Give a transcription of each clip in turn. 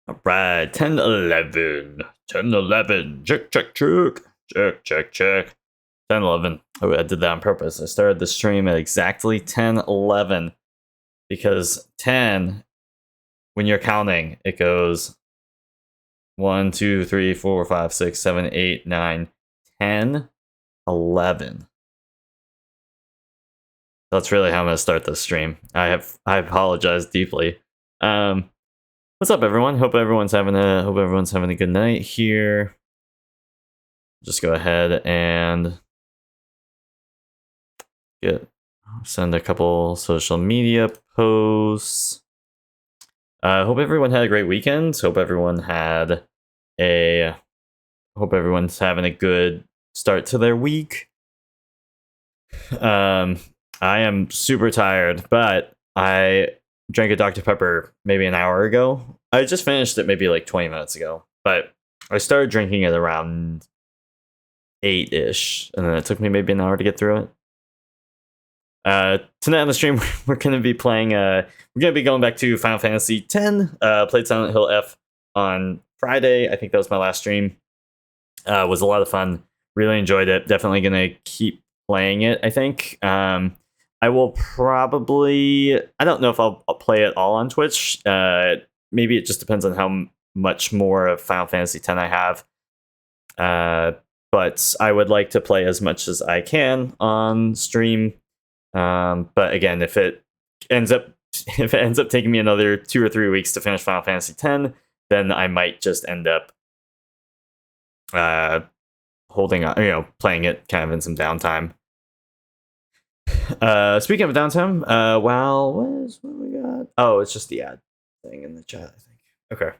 All right, 10, 11. 10, 11. Check, check, check. Check, check, check. 10, 11. Oh, I did that on purpose. I started the stream at exactly 10, 11. Because 10, when you're counting, it goes 1, 2, 3, 4, 5, 6, 7, 8, 9, 10, 11. That's really how I'm going to start this stream. I apologize deeply. What's up, everyone? Hope everyone's having a good night here. Just go ahead and send a couple social media posts. Hope everyone had a great weekend. Hope everyone's having a good start to their week. I am super tired, but I drank a Dr. Pepper maybe an hour ago. I just finished it maybe like 20 minutes ago, but I started drinking it around 8-ish, and then it took me maybe an hour to get through it. Tonight on the stream, we're going to be playing. We're going to be going back to Final Fantasy X. Played Silent Hill F on Friday. I think that was my last stream. Was a lot of fun. Really enjoyed it. Definitely going to keep playing it. I think. I will probably. I don't know if I'll play it all on Twitch. Maybe it just depends on how much more of Final Fantasy X I have. But I would like to play as much as I can on stream. But again, if it ends up taking me another 2 or 3 weeks to finish Final Fantasy X, then I might just end up holding on, playing it kind of in some downtime. Speaking of downtime, what we got? Oh, it's just the ad thing in the chat, I think. Okay.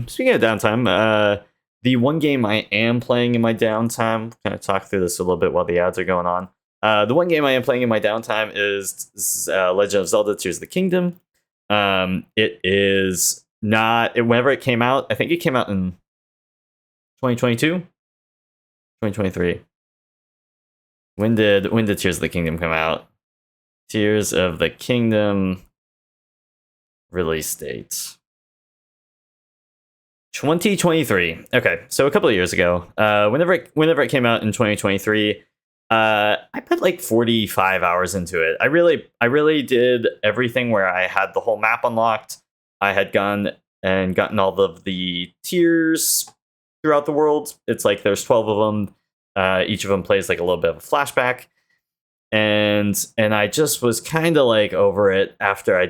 Speaking of downtime, the one game I am playing in my downtime, kind of talk through this a little bit while the ads are going on. The one game I am playing in my downtime is Legend of Zelda: Tears of the Kingdom. It is not whenever it came out. I think it came out in 2022, 2023. When did Tears of the Kingdom come out? Tears of the Kingdom release date 2023. Okay, so a couple of years ago. Whenever it came out in 2023. I put like 45 hours into it. I really did everything where I had the whole map unlocked. I had gone and gotten all of the tiers throughout the world. It's like there's 12 of them. Each of them plays like a little bit of a flashback. And I just was kind of like over it after I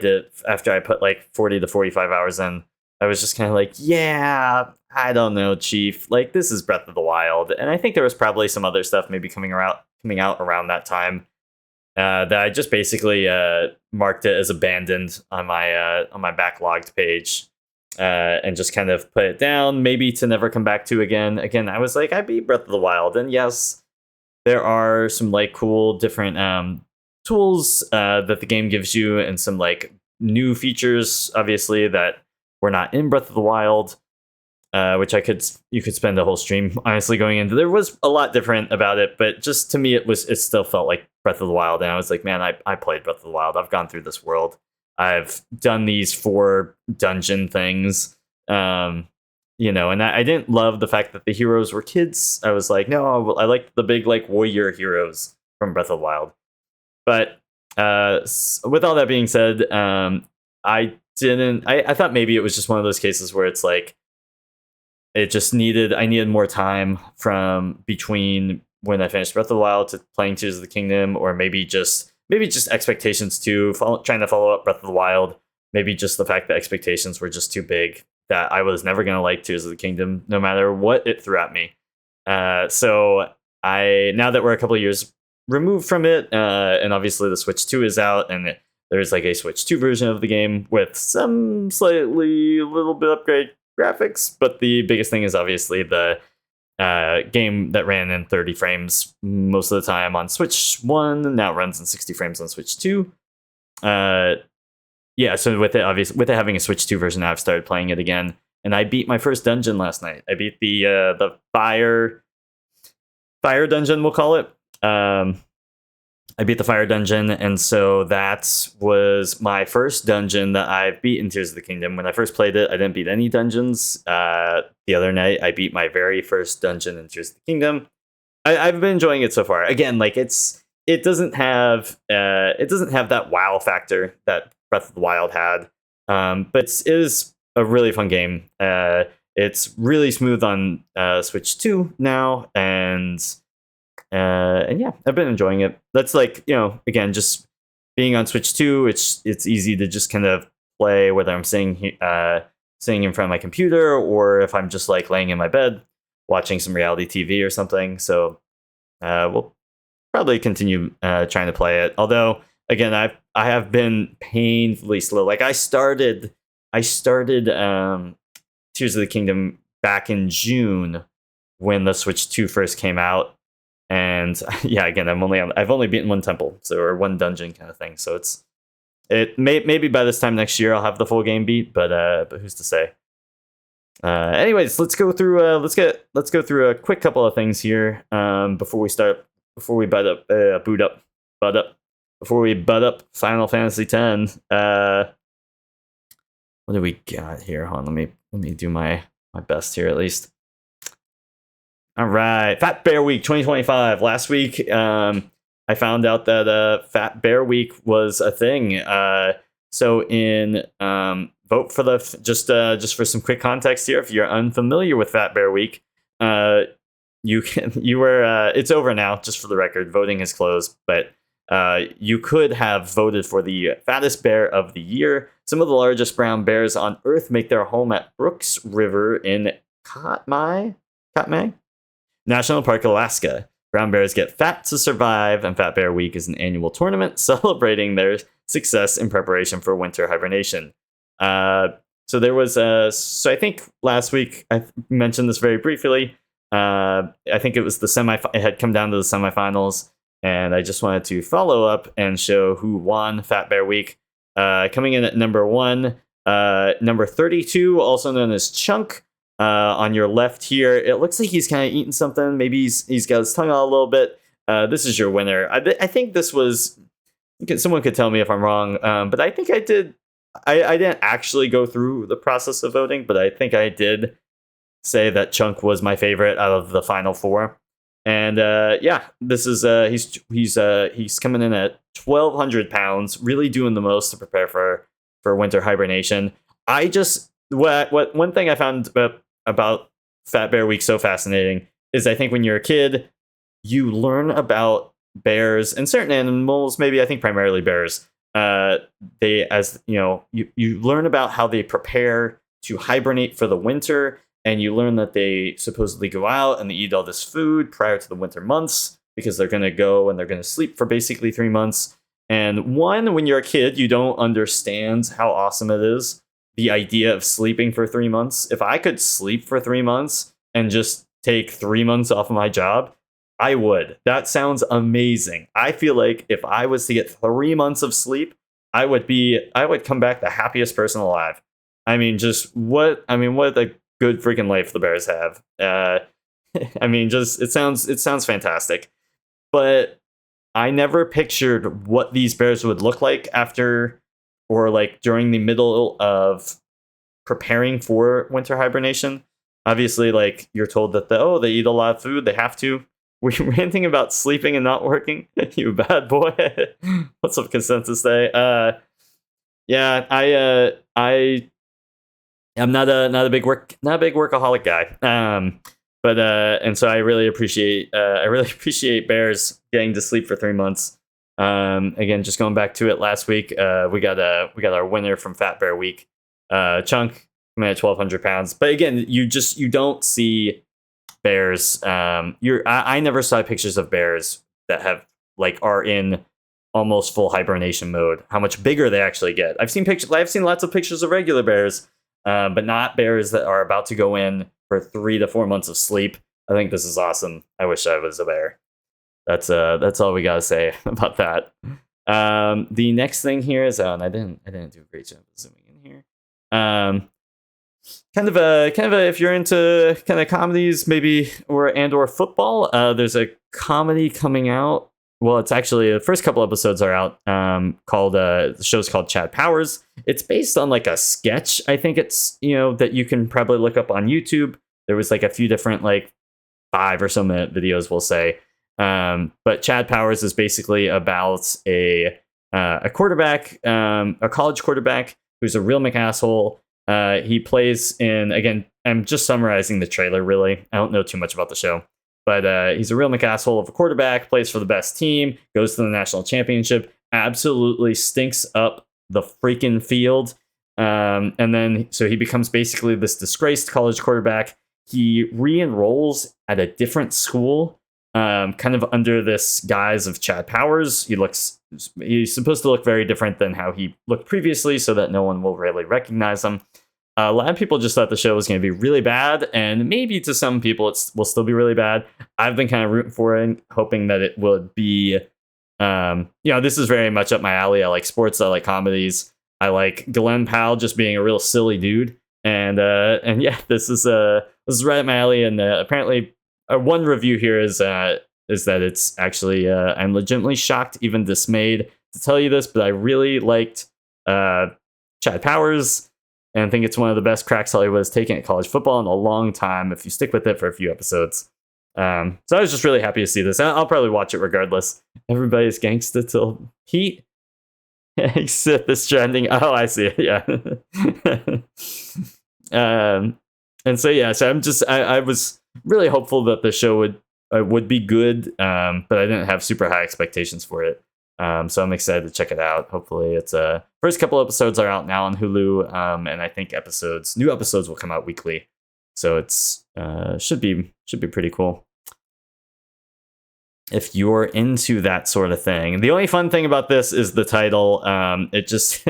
put like 40 to 45 hours in. I was just kind of like, yeah, I don't know, Chief. Like, this is Breath of the Wild. And I think there was probably some other stuff maybe coming out around that time that I just basically marked it as abandoned on my backlogged page and just kind of put it down, maybe to never come back to again. Again, I was like, I beat Breath of the Wild. And yes, there are some like cool different tools that the game gives you and some like new features, obviously, that were not in Breath of the Wild. Which you could spend a whole stream honestly going into. There was a lot different about it, but just to me, it still felt like Breath of the Wild, and I was like, man, I played Breath of the Wild. I've gone through this world. I've done these 4 dungeon things, and I didn't love the fact that the heroes were kids. I was like, no, I like the big like warrior heroes from Breath of the Wild. But with all that being said, I thought maybe it was just one of those cases where it's like, I needed more time from between when I finished Breath of the Wild to playing Tears of the Kingdom, or maybe just expectations too, trying to follow up Breath of the Wild. Maybe just the fact that expectations were just too big, that I was never going to like Tears of the Kingdom, no matter what it threw at me. So now that we're a couple of years removed from it, and obviously the Switch 2 is out, and there's like a Switch 2 version of the game with some slightly little bit upgrade graphics, but the biggest thing is obviously the game that ran in 30 frames most of the time on Switch 1 now runs in 60 frames on Switch 2. So with it having a Switch 2 version, I've started playing it again, and I beat my first dungeon last night. I beat the fire dungeon, we'll call it. I beat the fire dungeon, and so that was my first dungeon that I've beat in Tears of the Kingdom. When I first played it, I didn't beat any dungeons. The other night, I beat my very first dungeon in Tears of the Kingdom. I've been enjoying it so far. Again, like it doesn't have that wow factor that Breath of the Wild had, but it is a really fun game. It's really smooth on Switch 2 now, and yeah, I've been enjoying it. That's like, again, just being on Switch 2, it's easy to just kind of play whether I'm sitting in front of my computer or if I'm just like laying in my bed watching some reality TV or something. So we'll probably continue trying to play it. Although again, I have been painfully slow. Like I started Tears of the Kingdom back in June when the Switch 2 first came out. And yeah, again, I've only beaten one temple, or one dungeon kind of thing. So maybe by this time next year I'll have the full game beat, but who's to say? Anyways, let's go through a quick couple of things here before we butt up Final Fantasy X. What do we got here? Hold on, let me do my best here at least. All right, Fat Bear Week 2025. Last week, I found out that Fat Bear Week was a thing. So in vote for just for some quick context here, if you're unfamiliar with Fat Bear Week, it's over now. Just for the record, voting is closed, but you could have voted for the fattest bear of the year. Some of the largest brown bears on Earth make their home at Brooks River in Katmai National Park, Alaska. Brown bears get fat to survive, and Fat Bear Week is an annual tournament celebrating their success in preparation for winter hibernation. So there was so I think last week I mentioned this very briefly. I think it was it had come down to the semifinals, and I just wanted to follow up and show who won Fat Bear Week. Coming in at number 1, number 32, also known as Chunk. On your left here, it looks like he's kind of eating something. Maybe he's got his tongue out a little bit. This is your winner. I think this was. Someone could tell me if I'm wrong, but I think I did. I didn't actually go through the process of voting, but I think I did say that Chunk was my favorite out of the final 4. And yeah, this is he's coming in at 1,200 pounds, really doing the most to prepare for winter hibernation. One thing I found about Fat Bear Week so fascinating is I think when you're a kid, you learn about bears and certain animals, maybe I think primarily bears. You learn about how they prepare to hibernate for the winter, and you learn that they supposedly go out and they eat all this food prior to the winter months because they're going to go and they're going to sleep for basically 3 months. And when you're a kid, you don't understand how awesome it is. The idea of sleeping for 3 months. If I could sleep for 3 months and just take 3 months off of my job, I would. That sounds amazing. I feel like if I was to get 3 months of sleep, I would come back the happiest person alive. I mean, what a good freaking life the Bears have. I mean, it sounds fantastic. But I never pictured what these bears would look like after, or like during the middle of preparing for winter hibernation. Obviously, like you're told that they eat a lot of food, they have to. Were you ranting about sleeping and not working? You bad boy. What's up, Consensus Day? Yeah, I'm not a big workaholic guy. But and so I really appreciate bears getting to sleep for 3 months. Again, just going back to it last week, we got our winner from Fat Bear Week, Chunk, coming at 1,200 pounds. But again, you don't see bears. I never saw pictures of bears that are in almost full hibernation mode. How much bigger they actually get. I've seen lots of pictures of regular bears, but not bears that are about to go in for 3 to 4 months of sleep. I think this is awesome. I wish I was a bear. That's all we gotta say about that. The next thing here is, and I didn't do a great job of zooming in here. Kind of a if you're into kind of comedies maybe or football, there's a comedy coming out well, it's actually the first couple episodes are out. Called the show's called Chad Powers. It's based on like a sketch. I think it's that you can probably look up on YouTube. There was like a few different like 5 or so minute videos, we'll say. But Chad Powers is basically about a quarterback, a college quarterback who's a real McAsshole. He plays in, again, I'm just summarizing the trailer, really. I don't know too much about the show. But he's a real McAsshole of a quarterback, plays for the best team, goes to the national championship, absolutely stinks up the freaking field. And then, so he becomes basically this disgraced college quarterback. He re-enrolls at a different school, kind of under this guise of Chad Powers. He's supposed to look very different than how he looked previously so that no one will really recognize him. A lot of people just thought the show was going to be really bad, and maybe to some people it will still be really bad. I've been kind of rooting for it, hoping that it would be, this is very much up my alley. I like sports, I like comedies, I like Glenn Powell just being a real silly dude, and yeah, this is right up my alley. And apparently, one review here is that it's actually, I'm legitimately shocked, even dismayed to tell you this, but I really liked Chad Powers. And I think it's one of the best cracks Hollywood has taken at college football in a long time if you stick with it for a few episodes. So I was just really happy to see this. I'll probably watch it regardless. Everybody's gangsta till Heat. Except this trending. Oh, I see it. Yeah. And so, yeah, so I was really hopeful that the show would be good, but I didn't have super high expectations for it. So I'm excited to check it out. Hopefully, it's first couple episodes are out now on Hulu, and I think new episodes will come out weekly. So it's should be pretty cool if you're into that sort of thing. The only fun thing about this is the title. It just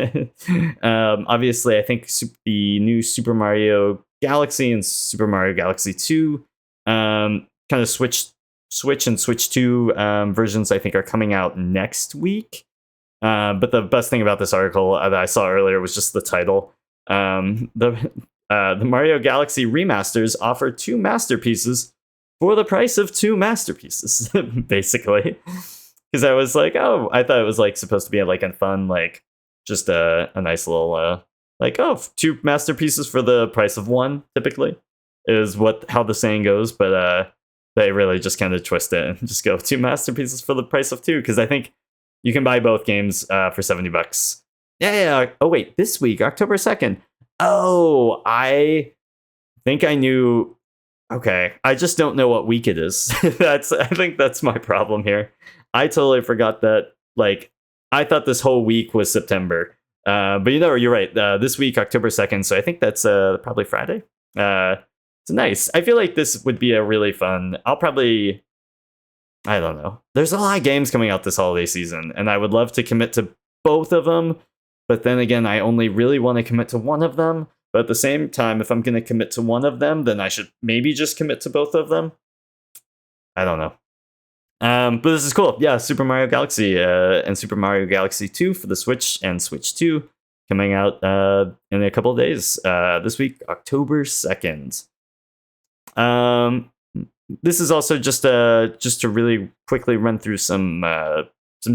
obviously, I think the new Super Mario Galaxy and Super Mario Galaxy 2 kind of Switch and Switch 2 versions, I think, are coming out next week. But the best thing about this article that I saw earlier was just the title. The Mario Galaxy remasters offer 2 masterpieces for the price of 2 masterpieces, basically. Because I was like, I thought it was like supposed to be like a fun, like just a nice little 2 masterpieces for the price of 1. Typically, is how the saying goes, but they really just kind of twist it and just go 2 masterpieces for the price of 2. Because I think you can buy both games for $70. Yeah. Oh wait, this week, October 2nd. Oh, I think I knew. Okay, I just don't know what week it is. I think that's my problem here. I totally forgot that. Like, I thought this whole week was September. But you're right. This week, October 2nd. So I think that's probably Friday. It's nice. I feel like this would be a really fun. I don't know. There's a lot of games coming out this holiday season, and I would love to commit to both of them. But then again, I only really want to commit to one of them. But at the same time, if I'm going to commit to one of them, then I should maybe just commit to both of them. I don't know. But this is cool. Yeah, Super Mario Galaxy and Super Mario Galaxy 2 for the Switch and Switch 2 coming out in a couple of days. This week, October 2nd. This is also just to really quickly run through some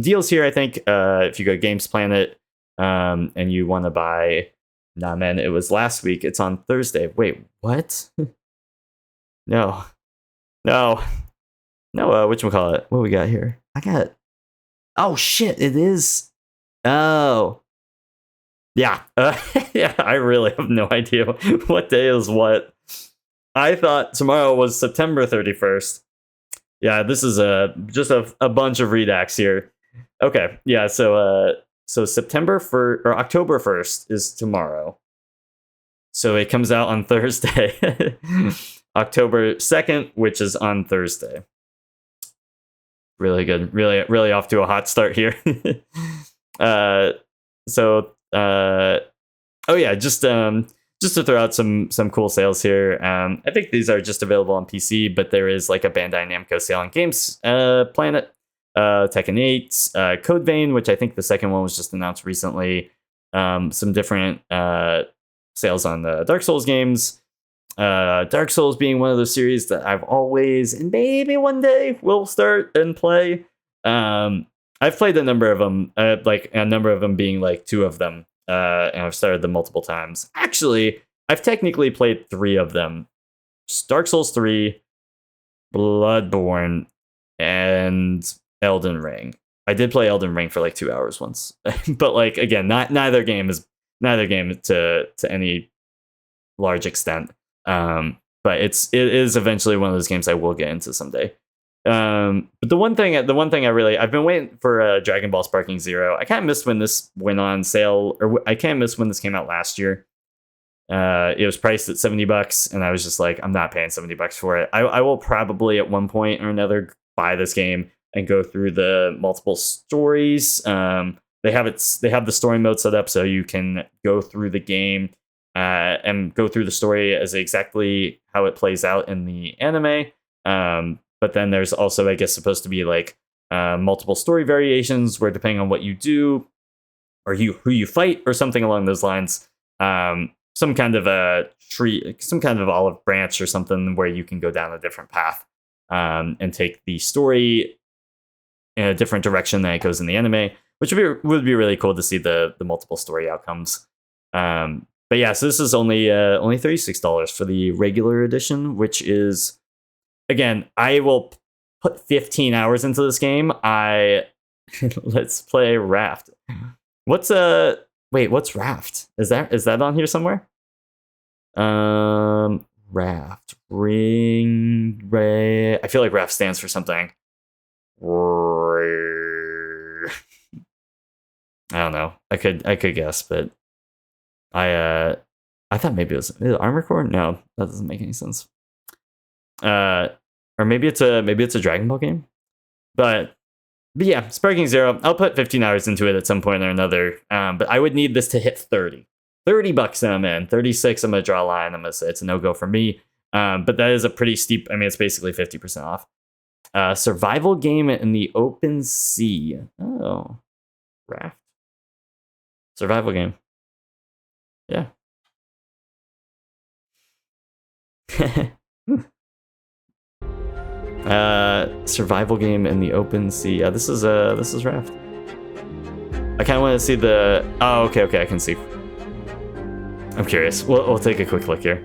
deals here. I think if you go Games Planet and you want to buy, man, it was last week. It's on Thursday. Wait, what? No. Whatchamacallit? What we got here? Oh shit! It is. Oh. Yeah. Yeah. I really have no idea what day is what. I thought tomorrow was September 31st. Yeah, this is just a bunch of redacts here. Okay, yeah, so September or October 1st is tomorrow. So it comes out on Thursday. October 2nd, which is on Thursday. Really good. Really off to a hot start here. Just to throw out some cool sales here. I think these are just available on PC, but there is like a Bandai Namco sale on Games Planet, Tekken 8, Code Vein, which I think the second one was just announced recently. Some different sales on the Dark Souls games. Dark Souls being one of those series that I've always, and maybe one day, will start and play. I've played a number of them, like a number of them being like two of them, and I've started them multiple times. Actually, I've technically played three of them: Dark Souls 3, Bloodborne, and Elden Ring. I did play Elden Ring for like 2 hours once, but like again, neither game to any large extent. But it is eventually one of those games I will get into someday. But the one thing I've been waiting for Dragon Ball Sparking Zero. I kind of missed when this went on sale, or I can't miss when this came out last year. It was priced at $70, and I was just like, I'm not paying $70 for it. I will probably at one point or another buy this game and go through the multiple stories. They have the story mode set up so you can go through the game and go through the story as exactly how it plays out in the anime. But then there's also, I guess, supposed to be like multiple story variations where depending on what you do or who you fight or something along those lines, some kind of a tree, some kind of olive branch or something where you can go down a different path and take the story in a different direction than it goes in the anime, which would be really cool to see the multiple story outcomes. But yeah, so this is only $36 for the regular edition, which is, again, I will put 15 hours into this game. Let's play Raft. What's Raft? Is that on here somewhere? Raft. I feel like Raft stands for something. I don't know. I could guess, but I thought maybe it was Armor Core. No, that doesn't make any sense. Or maybe it's a Dragon Ball game. But yeah, Sparking Zero. I'll put 15 hours into it at some point or another. But I would need this to hit $30 and I'm in. 36, I'm gonna draw a line. I'm gonna say it's a no-go for me. But that is a pretty steep. I mean, it's basically 50% off. Survival game in the open sea. Oh, Raft. Survival game. Yeah. Survival game in the open sea. Yeah, this is Raft. I kind of want to see the. Oh, okay, I can see. I'm curious. We'll take a quick look here.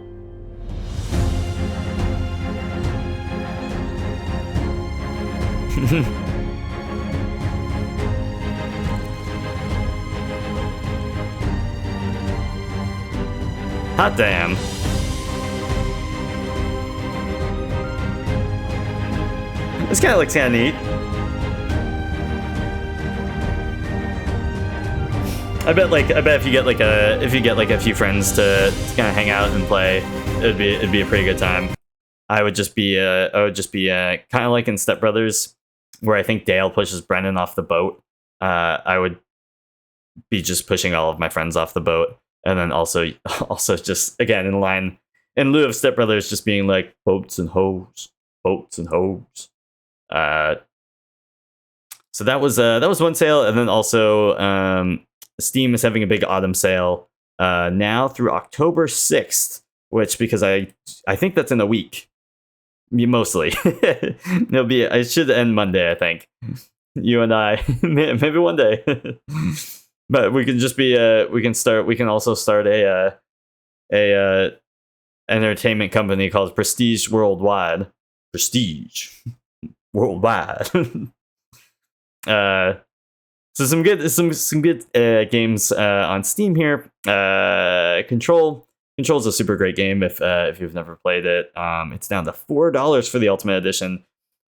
Hot damn. This kind of looks kind of neat. I bet if you get a few friends to kind of hang out and play, it'd be a pretty good time. I would just be kind of like in Step Brothers, where I think Dale pushes Brennan off the boat. I would be just pushing all of my friends off the boat, and then also just again in lieu of Step Brothers, just being like boats and hoes. So that was one sale, and then also Steam is having a big autumn sale now through October 6th, which, because I think that's in a week, mostly. I should end Monday, I think. You and I, maybe one day. But we can just be we can also start a entertainment company called Prestige Worldwide. So some good games on Steam here. Control's a super great game if you've never played it. It's down to $4 for the Ultimate Edition.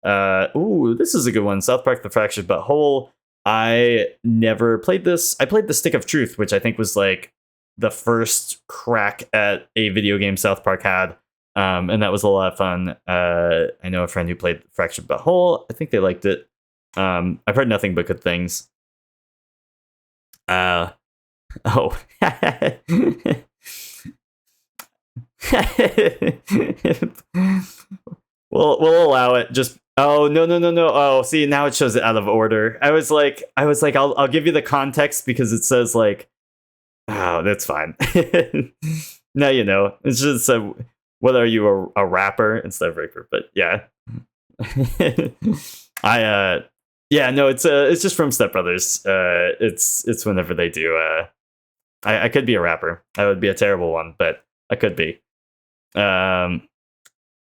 This is a good one. South Park: The Fractured But Whole. I never played this. I played The Stick of Truth, which I think was like the first crack at a video game South Park had. And that was a lot of fun. I know a friend who played Fractured But Whole. I think they liked it. I've heard nothing but good things. Oh. We'll allow it. Just no. Oh, see, now it shows it out of order. I was like, I'll give you the context because it says like, oh, that's fine. Now you know. It's just what are you, a rapper instead of raper? But yeah. Yeah, no, it's just from Step Brothers. It's whenever they do. I could be a rapper. I would be a terrible one, but I could be. Um,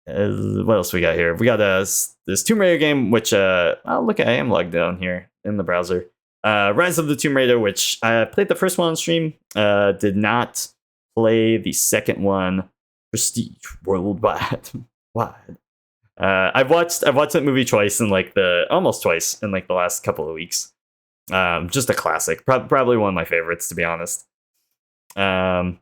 what else we got here? We got this Tomb Raider game, which oh look, I am logged down here in the browser. Rise of the Tomb Raider, which I played the first one on stream. Did not play the second one. Prestige Worldwide. Wide. I've watched that movie twice in like almost twice in like the last couple of weeks. Just a classic, probably one of my favorites, to be honest. And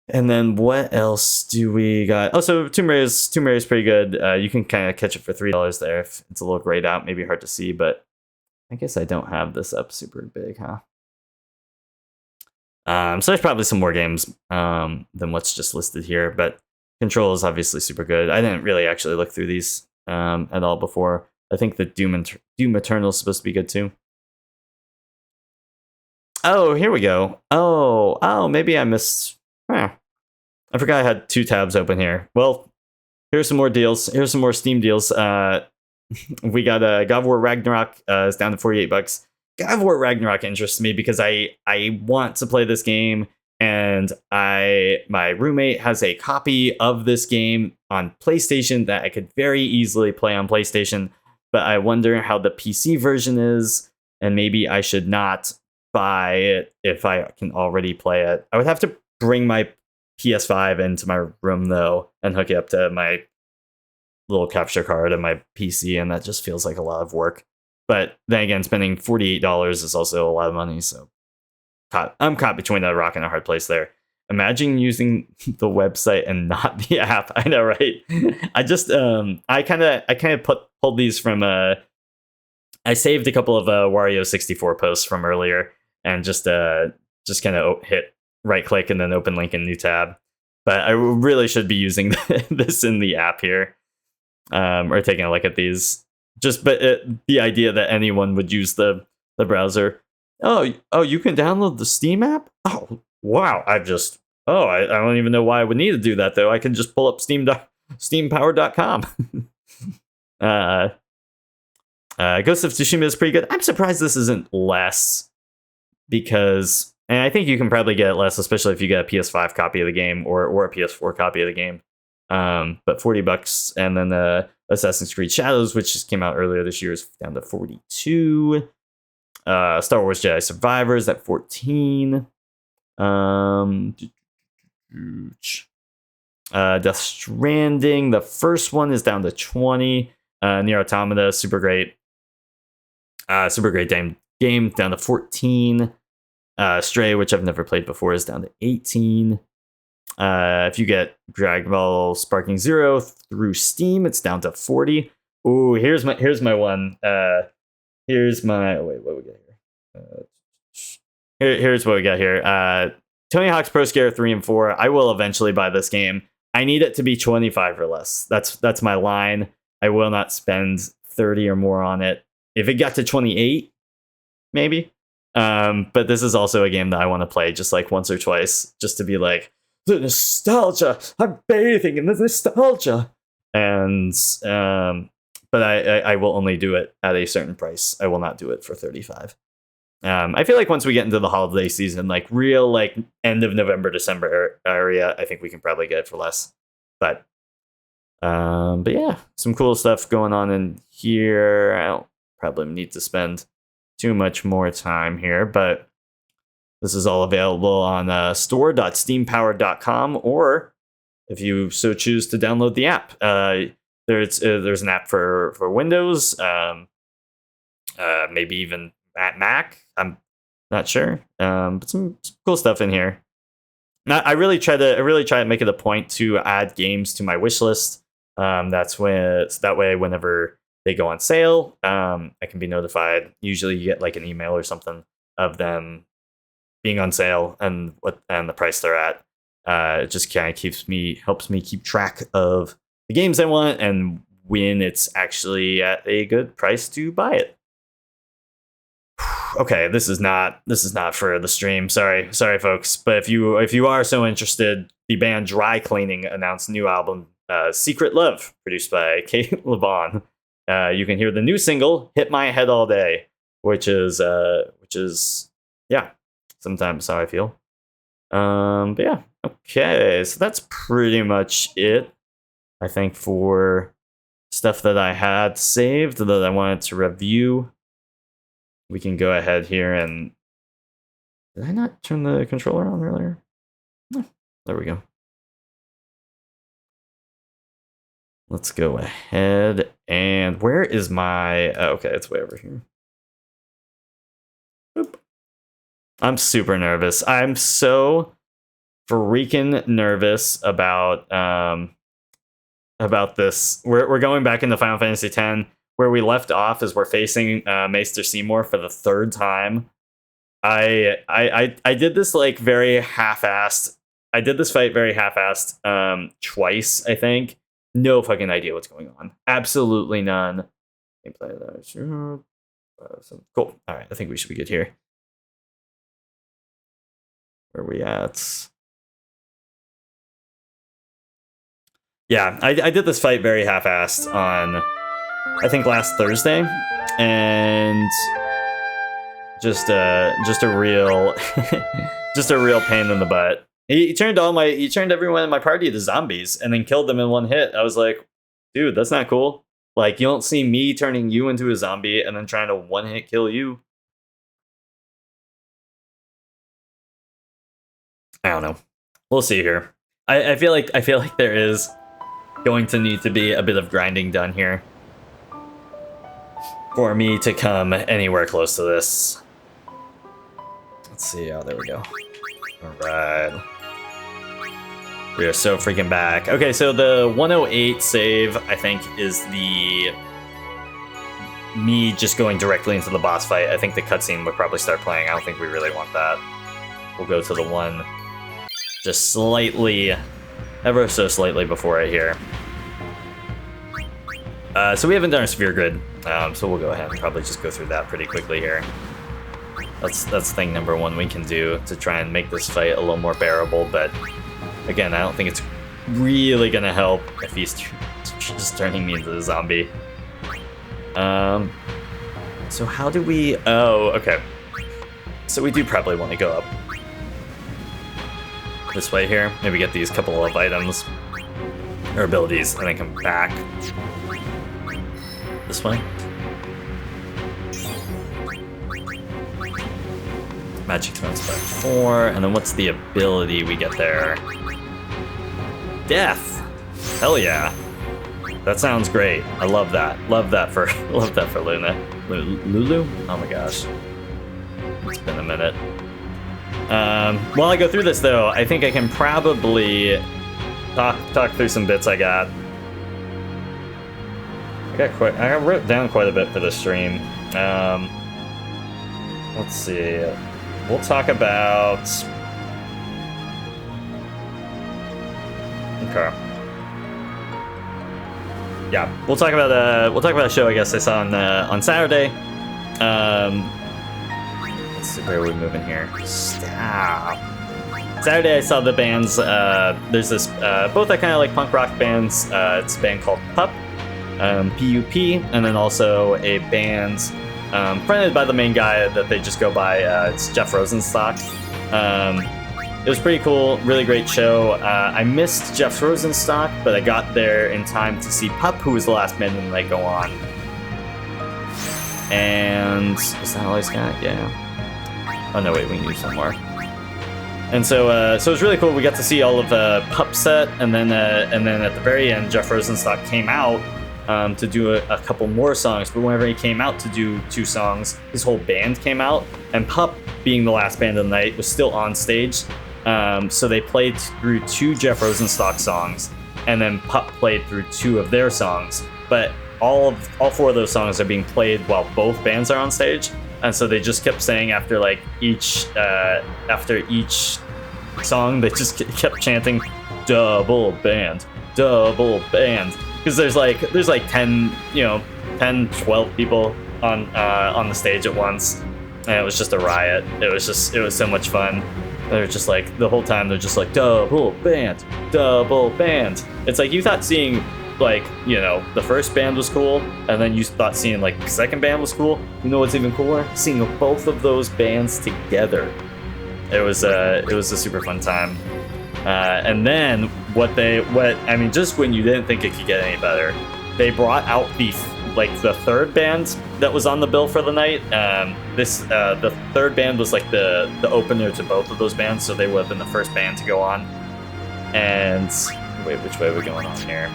then what else do we got? Oh, so Tomb Raider's pretty good. You can kind of catch it for $3 there if it's a little grayed out, maybe hard to see, but I guess I don't have this up super big, huh? So there's probably some more games than what's just listed here, but Control is obviously super good. I didn't really actually look through these at all before. I think that Doom Eternal is supposed to be good too. Oh, here we go. Oh, maybe I missed. Huh. I forgot I had 2 tabs open here. Well, here's some more deals. Here's some more Steam deals. We got God of War Ragnarok is down to $48. God of War Ragnarok interests me because I want to play this game, and my roommate has a copy of this game on PlayStation that I could very easily play on PlayStation, but I wonder how the PC version is, and maybe I should not buy it if I can already play it. I would have to bring my PS5 into my room though and hook it up to my little capture card and my PC, and that just feels like a lot of work. But then again, spending $48 is also a lot of money, so I'm caught between a rock and a hard place there. Imagine using the website and not the app. I know, right? I just I kind of pulled these from I saved a couple of Wario 64 posts from earlier and just kind of hit right click and then open link in new tab. But I really should be using this in the app here, or taking a look at these. But the idea that anyone would use the browser. Oh, you can download the Steam app. Oh, wow! I don't even know why I would need to do that though. I can just pull up steampower.com. Ghost of Tsushima is pretty good. I'm surprised this isn't less, because, and I think you can probably get it less, especially if you get a PS5 copy of the game or a PS4 copy of the game. But $40, and then Assassin's Creed Shadows, which just came out earlier this year, is down to 42. Star Wars Jedi Survivors at 14. Death Stranding, the first one, is down to 20. Nier Automata, super great game, down to 14. Stray, which I've never played before, is down to 18. If you get Dragon Ball Sparking Zero through Steam, it's down to 40. Ooh, here's my one. Here's my what we got here. Here's what we got here. Tony Hawk's Pro Skater 3 and 4. I will eventually buy this game. I need it to be 25 or less. That's my line. I will not spend 30 or more on it. If it got to 28, maybe. But this is also a game that I want to play just like once or twice, just to be like, the nostalgia. I'm bathing in the nostalgia. And but I will only do it at a certain price. I will not do it for 35. I feel like once we get into the holiday season, like real like end of November, December area, I think we can probably get it for less. But yeah, some cool stuff going on in here. I don't probably need to spend too much more time here, but this is all available on store.steampower.com, or if you so choose to download the app. There's an app for Windows, maybe even at Mac. I'm not sure, but some cool stuff in here. Now, I really try to make it a point to add games to my wish list. That way, whenever they go on sale, I can be notified. Usually, you get like an email or something of them being on sale and the price they're at. It just kind of helps me keep track of the games I want and when it's actually at a good price to buy it. Okay, this is not for the stream. Sorry, folks. But if you are so interested, the band Dry Cleaning announced new album, Secret Love, produced by Kate LeBon. you can hear the new single "Hit My Head All Day," which is yeah, sometimes how I feel. But yeah, okay, so that's pretty much it, I think, for stuff that I had saved that I wanted to review. We can go ahead here and... Did I not turn the controller on earlier? No. There we go. Let's go ahead and... Where is my... okay, it's way over here. Oop. I'm super nervous. I'm so freaking nervous about this. We're going back into Final Fantasy X. Where we left off is we're facing Maester Seymour for the third time. I did this like very half-assed. I did this fight very half-assed twice, I think. No fucking idea what's going on. Absolutely none. Gameplay that. Cool. All right, I think we should be good here. Where are we at? Yeah, I did this fight very half-assed on, I think, last Thursday, and just a real just a real pain in the butt. He turned everyone in my party to zombies and then killed them in one hit. I was like, dude, that's not cool. Like, you don't see me turning you into a zombie and then trying to one-hit kill you. I don't know. We'll see here. I feel like there is going to need to be a bit of grinding done here for me to come anywhere close to this. Let's see. Oh, there we go. All right. We are so freaking back. Okay, so the 108 save, I think, is me just going directly into the boss fight. I think the cutscene would probably start playing. I don't think we really want that. We'll go to the one just slightly, ever so slightly before it here. So we haven't done a sphere grid, so we'll go ahead and probably just go through that pretty quickly here. That's thing number one we can do to try and make this fight a little more bearable, but again, I don't think it's really gonna help if he's just turning me into a zombie. So how do we... Oh, okay. So we do probably want to go up this way here. Maybe get these couple of items or abilities and then come back this way. Magic Stones by 4, and then what's the ability we get there? Death! Hell yeah. That sounds great. I love that. Love that for Luna. Lulu? Oh my gosh. It's been a minute. While I go through this though, I think I can probably talk through some bits I got. I wrote down quite a bit for this stream. Let's see. We'll talk about... Okay. Yeah, we'll talk about a show I guess I saw on Saturday. Let's see, where are we moving here? Stop. Saturday I saw the bands. There's this both I kind of like punk rock bands. It's a band called Pup, P-U-P, and then also a band fronted by the main guy that they just go by. It's Jeff Rosenstock. It was pretty cool, really great show. I missed Jeff Rosenstock, but I got there in time to see Pup, who was the last band and they go on. And is that all he's got? Yeah. Oh no, wait, we can do some more. And so it was really cool. We got to see all of Pup set, and then at the very end, Jeff Rosenstock came out to do a couple more songs. But whenever he came out to do 2 songs, his whole band came out, and Pup, being the last band of the night, was still on stage. So they played through 2 Jeff Rosenstock songs, and then Pup played through 2 of their songs. But all 4 of those songs are being played while both bands are on stage, and so they just kept saying after each song, they just kept chanting double band, because there's like 10, 12 people on the stage at once, and it was just a riot. It was so much fun. They're just like, the whole time they're just like double band. It's like you thought seeing like, you know, the first band was cool, and then you thought seeing like the second band was cool. You know what's even cooler? Seeing both of those bands together. It was a super fun time. And then I mean, just when you didn't think it could get any better, they brought out the third band that was on the bill for the night. The third band was like the opener to both of those bands, so they would have been the first band to go on. And wait, which way are we going on here?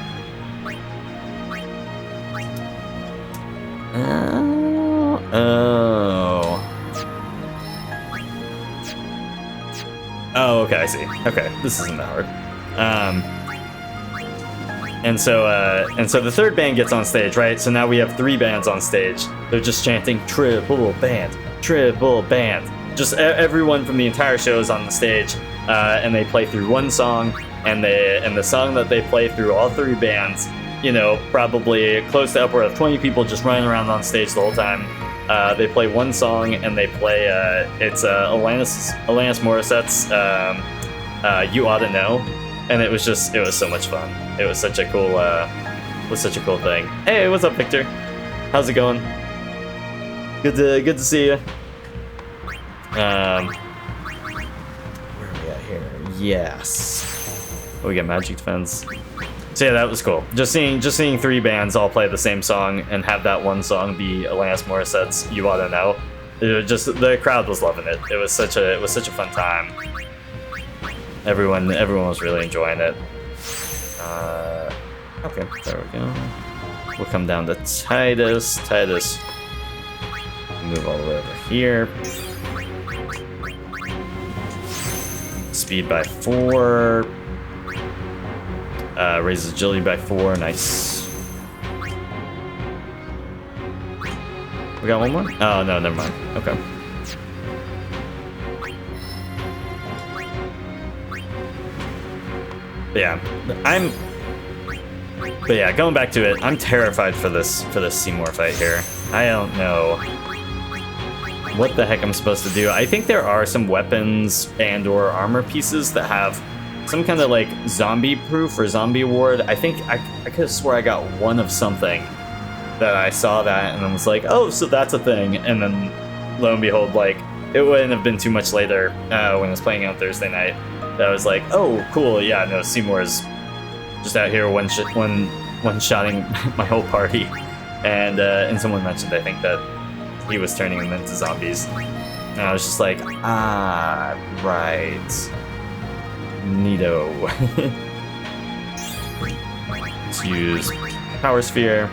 Oh, okay, I see. Okay, this isn't that hard. And so the third band gets on stage, right? So now we have 3 bands on stage. They're just chanting triple band, triple band. Just everyone from the entire show is on the stage, and they play through one song, and the song that they play through all 3 bands, you know, probably close to upward of 20 people just running around on stage the whole time. They play one song, and they play it's Alanis Morissette's "You Ought to Know," and it was so much fun. It was such a cool thing. Hey, what's up, Victor? How's it going? Good to see you. Where are we at here? Yes. Oh, we got Magic Defense. So yeah, that was cool. Just seeing 3 bands all play the same song and have that one song be Alanis Morissette's "You Ought to Know." The crowd was loving it. It was such a fun time. Everyone was really enjoying it. Okay, there we go. We'll come down to Titus. Titus, move all the way over here. Speed by 4. Raises agility by 4. Nice. We got one more? Oh, no, never mind. Okay. But yeah, going back to it, I'm terrified for this Seymour fight here. I don't know what the heck I'm supposed to do. I think there are some weapons and or armor pieces that have some kind of like zombie proof or zombie ward. I think I could have swore I got one of something that I saw that and I was like, oh, so that's a thing. And then lo and behold, like it wouldn't have been too much later when I was playing on Thursday night that I was like, oh, cool, yeah, no, Seymour's just out here one-shotting my whole party. And someone mentioned, I think, that he was turning them into zombies. And I was just like, ah, right. Neato. Let's use Power Sphere.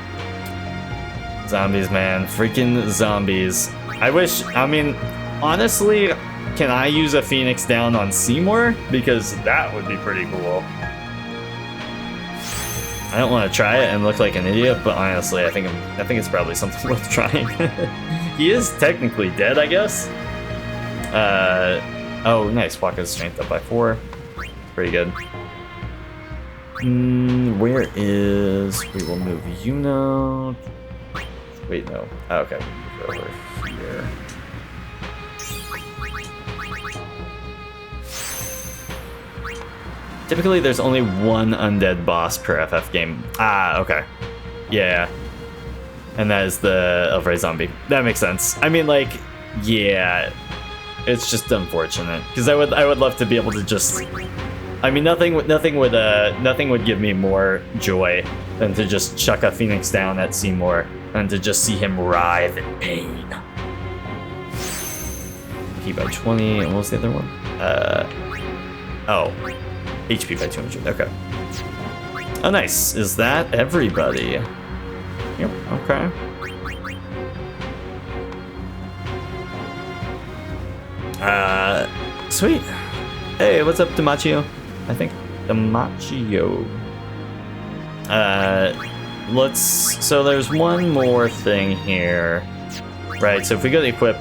Zombies, man. Freaking zombies. I mean, honestly, can I use a Phoenix down on Seymour? Because that would be pretty cool. I don't want to try it and look like an idiot, but honestly, I think it's probably something worth trying. He is technically dead, I guess. Oh, nice. Waka's strength up by 4. Pretty good. Where is... We will move Yuno. Wait, no. Oh, okay. Over here. Typically, there's only one undead boss per FF game. Ah, okay. Yeah. And that is the Elfray zombie. That makes sense. I mean, like, yeah. It's just unfortunate. Because I would love to be able to just... I mean, nothing would give me more joy than to just chuck a Phoenix down at Seymour and to just see him writhe in pain. HP by 20. And what was the other one? Oh. HP by 200. Okay. Oh, nice. Is that everybody? Yep. Okay. Sweet. Hey, what's up, Demaccio? I think Demaccio. So there's one more thing here. Right, so if we go to equip...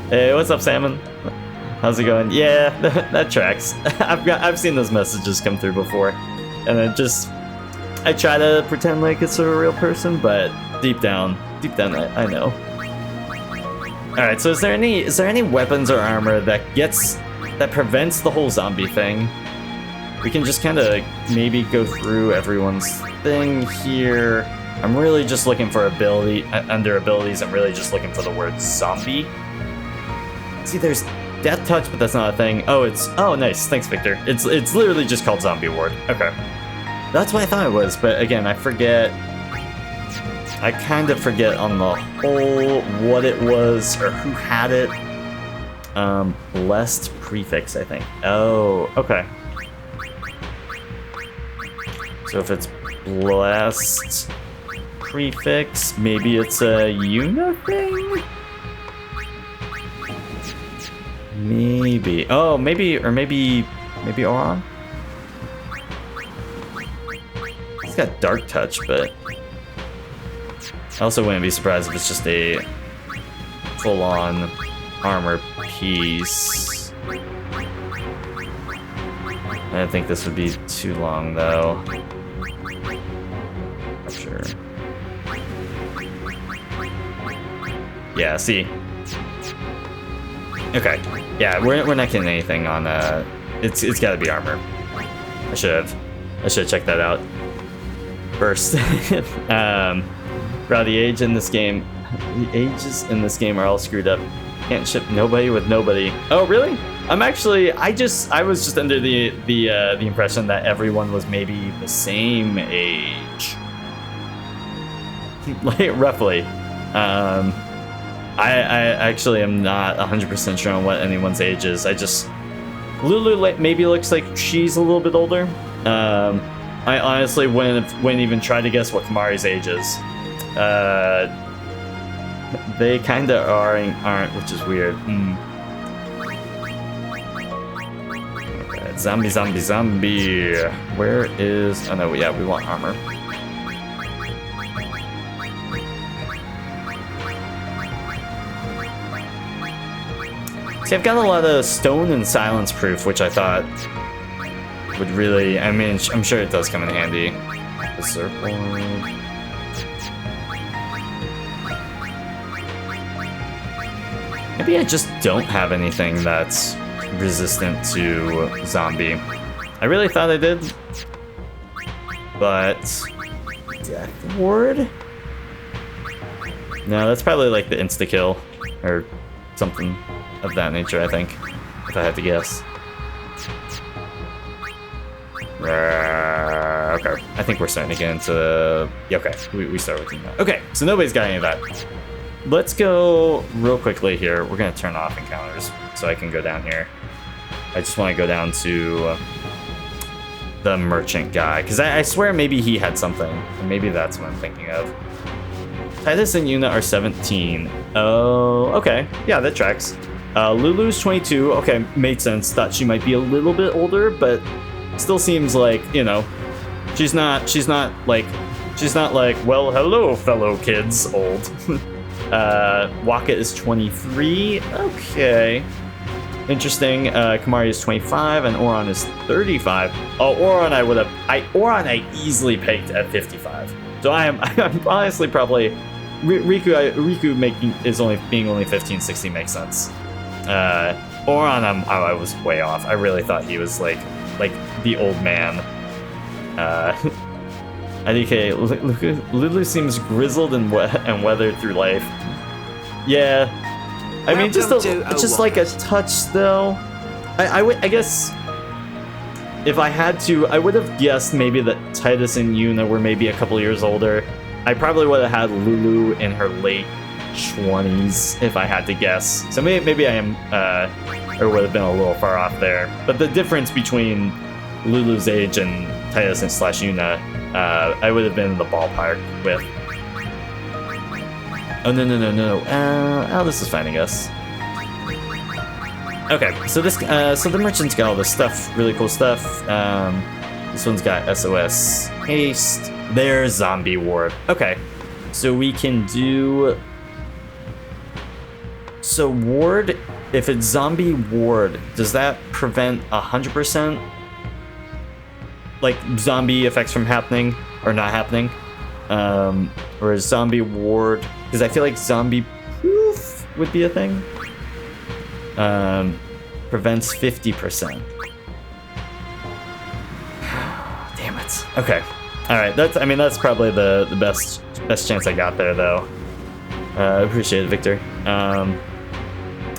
Hey, what's up, Salmon? How's it going? Yeah, that tracks. I've seen those messages come through before, and I try to pretend like it's a real person, but deep down, I know. All right, so is there any weapons or armor that gets that prevents the whole zombie thing. We can just kind of maybe go through everyone's thing here. I'm really just looking for ability under abilities. I'm really just looking for the word zombie. See, there's death touch, but that's not a thing. Oh, nice. Thanks, Victor. It's literally just called zombie ward. Okay, that's what I thought it was. But again, I forget. I kind of forget on the whole what it was or who had it. Blessed prefix, I think. Oh, okay. So if it's blessed prefix, maybe it's a Yuna thing? Maybe. Oh, maybe Auron? He's got dark touch, but I also wouldn't be surprised if it's just a full-on armor piece. I don't think this would be too long, though. I'm sure. Yeah, see. Okay. Yeah, we're not getting anything on it's gotta be armor. I should have checked that out first. Bro, the ages in this game are all screwed up. Can't ship nobody with nobody. Oh, really? I was just under the impression that everyone was maybe the same age. Like, roughly. I actually am not 100% sure on what anyone's age is. Lulu maybe looks like she's a little bit older. I honestly wouldn't even try to guess what Kimahri's age is. They kind of aren't, which is weird. Okay, zombie. Where is? Oh no, yeah, we want armor. See, I've got a lot of stone and silence proof, which I thought would really. I mean, I'm sure it does come in handy. The circle. Maybe I just don't have anything that's resistant to zombie. I really thought I did, but death ward? No, that's probably like the insta kill or something of that nature. I think, if I had to guess. Okay, I think we're starting to get into. Okay, we start with that. Okay, so nobody's got any of that. Let's go real quickly here. We're gonna turn off encounters so I can go down here. I just want to go down to the merchant guy, because I swear maybe he had something, and maybe that's what I'm thinking of. Tidus and Yuna are 17. Oh, okay, yeah, that tracks. Lulu's 22. Okay, made sense. Thought she might be a little bit older, but still seems like, you know, she's not like, well, hello, fellow kids, old. Wakka is 23. Okay. Interesting. Kimahri is 25 and Auron is 35. Oh, Auron I easily pegged at 55. So I'm honestly probably Riku being only 15, 16 makes sense. Auron I was way off. I really thought he was like the old man. IDK, Lulu seems grizzled and weathered through life. Yeah, I mean, just like a touch though. I guess if I had to, I would have guessed maybe that Tidus and Yuna were maybe a couple years older. I probably would have had Lulu in her late 20s if I had to guess. So maybe I am, or would have been a little far off there. But the difference between Lulu's age and Tidus and / Yuna, I would have been in the ballpark with. Oh no! This is fine, I guess. Okay, so the merchant's got all this stuff, really cool stuff. This one's got SOS haste. There's zombie ward. Okay, so we can do. So ward, if it's zombie ward, does that prevent 100%? Like zombie effects from happening or not happening, or is zombie ward? Because I feel like zombie proof would be a thing. Prevents 50%. Damn it. Okay. All right. That's probably the best chance I got there, though. I appreciate it, Victor.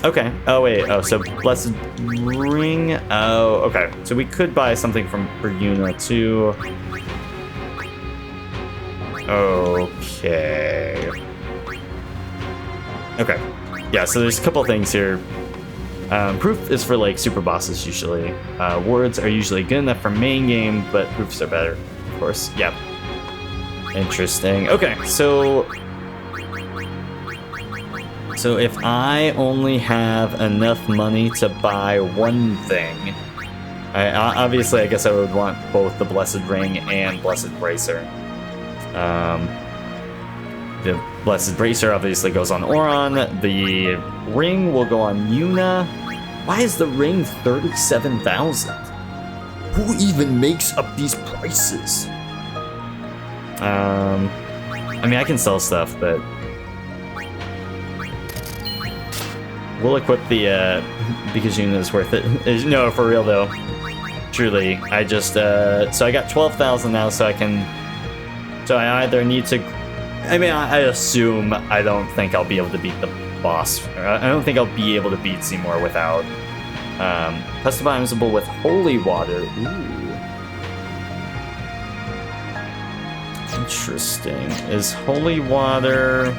Okay. Oh wait. Oh, so Blessed Ring. Oh, okay. So we could buy something from Yuna too. Okay. Okay. Yeah. So there's a couple things here. Proof is for like super bosses usually. Wards are usually good enough for main game, but proofs are better, of course. Yeah. Interesting. Okay. So if I only have enough money to buy one thing, obviously I guess I would want both the Blessed Ring and Blessed Bracer. The Blessed Bracer obviously goes on Auron. The ring will go on Yuna. Why is the ring 37,000? Who even makes up these prices? I can sell stuff, but we'll equip the, because Yuna's worth it. No, for real though. Truly. I just, so I got 12,000 now, so I either need to, I assume I don't think I'll be able to beat the boss. I don't think I'll be able to beat Seymour without, customizable with Holy Water. Ooh. Interesting. Is Holy Water...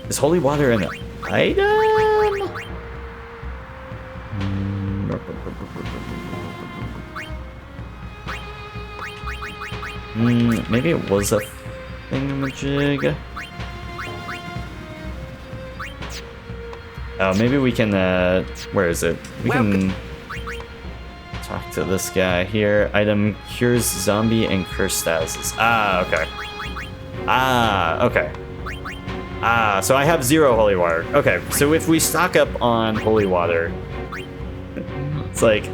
Is Holy Water an item? Maybe it was a thingamajig. Oh, maybe we can, where is it? We can talk to this guy here. Item cures zombie and curse statuses. Ah, okay. Ah, okay. Ah, so I have 0 holy water. Okay, so if we stock up on holy water, it's like,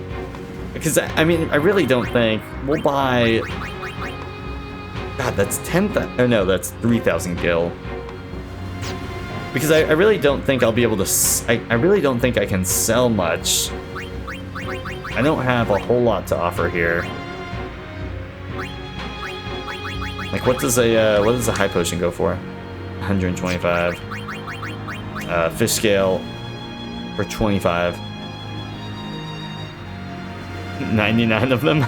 because I really don't think we'll buy. God, that's 10,000. Oh no, that's 3,000 gil. Because I really don't think I'll be able to. I really don't think I can sell much. I don't have a whole lot to offer here. Like, what does a high potion go for? 125. Fish scale for 25. 99 of them.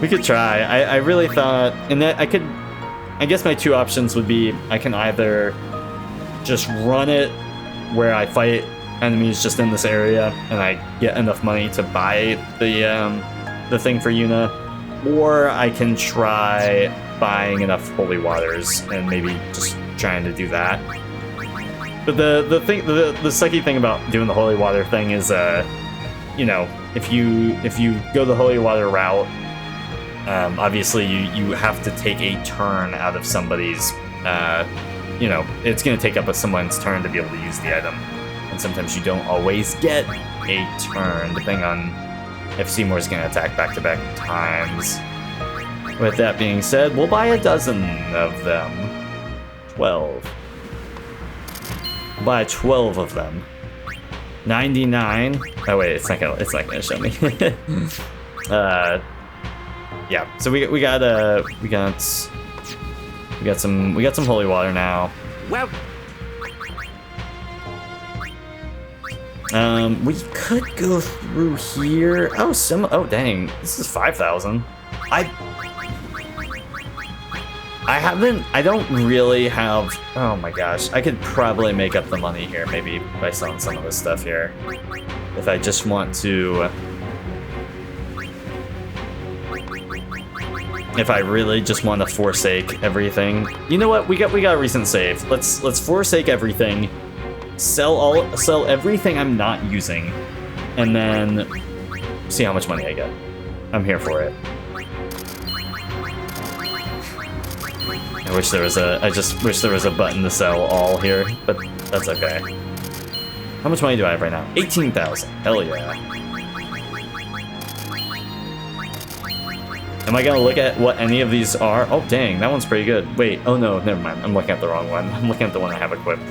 We could try. I really thought, and that I guess my two options would be I can either just run it where I fight enemies just in this area and I get enough money to buy the thing for Yuna, or I can try buying enough holy waters and maybe just trying to do that. But the sucky thing about doing the holy water thing is, you know, if you go the holy water route, obviously you have to take a turn out of somebody's, you know, it's going to take up someone's turn to be able to use the item. And sometimes you don't always get a turn, depending on if Seymour's going to attack back-to-back times. With that being said, we'll buy a dozen of them. 12. We'll buy 12 of them. 99. Oh wait, it's not gonna show me. Yeah. So we got some holy water now. Well. We could go through here. Oh dang, this is 5,000. I don't really have, oh my gosh, I could probably make up the money here, maybe by selling some of this stuff here. If I just want to, if I really just want to forsake everything. You know what, we got a recent save. Let's forsake everything, sell everything I'm not using, and then see how much money I get. I'm here for it. I just wish there was a button to sell all here, but that's okay. How much money do I have right now? 18,000. Hell yeah. Am I gonna look at what any of these are? Oh, dang, that one's pretty good. Wait, oh no, never mind. I'm looking at the wrong one. I'm looking at the one I have equipped.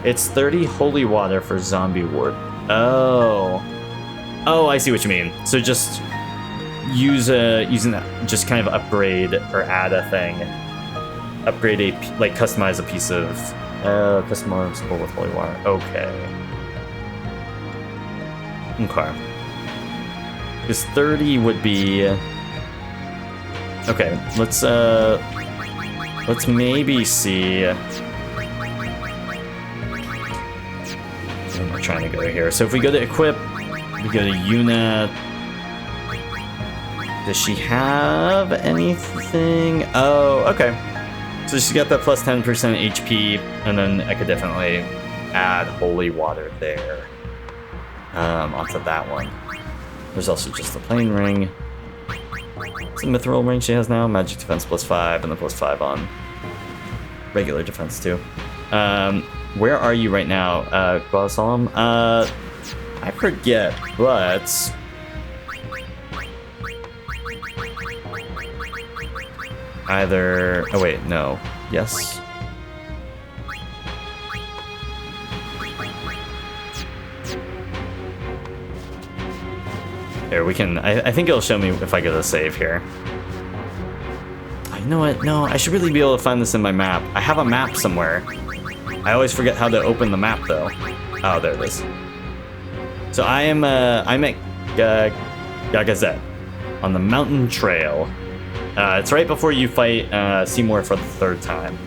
It's 30 holy water for zombie ward. Oh. Oh, I see what you mean. So just using that, just kind of upgrade or add a thing. Upgrade like customize a piece of, customizable with holy water. Okay. Okay. Because 30 would be... Okay, let's maybe see... Where am I trying to go here? So if we go to equip, we go to Yuna. Does she have anything? Oh, okay. So she's got that plus 10% HP, and then I could definitely add holy water there. Onto that one. There's also just the plain ring. It's a mithril ring she has now. Magic defense plus 5, and then plus 5 on regular defense too. Where are you right now, Guasalam? I forget, but... Either... Oh wait, no. Yes? Here, we can... I think it'll show me if I go to save here. You know what? No, I should really be able to find this in my map. I have a map somewhere. I always forget how to open the map, though. Oh, there it is. So I'm at Gagazet on the mountain trail. It's right before you fight Seymour for the 3rd time.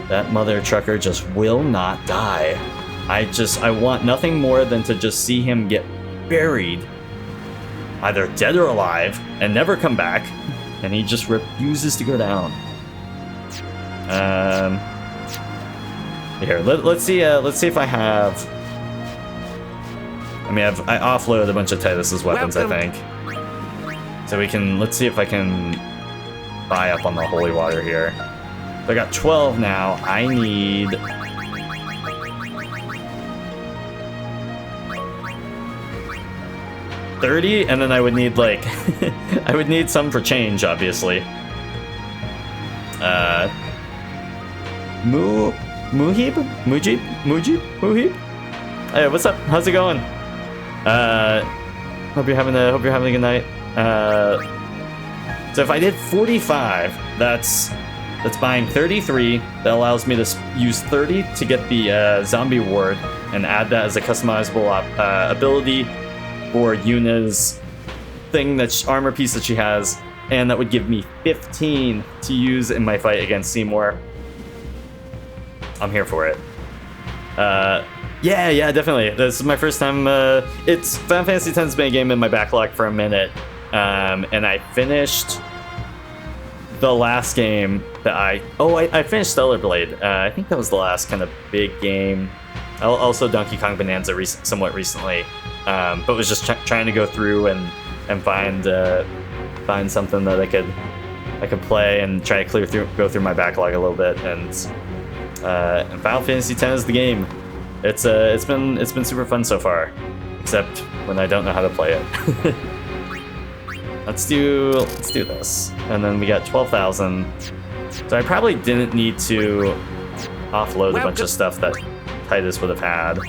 That mother trucker just will not die. I want nothing more than to just see him get buried, either dead or alive, and never come back. And he just refuses to go down. Here, let's see if I have. I mean, I offload a bunch of Titus's weapons, welcome. I think. So we can, let's see if I can buy up on the holy water here. So I got 12 now. I need... $30, and then I would need like... I would need some for change, obviously. Mujib? Hey, what's up? How's it going? Hope you're having a good night. So if I did 45, that's buying 33. That allows me to use 30 to get the zombie ward and add that as a customizable ability for Yuna's thing, armor piece that she has, and that would give me 15 to use in my fight against Seymour. I'm here for it. Yeah, definitely. This is my first time. It's Final Fantasy X's been a game in my backlog for a minute, and I finished the last game that I finished Stellar Blade. I think that was the last kind of big game. Also Donkey Kong Bonanza somewhat recently, but was just trying to go through and find something that I could play and try to go through my backlog a little bit. And Final Fantasy X is the game. It's been super fun so far, except when I don't know how to play it. Let's do this, and then we got 12,000. So I probably didn't need to offload a bunch of stuff that Titus would have had,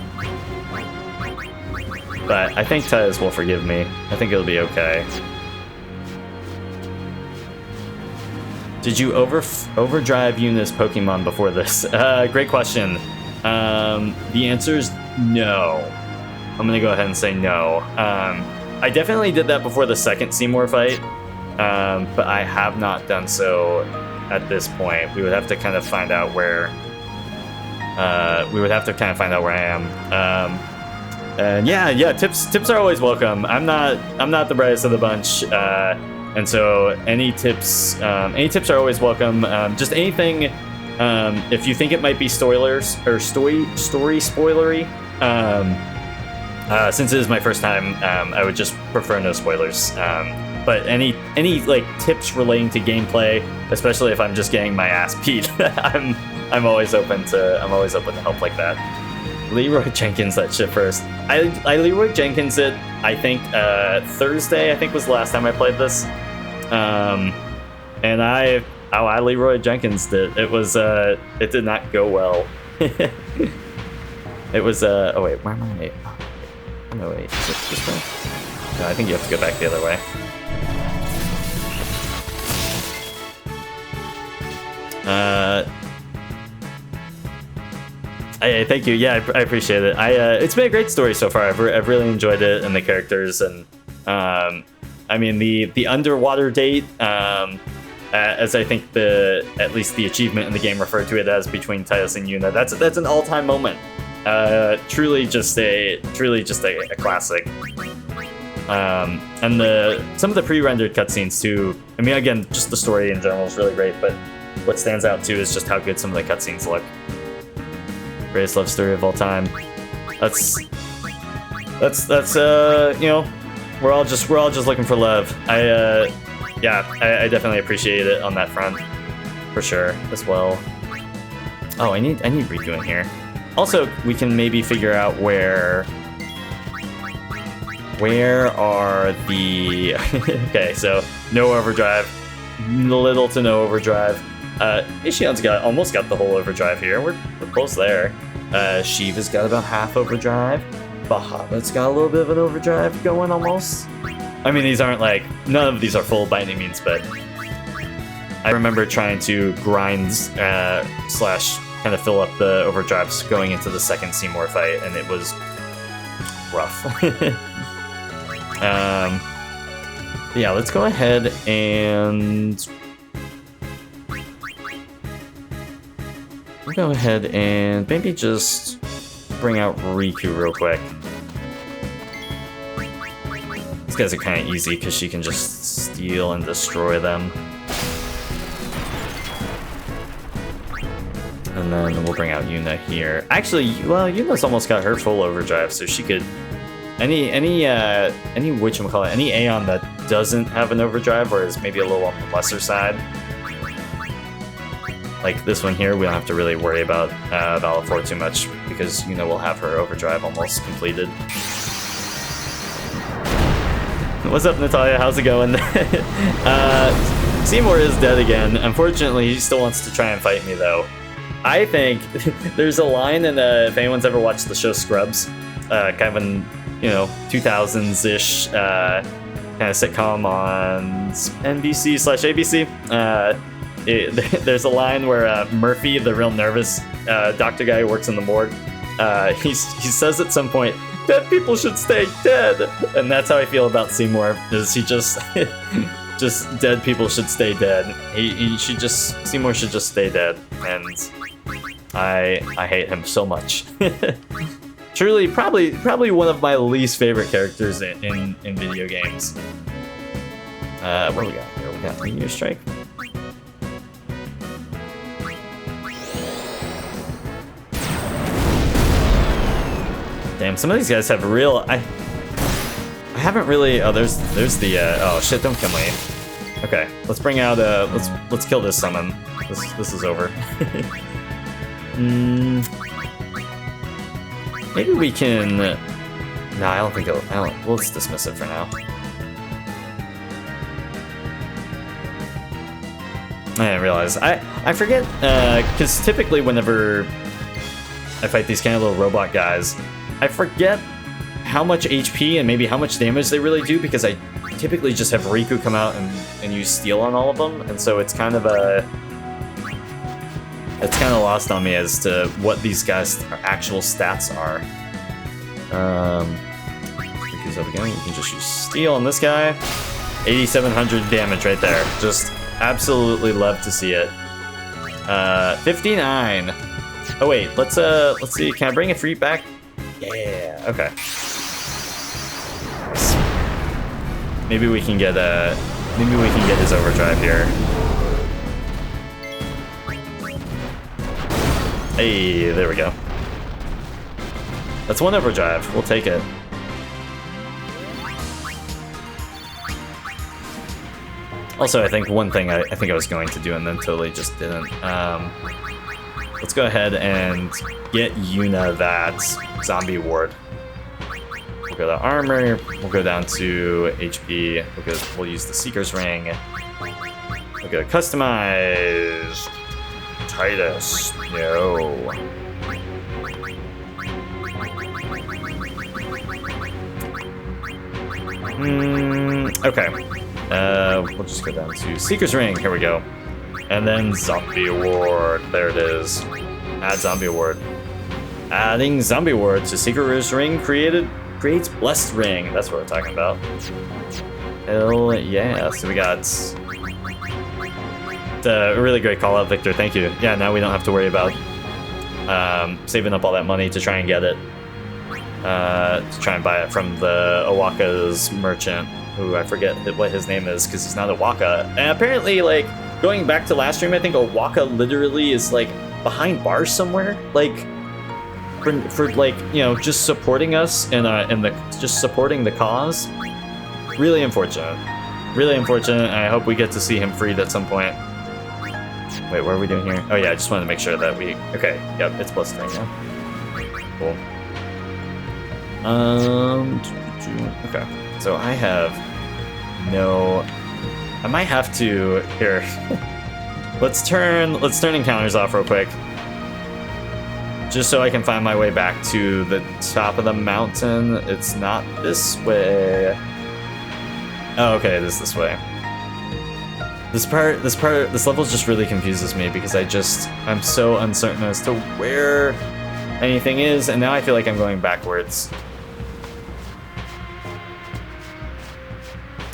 but I think Titus will forgive me. I think it'll be okay. Did you overdrive Yuna's Pokemon before this? Great question. The answer is no. I'm gonna go ahead and say no. I definitely did that before the second Seymour fight, but I have not done so at this point. We would have to kind of find out where. I am. And yeah, tips are always welcome. I'm not the brightest of the bunch, and so any tips are always welcome. Just anything. If you think it might be spoilers or story spoilery, since it is my first time, I would just prefer no spoilers. But any like tips relating to gameplay, especially if I'm just getting my ass beat, I'm always open to help like that. Leroy Jenkins that shit first. I Leroy Jenkins it. I think Thursday. I think was the last time I played this. And I Leroy Jenkins did. It was it did not go well. It was oh wait, where am I? Oh no, wait, is it this way? No, I think you have to go back the other way. Thank you. Yeah, I appreciate it. It's been a great story so far. I've really enjoyed it and the characters, and I mean the underwater date, as I think at least the achievement in the game referred to it as, between Tidus and Yuna. That's an all-time moment. Truly just a classic. And some of the pre-rendered cutscenes too. I mean, again, just the story in general is really great, but what stands out too is just how good some of the cutscenes look. Greatest love story of all time. That's you know, we're all just looking for love. I definitely appreciate it on that front, for sure, as well. Oh, I need Riku in here. Also, we can maybe figure out where are the okay, so no overdrive, little to no overdrive. Ishion's almost got the whole overdrive here. We're close there. Shiva's got about half overdrive. Bahamut's got a little bit of an overdrive going almost. I mean, these aren't like, none of these are full by any means, but I remember trying to grind slash kind of fill up the overdrives going into the second Seymour fight, and it was rough. Yeah, let's go ahead and maybe just bring out Riku real quick. These guys are kind of easy because she can just steal and destroy them. And then we'll bring out Yuna here. Actually, well, Yuna's almost got her full overdrive, so she could any whatchamacallit, any Aeon that doesn't have an overdrive or is maybe a little on the lesser side. Like this one here, we don't have to really worry about Valifor too much because Yuna will have her overdrive almost completed. What's up, Natalia? How's it going? Seymour is dead again. Unfortunately, he still wants to try and fight me, though. I think there's a line in if anyone's ever watched the show Scrubs, kind of an 2000s-ish kind of sitcom on NBC/ABC. There's a line where Murphy, the real nervous doctor guy who works in the morgue, he says at some point, "Dead people should stay dead," and that's how I feel about Seymour. Is he just dead people should stay dead? Seymour should just stay dead, and I hate him so much. Truly, probably one of my least favorite characters in video games. What do we got here? We got Meteor Strike. Damn, some of these guys have real. I haven't really. Oh, there's the. Oh shit! Don't kill me. Okay, let's bring out. Let's kill this summon. This is over. Maybe we can. No, I don't think it'll. Let's dismiss it for now. I didn't realize. I forget because typically whenever I fight these kind of little robot guys, I forget how much HP and maybe how much damage they really do because I typically just have Riku come out and use Steel on all of them, and so it's kind of lost on me as to what these guys' actual stats are. Riku's up again. We can just use Steel on this guy. 8,700 damage right there. Just absolutely love to see it. 59. Oh wait, let's see. Can I bring a free back? Yeah. Okay. Maybe we can get his overdrive here. Hey, there we go. That's one overdrive. We'll take it. Also, I think one thing I think I was going to do and then totally just didn't. Let's go ahead and get Yuna that zombie ward. We'll We'll go to armor. We'll go down to HP. We'll use the Seeker's Ring. We'll go customize. Titus. No. Okay. We'll just go down to Seeker's Ring. Here we go. And then Zombie Award. There it is. Add Zombie Award. Adding Zombie Award to Seeker's Ring creates Blessed Ring. That's what we're talking about. Hell yeah. So we got the really great call out, Victor. Thank you. Yeah, now we don't have to worry about saving up all that money to try and get it. To try and buy it from the Owaka's merchant, who I forget what his name is because he's not Owaka. And apparently, like, going back to last stream, I think Owaka literally is like behind bars somewhere, like for like, you know, just supporting us and just supporting the cause. Really unfortunate. Really unfortunate. I hope we get to see him freed at some point. Wait, what are we doing here? Oh yeah, I just wanted to make sure that we. Okay, yep, it's plus 3 now. Cool. Okay. So I have no. I might have to here. Let's turn encounters off real quick, just so I can find my way back to the top of the mountain. It's not this way. Oh, okay, it is this way. This level just really confuses me because I'm so uncertain as to where anything is, and now I feel like I'm going backwards.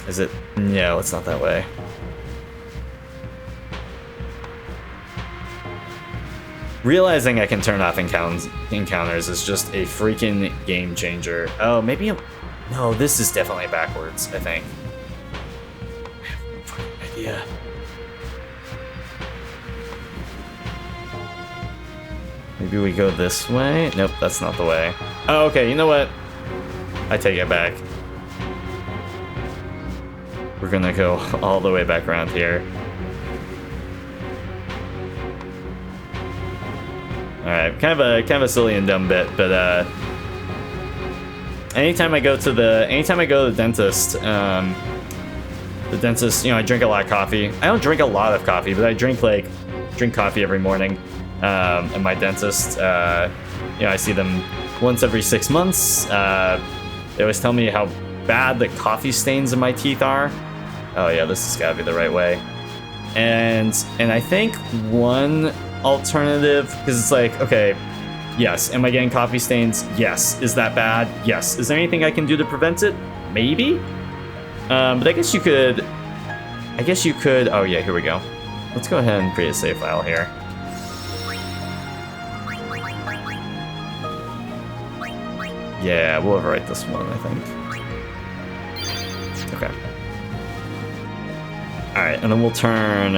Is it? No, it's not that way. Realizing I can turn off encounters is just a freaking game changer. Oh, maybe no, this is definitely backwards, I think. I have no fucking idea. Maybe we go this way? Nope, that's not the way. Oh, okay, you know what? I take it back. We're gonna go all the way back around here. Alright, kind of a silly and dumb bit, but anytime I go to the dentist, you know, I drink a lot of coffee. I don't drink a lot of coffee, but I drink coffee every morning. And my dentist, you know, I see them once every 6 months. They always tell me how bad the coffee stains in my teeth are. Oh yeah, this has gotta be the right way. And I think one alternative, because it's like, okay, yes, am I getting coffee stains? Yes. Is that bad? Yes. Is there anything I can do to prevent it? Maybe. But I guess you could. Oh yeah, here we go. Let's go ahead and create a save file here. Yeah, we'll overwrite this one, I think. Okay. Alright, and then we'll turn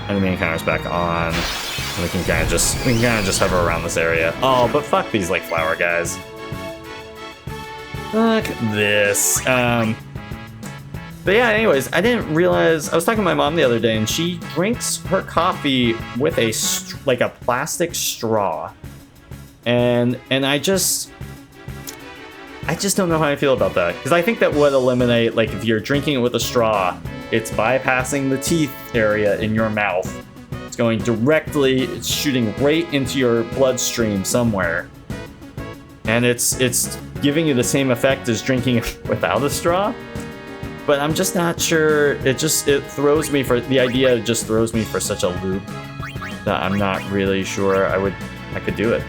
enemy encounters back on. And we can kind of just hover around this area. Oh, but fuck these like flower guys. Fuck this. But yeah, anyways, I didn't realize. I was talking to my mom the other day, and she drinks her coffee with a plastic straw, and I just don't know how I feel about that, because I think that would eliminate, like, if you're drinking it with a straw, it's bypassing the teeth area in your mouth. It's going directly, it's shooting right into your bloodstream somewhere. And it's giving you the same effect as drinking it without a straw. But I'm just not sure, it throws me for, the idea just throws me for such a loop that I'm not really sure I could do it.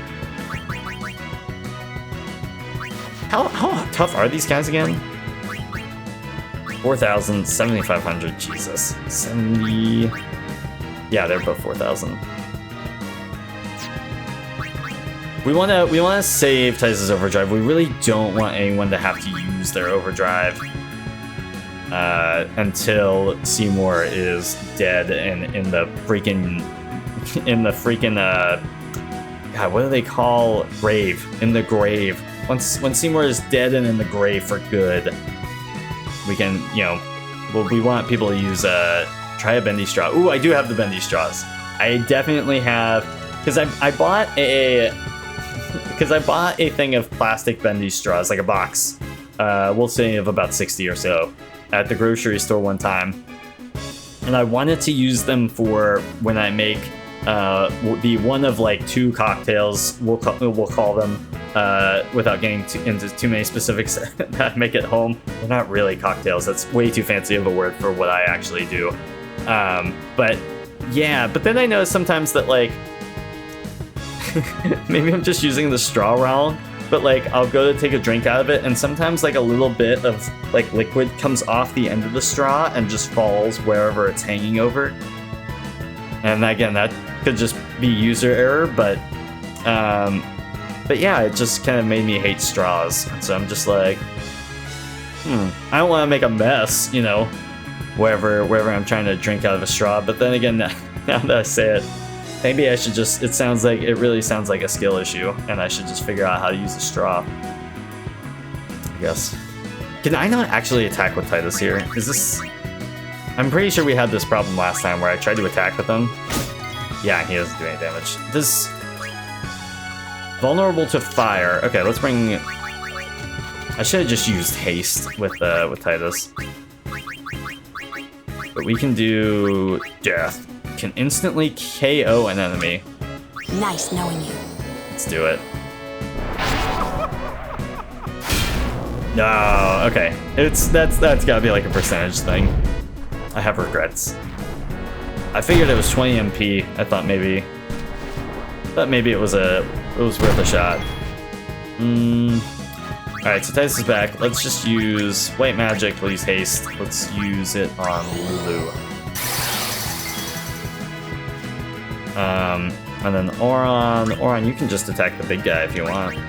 How tough are these guys again? 4,000, 7,500, Jesus. 70... Yeah, they're both 4,000. We wanna save Titus' overdrive. We really don't want anyone to have to use their overdrive until Seymour is dead and in the freaking God, what do they call grave? In the grave. When Seymour is dead and in the grave for good, we can, you know, we want people to use try a bendy straw. Ooh, I do have the bendy straws. I definitely have, because I bought a because I bought a thing of plastic bendy straws, like a box. We'll say of about 60 or so at the grocery store one time. And I wanted to use them for when I make the one of like 2 cocktails, we'll call them, without getting into too many specifics that I make at home. They're not really cocktails. That's way too fancy of a word for what I actually do. But yeah, but then I notice sometimes that like, maybe I'm just using the straw wrong, but like I'll go to take a drink out of it and sometimes like a little bit of like liquid comes off the end of the straw and just falls wherever it's hanging over. And again, that could just be user error, but yeah, it just kind of made me hate straws. And so I'm just like, I don't want to make a mess, you know, wherever I'm trying to drink out of a straw. But then again, now that I say it, maybe I should just, it really sounds like a skill issue, and I should just figure out how to use a straw, I guess. Can I not actually attack with Tidus here? Is this... I'm pretty sure we had this problem last time where I tried to attack with him. Yeah, he doesn't do any damage. This... Vulnerable to fire. Okay, let's bring... I should have just used haste with Tidus. But we can do death. Can instantly KO an enemy. Nice knowing you. Let's do it. No, okay. That's gotta be like a percentage thing. I have regrets. I figured it was 20 MP. I thought maybe it was worth a shot. Alright, so Tidus is back. Let's just use white magic. We'll use haste. Let's use it on Lulu. And then Auron, you can just attack the big guy if you want.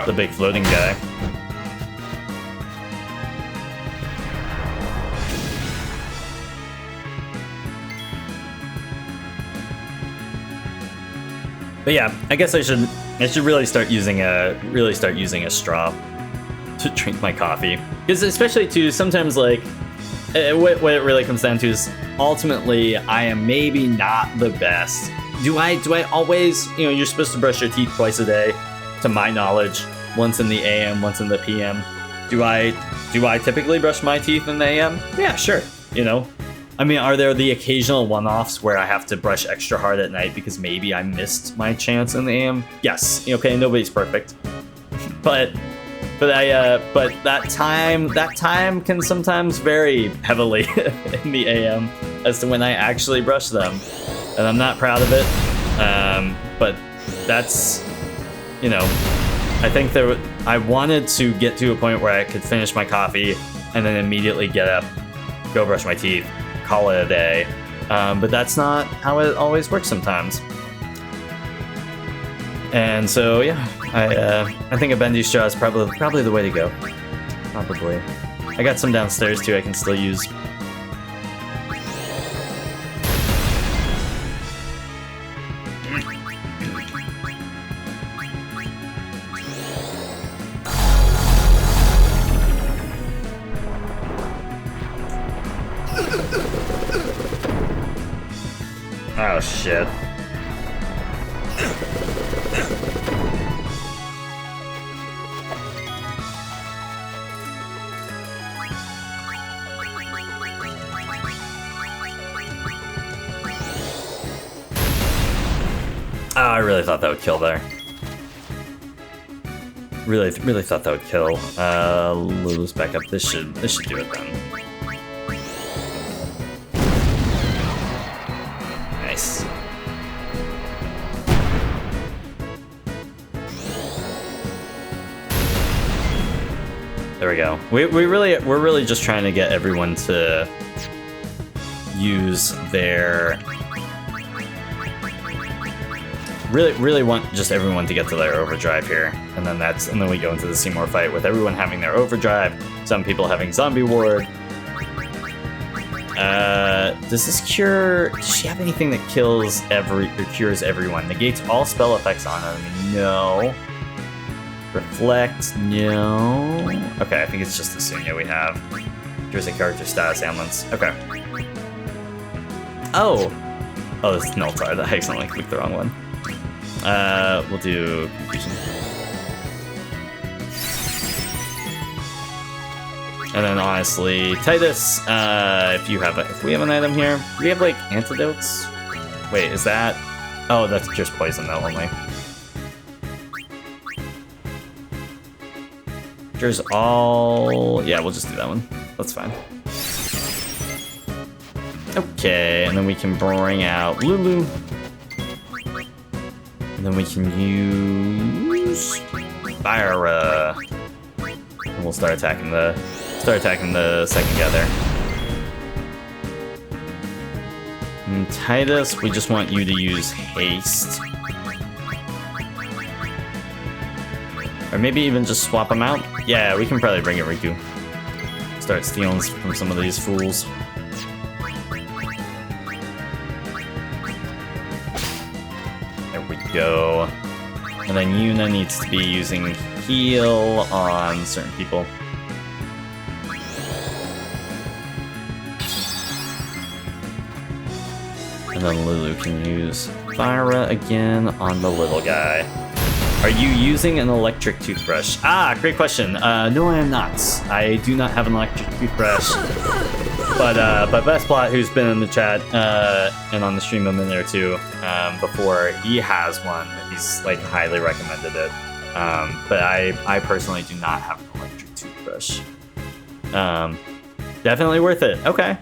The big floating guy. But yeah, I guess I should really start using a straw to drink my coffee. Because especially too, sometimes like what it really comes down to is ultimately I am maybe not the best. Do I always, you know, you're supposed to brush your teeth twice a day, to my knowledge, once in the AM, once in the PM. Do I typically brush my teeth in the AM? Yeah, sure. You know, I mean, are there the occasional one-offs where I have to brush extra hard at night because maybe I missed my chance in the AM? Yes. Okay, nobody's perfect. But that time can sometimes vary heavily in the AM as to when I actually brush them, and I'm not proud of it. But that's, you know, I think I wanted to get to a point where I could finish my coffee and then immediately get up, go brush my teeth, call it a day. But that's not how it always works sometimes. And so yeah, I think a bendy straw is probably the way to go. Probably. I got some downstairs too I can still use. Oh shit. Oh, I really thought that would kill there. Really thought that would kill. Lulu's back up. This should do it then. Nice. There we go. We're really just trying to get everyone to use their... Really want just everyone to get to their overdrive here, and then we go into the Seymour fight with everyone having their overdrive, some people having zombie ward. Does this cure? Does she have anything that cures everyone? Negates all spell effects on enemy? No. Reflect? No. Okay, I think it's just the Sunya we have. Here's a character status ailments. Okay. Oh, this is Nultard. I accidentally clicked the wrong one. We'll do confusion. And then honestly, Titus, if we have an item here, do we have like antidotes? Wait, is that? Oh, that's just poison though only. There's all, yeah, we'll just do that one. That's fine. Okay, and then we can bring out Lulu. And then we can use Fyra. And we'll start attacking the second guy there. And Titus, we just want you to use haste. Or maybe even just swap them out. Yeah, we can probably bring it Riku. Start stealing from some of these fools. There we go. And then Yuna needs to be using heal on certain people. And then Lulu can use Fyra again on the little guy. Are you using an electric toothbrush? Ah, great question. No, I am not. I do not have an electric toothbrush. But Bestplot, who's been in the chat and on the stream a minute or two before, he has one. He's like highly recommended it. But I personally do not have an electric toothbrush. Definitely worth it. Okay.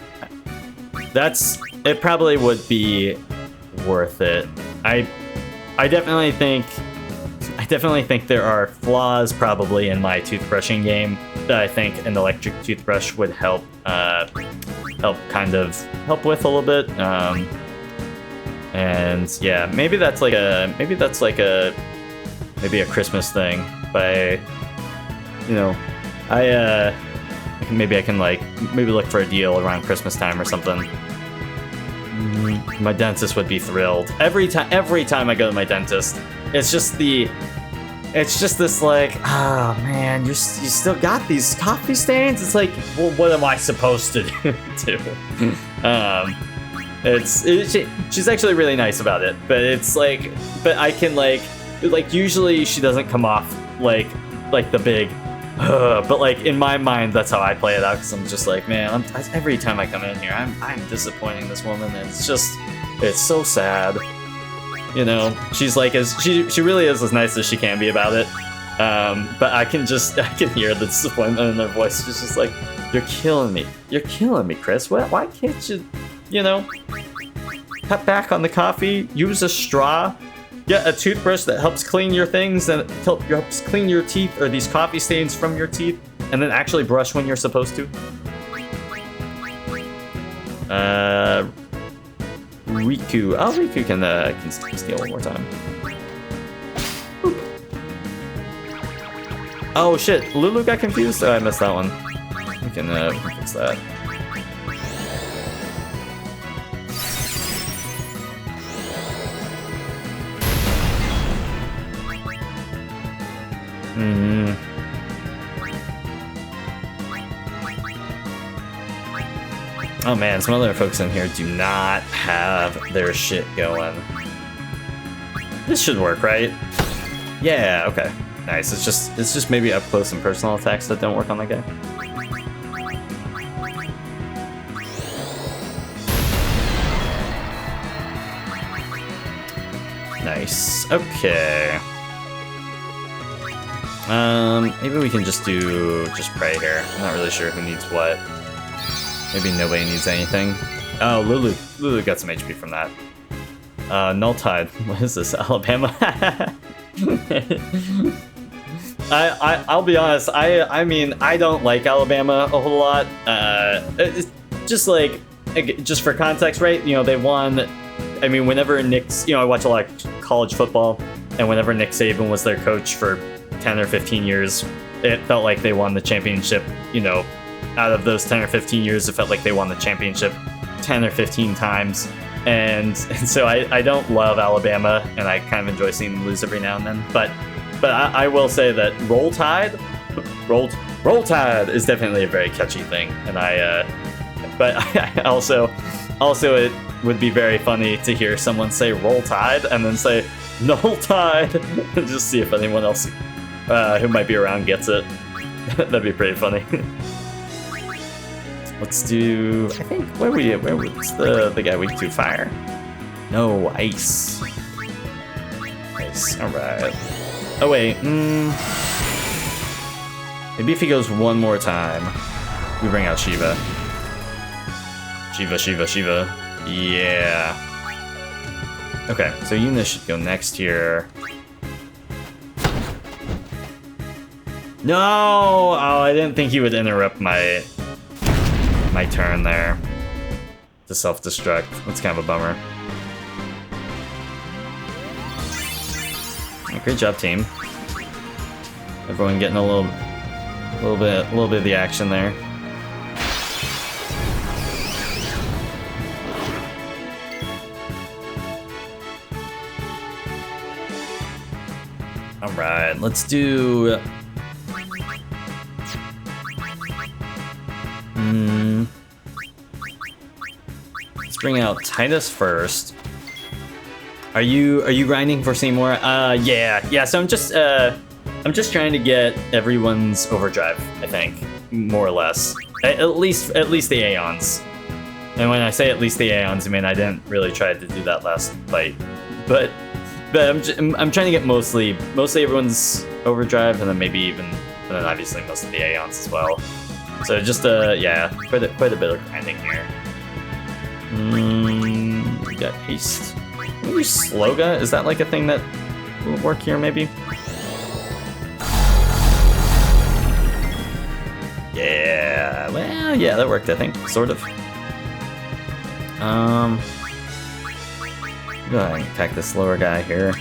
It probably would be worth it. I definitely think there are flaws probably in my toothbrushing game that I think an electric toothbrush would help with a little bit. And yeah, maybe that's like a Christmas thing. But maybe I can maybe look for a deal around Christmas time or something. My dentist would be thrilled. Every time I go to my dentist, it's just this like, oh man, you still got these coffee stains? It's like, well, what am I supposed to do? She's actually really nice about it, but it's like, but I can like usually she doesn't come off like the big, but like in my mind that's how I play it out, because I'm just like, man, every time I come in here, I'm disappointing this woman, and it's so sad. She's like, she really is as nice as she can be about it. But I can hear the disappointment in her voice. She's just like, you're killing me, Chris. Why can't you, cut back on the coffee, use a straw, get a toothbrush that helps clean your things and helps clean your teeth or these coffee stains from your teeth, and then actually brush when you're supposed to. Riku. Oh, Riku can steal one more time. Oop. Oh shit, Lulu got confused? Oh, I missed that one. We can fix that. Oh man, some other folks in here do not have their shit going. This should work, right? Yeah, okay. Nice. It's just maybe up close and personal attacks that don't work on that guy. Nice. Okay. Maybe we can just pray here. I'm not really sure who needs what. Maybe nobody needs anything. Oh, Lulu got some HP from that. Null Tide. What is this? Alabama? I'll be honest. I mean, I don't like Alabama a whole lot. It's just for context, right? They won. I mean, whenever Nick's, I watch a lot of college football, and whenever Nick Saban was their coach for 10 or 15 years, it felt like they won the championship, out of those 10 or 15 years, it felt like they won the championship 10 or 15 times. And so I don't love Alabama, and I kind of enjoy seeing them lose every now and then. But I will say that Roll Tide is definitely a very catchy thing. And but I also it would be very funny to hear someone say Roll Tide and then say, Null Tide. Just see if anyone else who might be around gets it. That'd be pretty funny. Let's do. I think what's the guy weak to? Fire? No, ice. Ice. All right. Oh wait. Maybe if he goes one more time, we bring out Shiva. Shiva. Yeah. Okay, so Yuna should go next here. No! Oh, I didn't think he would interrupt my turn there to self-destruct. That's kind of a bummer. Great job, team. Everyone getting a little bit of the action there. All right, let's do. Let's bring out Titus first. Are you grinding for Seymour? Yeah. So I'm just trying to get everyone's overdrive. I think more or less. At least the Aeons. And when I say at least the Aeons, I mean I didn't really try to do that last fight, but I'm trying to get mostly everyone's overdrive, and then obviously most of the Aeons as well. So just yeah, quite a bit of grinding here. We got haste. Maybe Sloga? Is that like a thing that will work here? Maybe. Yeah. Well, yeah, that worked. I think sort of. Go ahead and attack this lower guy here.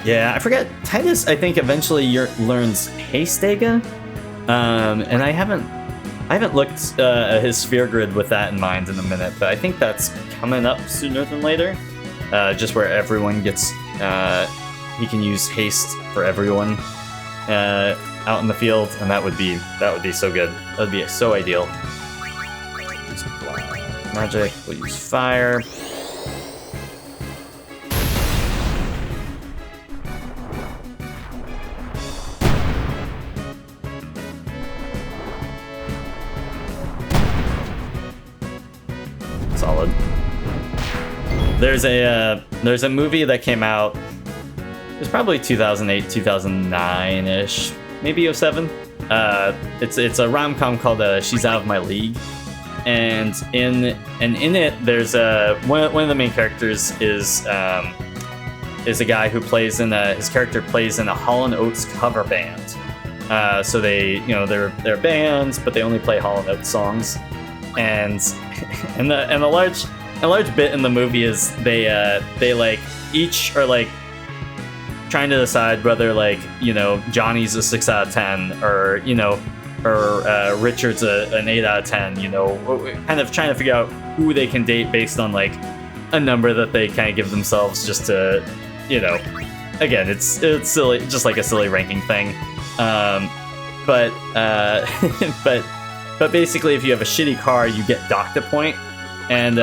Yeah, I forget. Titus, I think, eventually learns Hastega. And I haven't looked at his sphere grid with that in mind in a minute, but I think that's coming up sooner than later. Just where everyone gets, he can use haste for everyone out in the field, and that would be so good. That would be so ideal. Use magic. We'll use fire. Solid. There's a movie that came out. It was probably 2008, 2009-ish, maybe 07. It's a rom-com called "She's Out of My League," and in it there's one of the main characters is a guy who plays in his character plays in a Hall & Oates cover band. So they're bands, but they only play Hall & Oates songs. And a large bit in the movie is they like each are like trying to decide whether Johnny's a 6 out of 10 or Richard's an 8 out of 10, kind of trying to figure out who they can date based on like a number that they kind of give themselves just to again it's silly, just like a silly ranking thing, but basically if you have a shitty car you get docked a point. And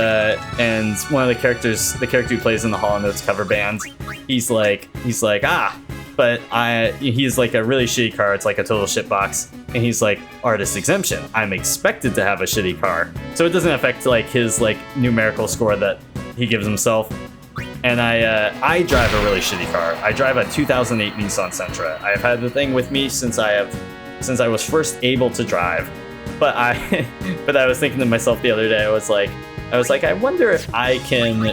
one of the character who plays in the Hall & Oates cover band, he's like he's like a really shitty car. It's like a total shitbox, and he's like, artist exemption. I'm expected to have a shitty car, so it doesn't affect like his like numerical score that he gives himself. And I drive a really shitty car. I drive a 2008 Nissan Sentra. I've had the thing with me since I was first able to drive. But I was thinking to myself the other day, I was like, I wonder if I can,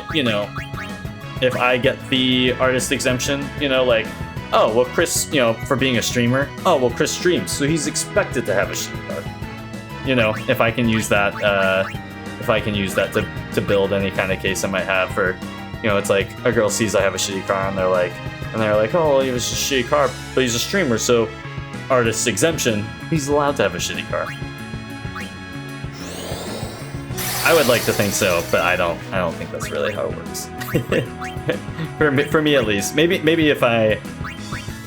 if I get the artist exemption, like, oh, well, Chris, for being a streamer, oh, well, Chris streams, so he's expected to have a shitty car. If I can use that, to build any kind of case I might have for, it's like a girl sees I have a shitty car and they're like, oh, well, he has a shitty car, but he's a streamer, so artist exemption, he's allowed to have a shitty car. I would like to think so, but I don't think that's really how it works. for me at least. Maybe if I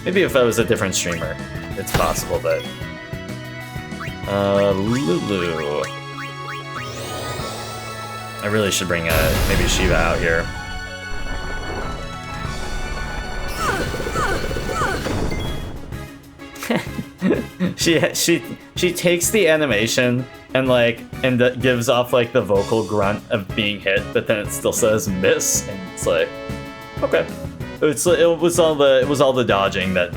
was a different streamer, it's possible that Lulu. I really should bring maybe Shiva out here. she takes the animation and gives off like the vocal grunt of being hit, but then it still says miss, and it's like, okay, it was all the dodging that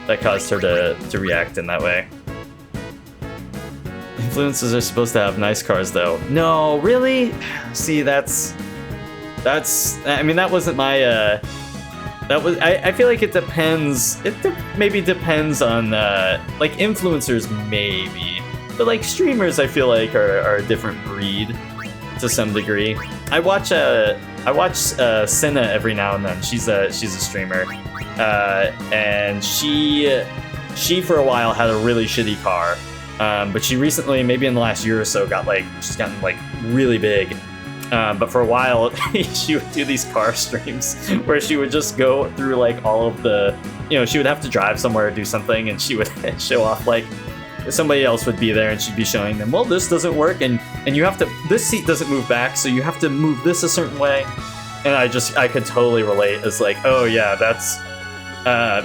that caused her to react in that way. Influencers are supposed to have nice cars, though. No, really? See, that's. I mean, that wasn't my. That was. I feel like it depends. Maybe depends on like influencers, maybe, but like streamers, I feel like are a different breed to some degree. I watch Senna every now and then. She's a streamer, and she for a while had a really shitty car. But she recently, maybe in the last year or so, she's gotten like really big. But for a while, she would do these car streams where she would just go through like all of the, she would have to drive somewhere or do something, and she would show off like somebody else would be there, and she'd be showing them, well, this doesn't work, and you have to, this seat doesn't move back, so you have to move this a certain way. And I could totally relate as like, oh yeah, that's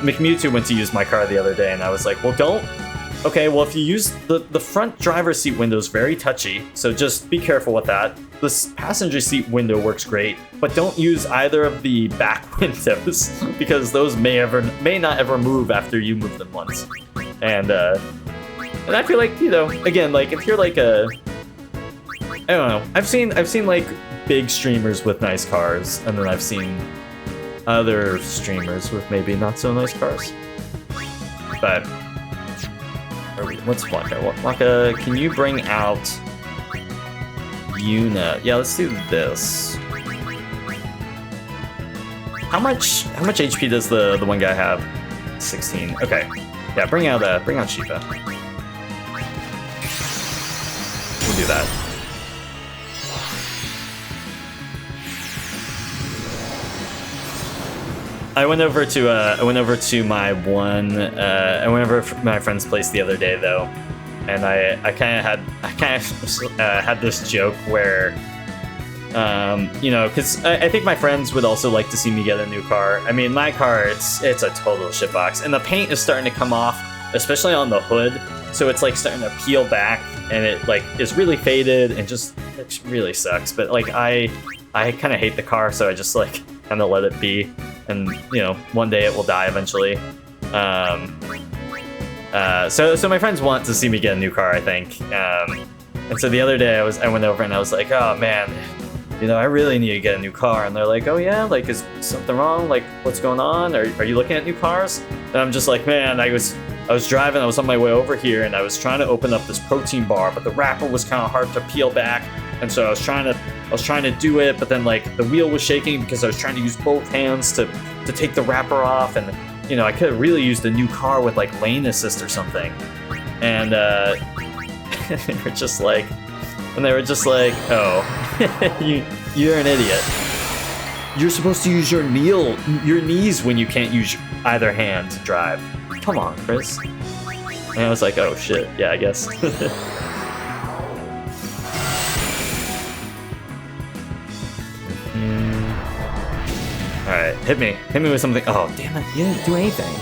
McMewtwo went to use my car the other day, and I was like, well, don't. Okay, well, if you use the front driver's seat window is very touchy, so just be careful with that. This passenger seat window works great, but don't use either of the back windows because those may not ever move after you move them once. And I feel like, again, like if you're like I don't know, I've seen like big streamers with nice cars, and then I've seen other streamers with maybe not so nice cars. But what's Blanca? Blanca, can you bring out Yuna? Yeah, let's do this. How much HP does the one guy have? 16. Okay. Yeah, bring out Shiva. We'll do that. I went over to my friend's place the other day though, and I kind of had this joke where, because I think my friends would also like to see me get a new car. I mean, my car, it's a total shitbox, and the paint is starting to come off, especially on the hood. So it's like starting to peel back, and it like is really faded, and it really sucks. But like I kind of hate the car, so I just like kind of let it be. And one day it will die eventually. So my friends want to see me get a new car, I think. And so the other day I went over and I was like, oh man, I really need to get a new car. And they're like, oh yeah, like is something wrong? Like what's going on? Are you looking at new cars? And I'm just like, man, I was driving, I was on my way over here, and I was trying to open up this protein bar, but the wrapper was kind of hard to peel back. And so I was trying to do it, but then like the wheel was shaking because I was trying to use both hands to take the wrapper off, and I could have really used a new car with like lane assist or something. And they were just like, oh, you're an idiot. You're supposed to use your knees when you can't use either hand to drive. Come on, Chris. And I was like, oh shit, yeah, I guess. Alright, hit me with something. Oh, damn it, you didn't do anything.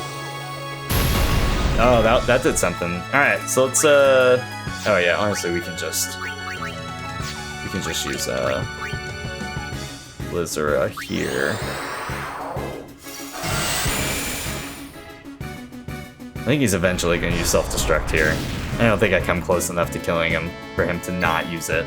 Oh, that did something. Alright, so let's, oh yeah, honestly, we can just use, Blizzard here. I think he's eventually going to use self-destruct here. I don't think I come close enough to killing him for him to not use it.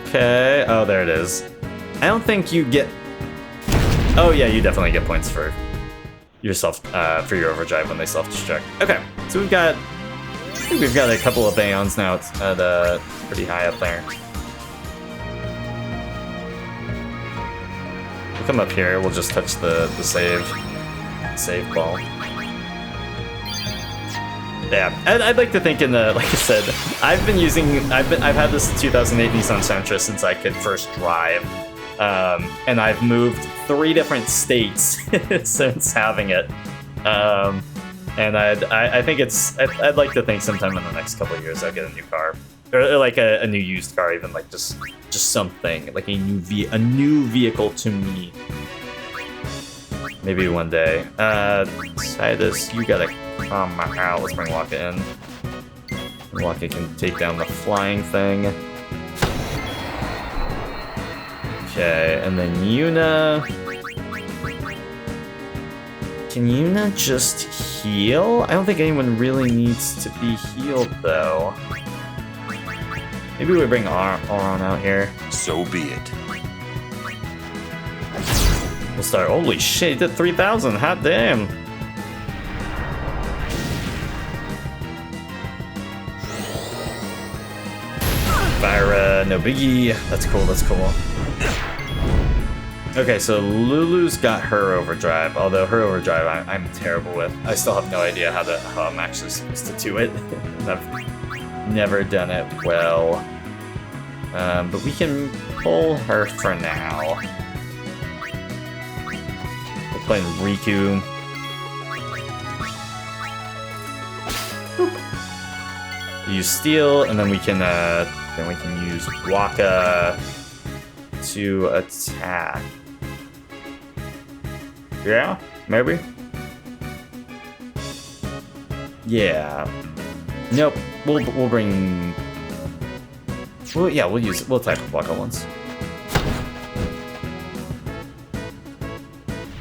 Okay, oh, there it is. I don't think you get... Oh yeah, you definitely get points for yourself, for your overdrive when they self-destruct. Okay, so I think we've got a couple of Baons now. It's at, pretty high up there. We'll come up here, we'll just touch the save ball. Yeah, I'd like to think in the, like I said, I've had this 2008 Nissan Sentra since I could first drive, and I've moved 3 different states since having it, and I think I'd like to think sometime in the next couple of years I'll get a new car. or like a new used car, even like just something like a new vehicle to me. Maybe one day. Tidus, you gotta come out. Let's bring Waka in. Waka can take down the flying thing. Okay, and then Yuna. Can Yuna just heal? I don't think anyone really needs to be healed, though. Maybe we bring Auron out here. So be it. We'll start. Holy shit, he did 3,000. Hot damn. Fire, no biggie. That's cool, that's cool. Okay, so Lulu's got her overdrive, although her overdrive I'm terrible with. I still have no idea how I'm actually supposed to do it. I've never done it well. But we can pull her for now. We're playing Riku. Use Steel, and then we can use Waka to attack. Yeah, maybe. Yeah. Nope. We'll bring. Well, yeah, we'll attack with Waka once.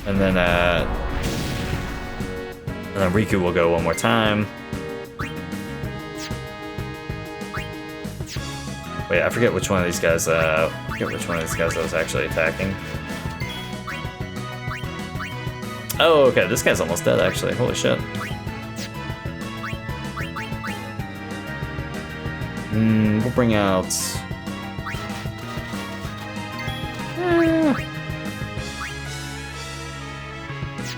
And then Riku will go one more time. Wait, I forget which one of these guys. I was actually attacking. Oh, okay. This guy's almost dead, actually. Holy shit. We'll bring out.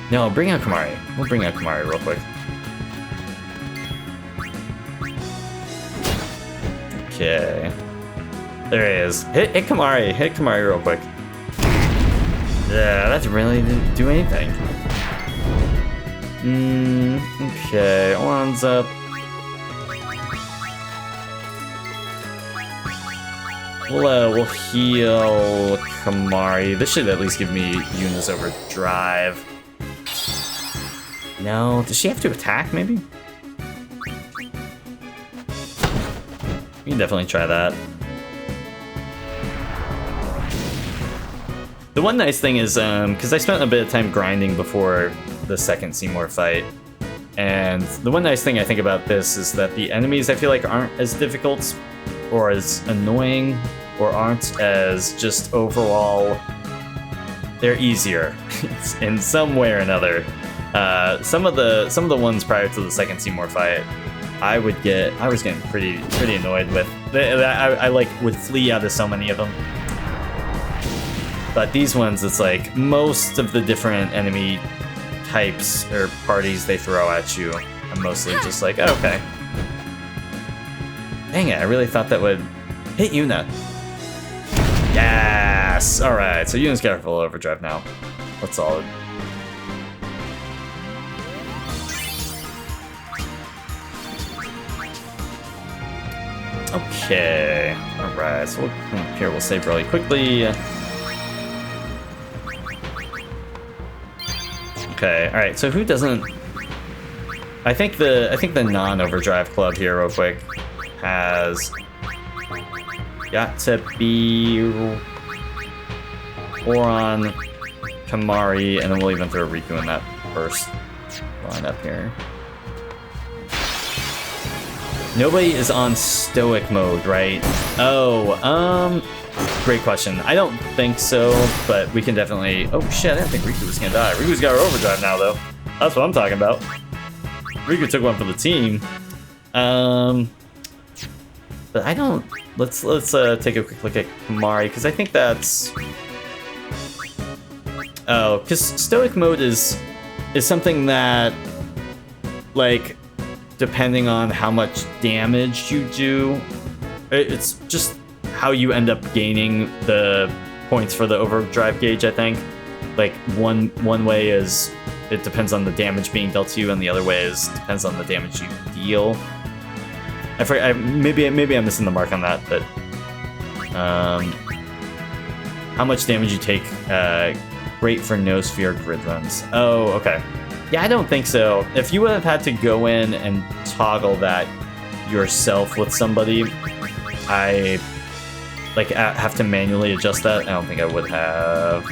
No, bring out Kimahri. We'll bring out Kimahri real quick. Okay. There he is. Hit Kimahri. Hit Kimahri real quick. Yeah, that really didn't do anything. Okay. Auron's up. We'll heal Kimahri. This should at least give me Yuna's overdrive. No, does she have to attack, maybe? We can definitely try that. The one nice thing is, because I spent a bit of time grinding before the second Seymour fight, and the one nice thing I think about this is that the enemies I feel like aren't as difficult or as annoying or aren't as just overall, they're easier in some way or another. Some of the ones prior to the second Seymour fight, I was getting pretty annoyed with. I like would flee out of so many of them. But these ones, it's like most of the different enemy types or parties they throw at you, I'm mostly just like, oh, okay. Dang it, I really thought that would hit Yuna. Yes! Alright, so Yuna's got full overdrive now. That's solid. Okay. Alright, so here we'll save really quickly. Okay, alright, so who doesn't... I think the non-overdrive club here real quick has got to be Auron, Kimahri, and then we'll even throw Riku in that first lineup here. Nobody is on stoic mode, right? Oh, great question. I don't think so, but we can definitely... Oh shit, I didn't think Riku was gonna die. Riku's got her overdrive now, though. That's what I'm talking about. Riku took one for the team. But I don't... Let's take a quick look at Kimahri, because I think that's... Oh, because stoic mode is something that, like, depending on how much damage you do, it's just how you end up gaining the points for the overdrive gauge, I think. Like, one way is it depends on the damage being dealt to you, and the other way is depends on the damage you deal. Maybe I'm missing the mark on that, but how much damage you take? Great for no sphere grid runs. Oh, okay. Yeah, I don't think so. If you would have had to go in and toggle that yourself with somebody, I have to manually adjust that. I don't think I would have.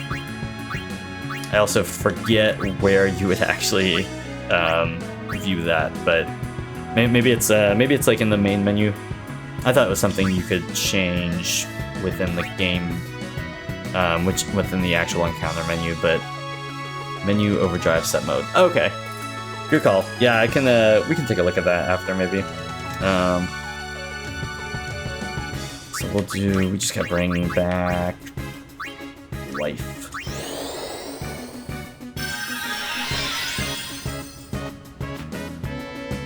I also forget where you would actually view that, but maybe it's like in the main menu. I thought it was something you could change within the game, which within the actual encounter menu, but menu overdrive set mode. Okay, good call. Yeah, I can. We can take a look at that after maybe. So we just gotta bring back life.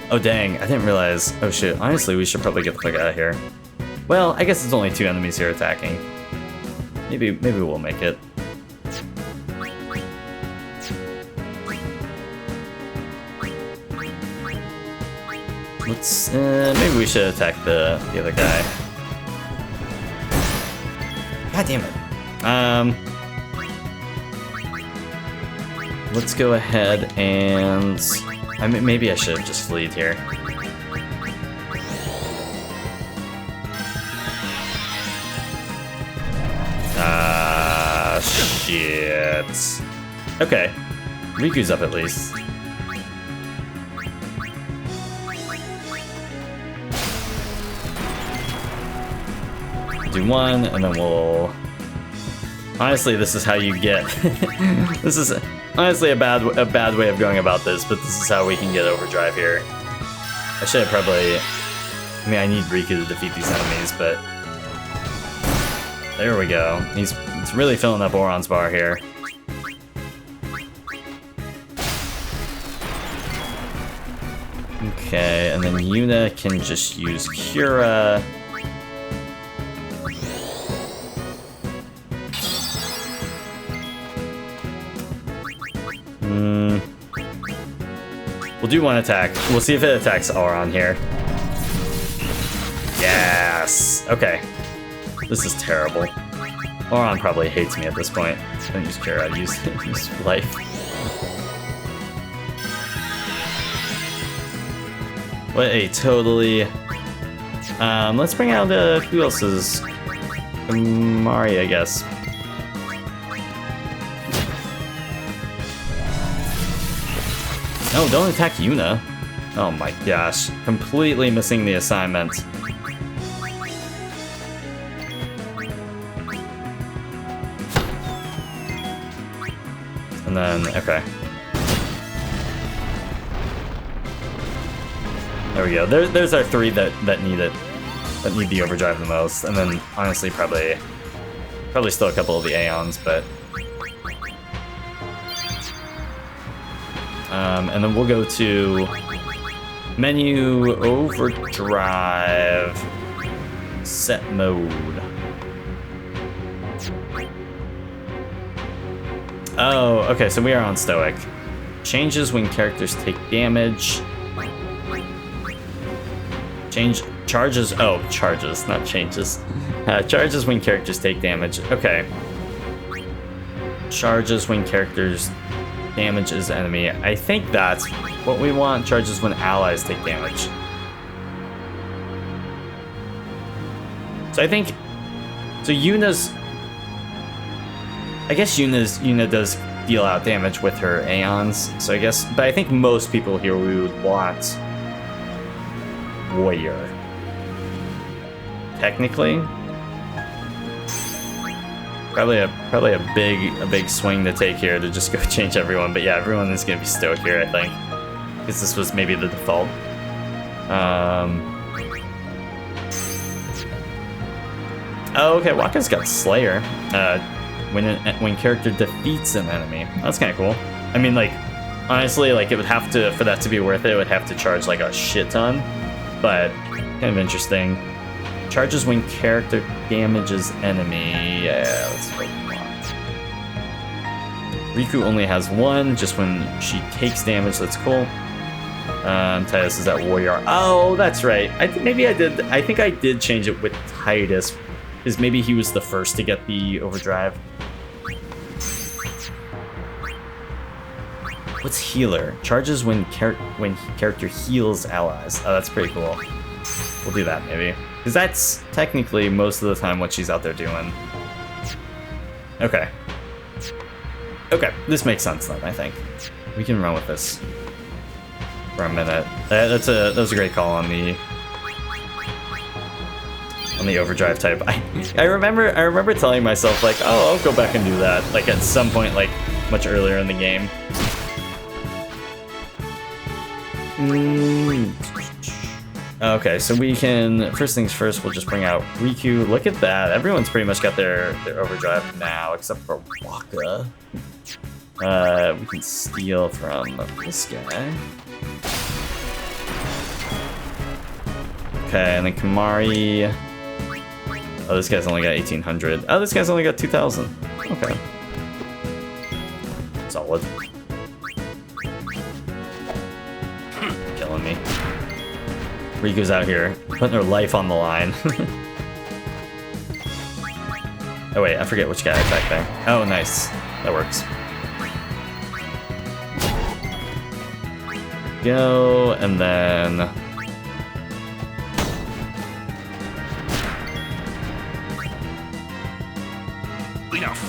Oh dang, I didn't realize. Oh shit, honestly we should probably get the fuck out of here. Well, I guess it's only 2 enemies here attacking. Maybe we'll make it. Let's, maybe we should attack the other guy. God damn it. Let's go ahead and... maybe I should have just fleed here. Shit. Okay. Riku's up at least. Do one, and then we'll... Honestly, this is how you get... This is honestly a bad way of going about this, but this is how we can get overdrive here. I should have probably... I mean, I need Riku to defeat these enemies, but... There we go. He's really filling up Auron's bar here. Okay, and then Yuna can just use Cura. We'll do one attack. We'll see if it attacks Auron here. Yes! Okay. This is terrible. Auron probably hates me at this point. I don't use Cura, I use life. What a totally... let's bring out who else is... Mari, I guess. No, don't attack Yuna. Oh my gosh. Completely missing the assignment. And then, okay. There we go. There's our 3 that need it. That need the overdrive the most. And then, honestly, probably still a couple of the Aeons, but... and then we'll go to menu overdrive set mode. Oh, okay, so we are on Stoic. Changes when characters take damage. Charges, not changes. Charges when characters take damage. Okay. Charges when characters damages enemy. I think that's what we want. Charges when allies take damage. So I think... So Yuna's... I guess Yuna does deal out damage with her Aeons. So I guess... But I think most people here we would want... Warrior. Technically. Probably a big swing to take here to just go change everyone, but yeah, everyone is gonna be Stoic here, I think, because this was maybe the default. Oh, okay, Wakka's got Slayer. When character defeats an enemy, that's kind of cool. I mean, like, honestly, like it would have to, for that to be worth it, it would have to charge like a shit ton, but kind of interesting. Charges when character damages enemy. Yeah, let's wait. Riku only has 1, just when she takes damage. That's cool. Titus is at Warrior. Oh, that's right. I think I did change it with Titus, because maybe he was the first to get the overdrive. What's healer? Charges when character heals allies. Oh, that's pretty cool. We'll do that maybe, because that's technically most of the time what she's out there doing. Okay. Okay, this makes sense then. I think we can run with this for a minute. That was a great call on the overdrive type. I remember telling myself like, oh, I'll go back and do that like at some point, like much earlier in the game. Okay, so we can, first things first, we'll just bring out Riku. Look at that. Everyone's pretty much got their overdrive now, except for Waka. We can steal from this guy. Okay, and then Kimahri. Oh, this guy's only got 1800. Oh, this guy's only got 2000. Okay. Solid. Killing me. Riku's out here, putting her life on the line. Oh wait, I forget which guy I attacked there. Oh, nice. That works. Go, and then... Enough.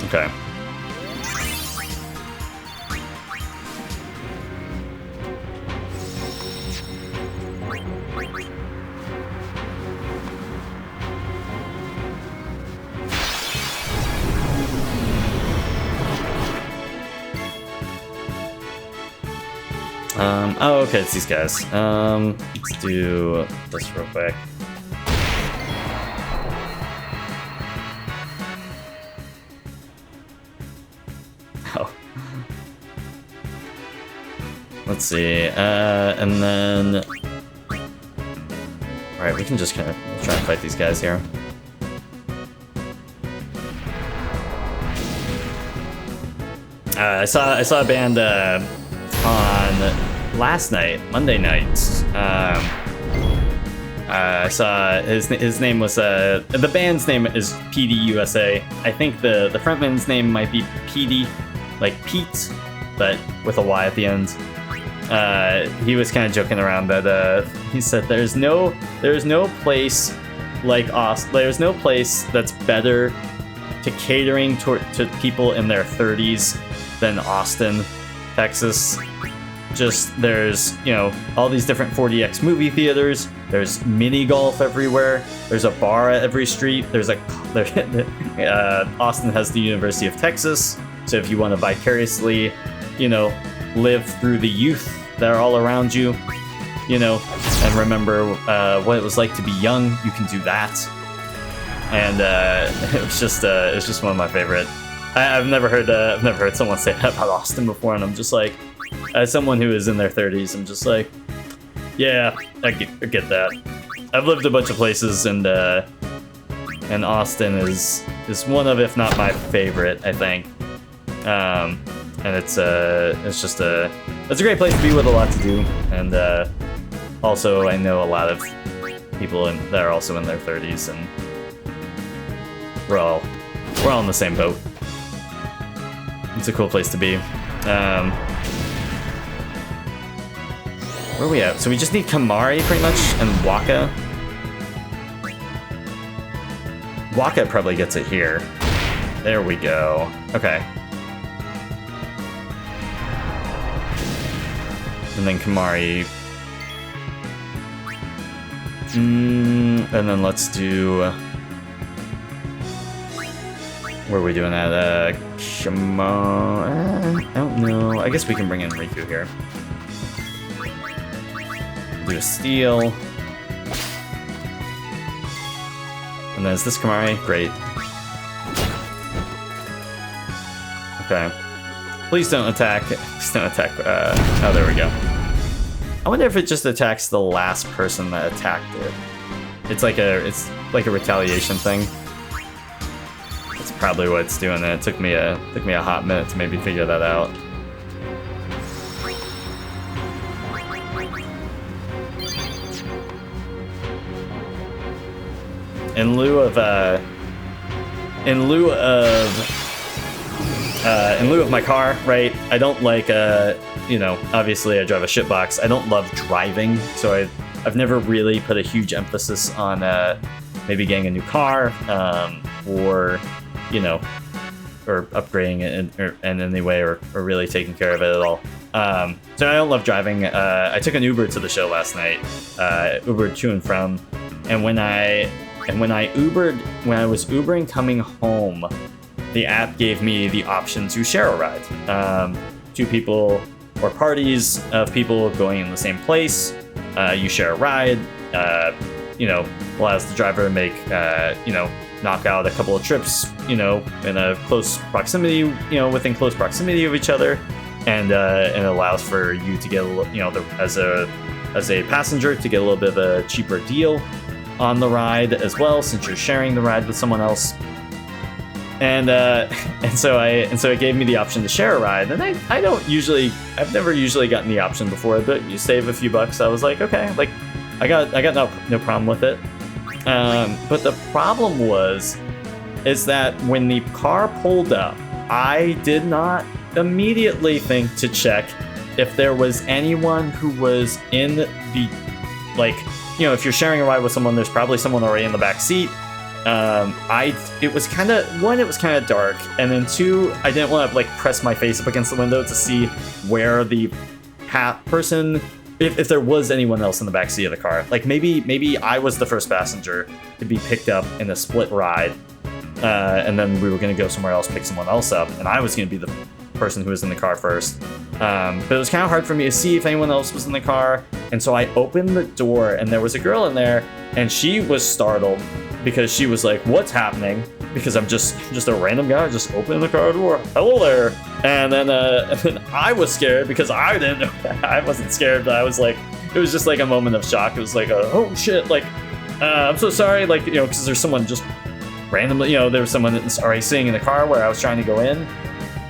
Okay. Oh, okay, it's these guys. Let's do this real quick. Oh. Let's see, and then... Alright, we can just kind of try and fight these guys here. I saw a band, on last night, Monday night. I saw his name was the band's name is PD USA. I think the frontman's name might be PD, like Pete, but with a Y at the end. He was kind of joking around that he said there's no place like Austin. There's no place that's better to catering to people in their 30s than Austin, Texas. Just there's, you know, all these different 4DX movie theaters. There's mini golf everywhere. There's a bar at every street. Austin has the University of Texas. So if you want to vicariously, you know, live through the youth that are all around you, you know, and remember what it was like to be young, you can do that. And it was just one of my favorite. I've never heard someone say that about Austin before, and I'm just like, as someone who is in their 30s, I'm just like, yeah, I get that. I've lived a bunch of places, and Austin is one of, if not my favorite, I think. And it's just a great place to be with a lot to do, and also I know a lot of people that are also in their 30s, and we're all in the same boat. It's a cool place to be. Where are we at? So we just need Kimahri pretty much, and Waka. Waka probably gets it here. There we go. Okay. And then Kimahri. And then let's do... Where are we doing that? I don't know. I guess we can bring in Riku here. Do a steal. And then is this Kimahri? Great. Okay. Please don't attack. Please don't attack. Oh, there we go. I wonder if it just attacks the last person that attacked it. It's like a retaliation thing. That's probably what's doing it. It took me a hot minute to maybe figure that out. In lieu of my car, right? I don't like you know, obviously I drive a shitbox. I don't love driving, so I've never really put a huge emphasis on maybe getting a new car, or you know, or upgrading it in any way, or really taking care of it at all. So I don't love driving. I took an Uber to the show last night, Ubered to and from, and when I was Ubering coming home, the app gave me the option to share a ride. Two people or parties of people going in the same place. You share a ride. You know, allows the driver to make knock out a couple of trips. You know, in a close proximity. You know, within close proximity of each other, and it allows for you to get as a passenger to get a little bit of a cheaper deal on the ride as well, since you're sharing the ride with someone else. And so it gave me the option to share a ride, and I've never usually gotten the option before, but you save a few bucks. I was like, okay, like I got no problem with it. But the problem is that when the car pulled up, I did not immediately think to check if there was anyone who was in the, like, you know, if you're sharing a ride with someone, there's probably someone already in the back seat. It was kind of dark, and then two, I didn't want to like press my face up against the window to see where the person, if there was anyone else in the back seat of the car. Like maybe I was the first passenger to be picked up in a split ride, and then we were gonna go somewhere else, pick someone else up, and I was gonna be the person who was in the car first. But it was kind of hard for me to see if anyone else was in the car, and so I opened the door, and there was a girl in there, and she was startled because she was like, "What's happening?" Because I'm just a random guy just opening the car door. Hello there. And then I was scared because I didn't know that. I wasn't scared, but I was like, it was just like a moment of shock. It was like, oh shit, like, I'm so sorry, like, you know, because there's someone just randomly, you know, there was someone that's already sitting in the car where I was trying to go in.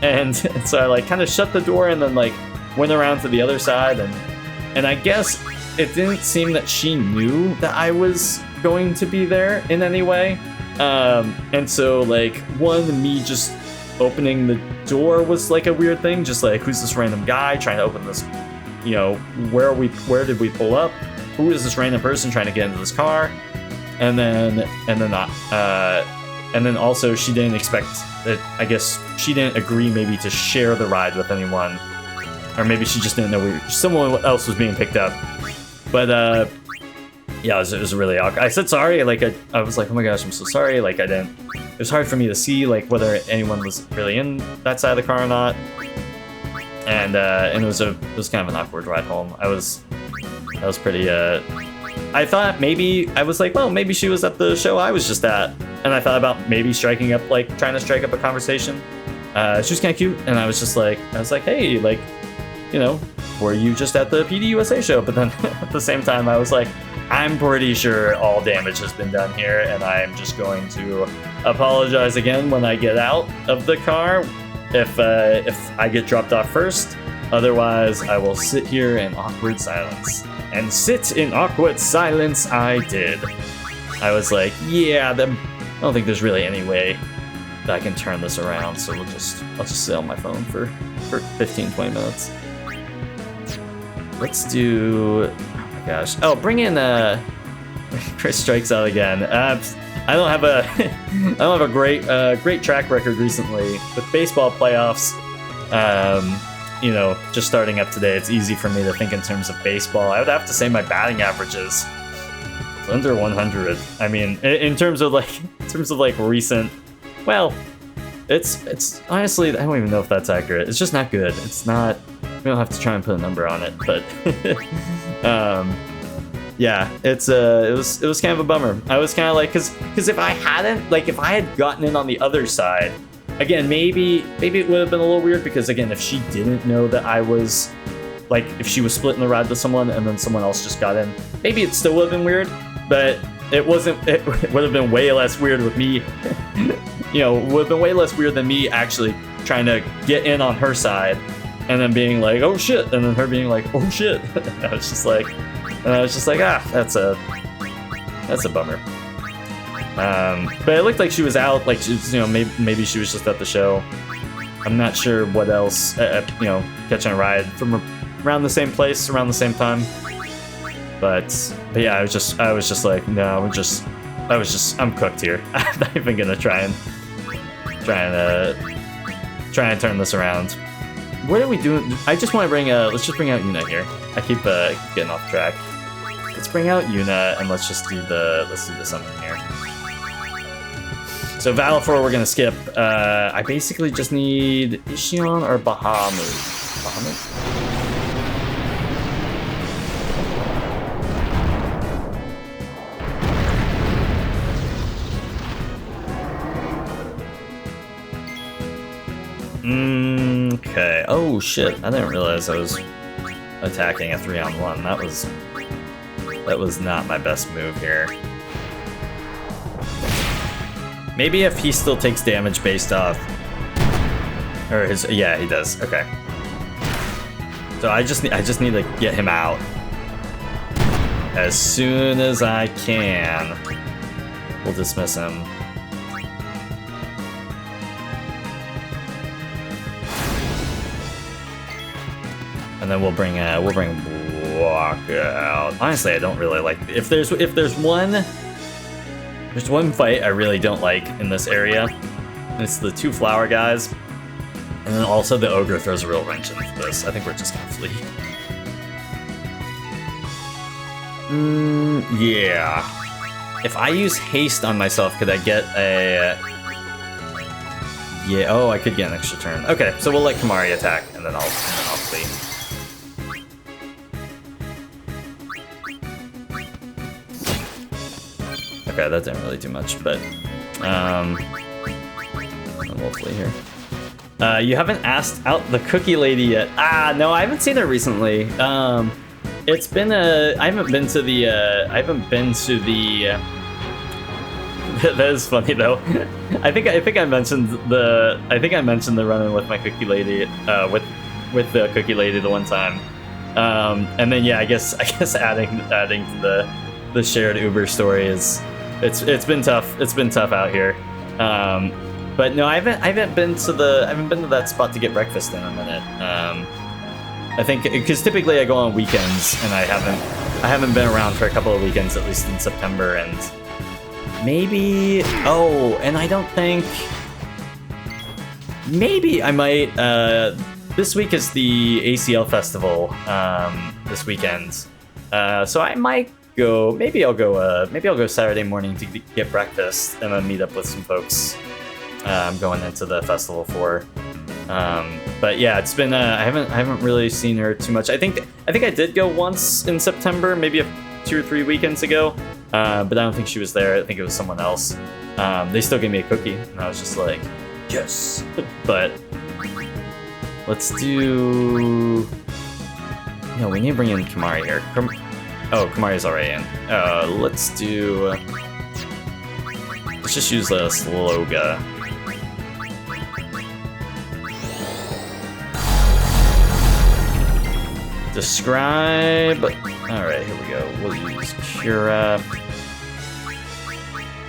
And so I like kind of shut the door and then like went around to the other side, and I guess it didn't seem that she knew that I was going to be there in any way. And so like me just opening the door was like a weird thing, just like, who's this random guy trying to open this, you know, where did we pull up? Who is this random person trying to get into this car? And then also she didn't expect that, I guess she didn't agree maybe to share the ride with anyone, or maybe she just didn't know someone else was being picked up. But yeah, it was really awkward. I said sorry, like I was like, oh my gosh, I'm so sorry. Like it was hard for me to see like whether anyone was really in that side of the car or not. And it was kind of an awkward ride home. I was pretty I thought maybe, I was like, well, maybe she was at the show I was just at. And I thought about maybe trying to strike up a conversation. She was kind of cute, and I was like, hey, like, you know, were you just at the PD USA show? But then at the same time, I was like, I'm pretty sure all damage has been done here, and I'm just going to apologize again when I get out of the car if I get dropped off first. Otherwise, I will sit here in awkward silence. And sit in awkward silence I did. I was like, yeah, I don't think there's really any way that I can turn this around, so I'll just sit on my phone for 15-20 minutes. Let's do, oh my gosh. Oh, bring in Chris strikes out again. I don't have a great track record recently with baseball playoffs. You know, just starting up today, it's easy for me to think in terms of baseball. I would have to say my batting averages is under 100. I mean, in terms of like recent, well, it's honestly, I don't even know if that's accurate. It's just not good. It's not. We don't have to try and put a number on it, but yeah, it was kind of a bummer. I was kind of like, because if I had gotten in on the other side. Again, maybe it would have been a little weird, because again, if she didn't know that I was, like, if she was splitting the ride with someone and then someone else just got in, maybe it still would have been weird, but it wasn't. It would have been way less weird with me you know, would have been way less weird than me actually trying to get in on her side and then being like, oh shit, and then her being like, oh shit. I was just like, ah, that's a bummer. But it looked like she was out, like she's, you know, maybe she was just at the show. I'm not sure what else, you know, catching a ride from around the same place, around the same time. But yeah, I was just like, no, I'm cooked here. I'm not even gonna try and turn this around. What are we doing? I just want to let's just bring out Yuna here. I keep getting off track. Let's bring out Yuna and let's do the summon here. So Valifor we're gonna skip. I basically just need Ishion or Bahamut. Okay. Oh shit! I didn't realize I was attacking a 3-on-1. That was not my best move here. Maybe if he still takes damage based off, or his, yeah, he does. Okay. So I just need to get him out as soon as I can. We'll dismiss him. And then we'll bring Walk out. Honestly, I don't really like. If there's one fight I really don't like in this area, it's the 2 flower guys, and then also the ogre throws a real wrench into this. I think we're just gonna flee. Yeah. If I use haste on myself, could I get a? Yeah. Oh, I could get an extra turn. Okay, so we'll let Kimahri attack, and then I'll flee. Okay, that didn't really do much, but we'll flee here. You haven't asked out the cookie lady yet. Ah, no, I haven't seen her recently. It's been I haven't been to the that is funny though. I think I mentioned the run-in with my cookie lady with the cookie lady the one time. And then yeah, I guess adding to the shared Uber story is it's been tough. It's been tough out here. But no, I haven't been to that spot to get breakfast in a minute. I think because typically I go on weekends and I haven't been around for a couple of weekends, at least in September, and maybe and I don't think maybe I might this week is the ACL festival this weekend, so I might go. Maybe I'll go Saturday morning to get breakfast and then meet up with some folks I'm going into the festival for. But yeah, it's been I haven't really seen her too much. I think I did go once in September, maybe 2 or 3 weekends ago, but I don't think she was there. I think it was someone else. They still gave me a cookie, and I was just like, yes. But let's do. No, we need to bring in Kimahri here. Kimahri's already in. Let's just use a Sloga. Describe. Alright, here we go. We'll use Cura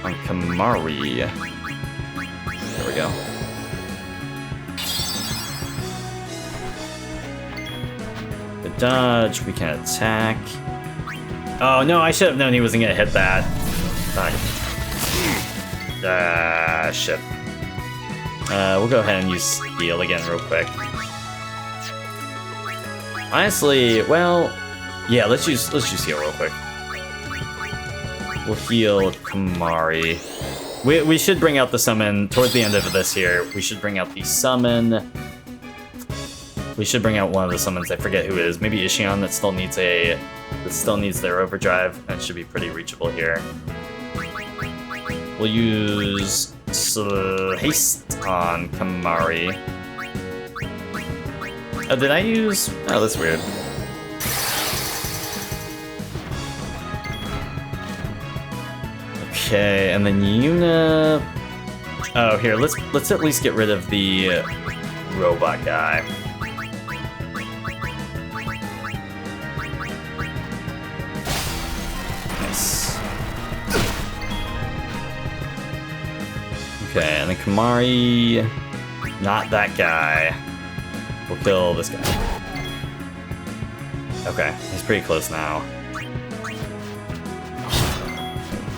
on Kimahri. There we go. The dodge, we can attack. Oh no, I should have known he wasn't gonna hit that. Shit. We'll go ahead and use heal again real quick. Honestly, well, yeah, let's use heal real quick. We'll heal Kimahri. We should bring out the summon towards the end of this here. We should bring out the summon. We should bring out one of the summons. I forget who it is. Maybe Ishion that still needs their overdrive. That should be pretty reachable here. We'll use haste on Kimahri. Oh, did I use? Oh, that's weird. Okay, and then Yuna. Oh, here, let's at least get rid of the robot guy. Nice. Okay, and then Kamari, not that guy. We'll kill this guy. Okay, he's pretty close now.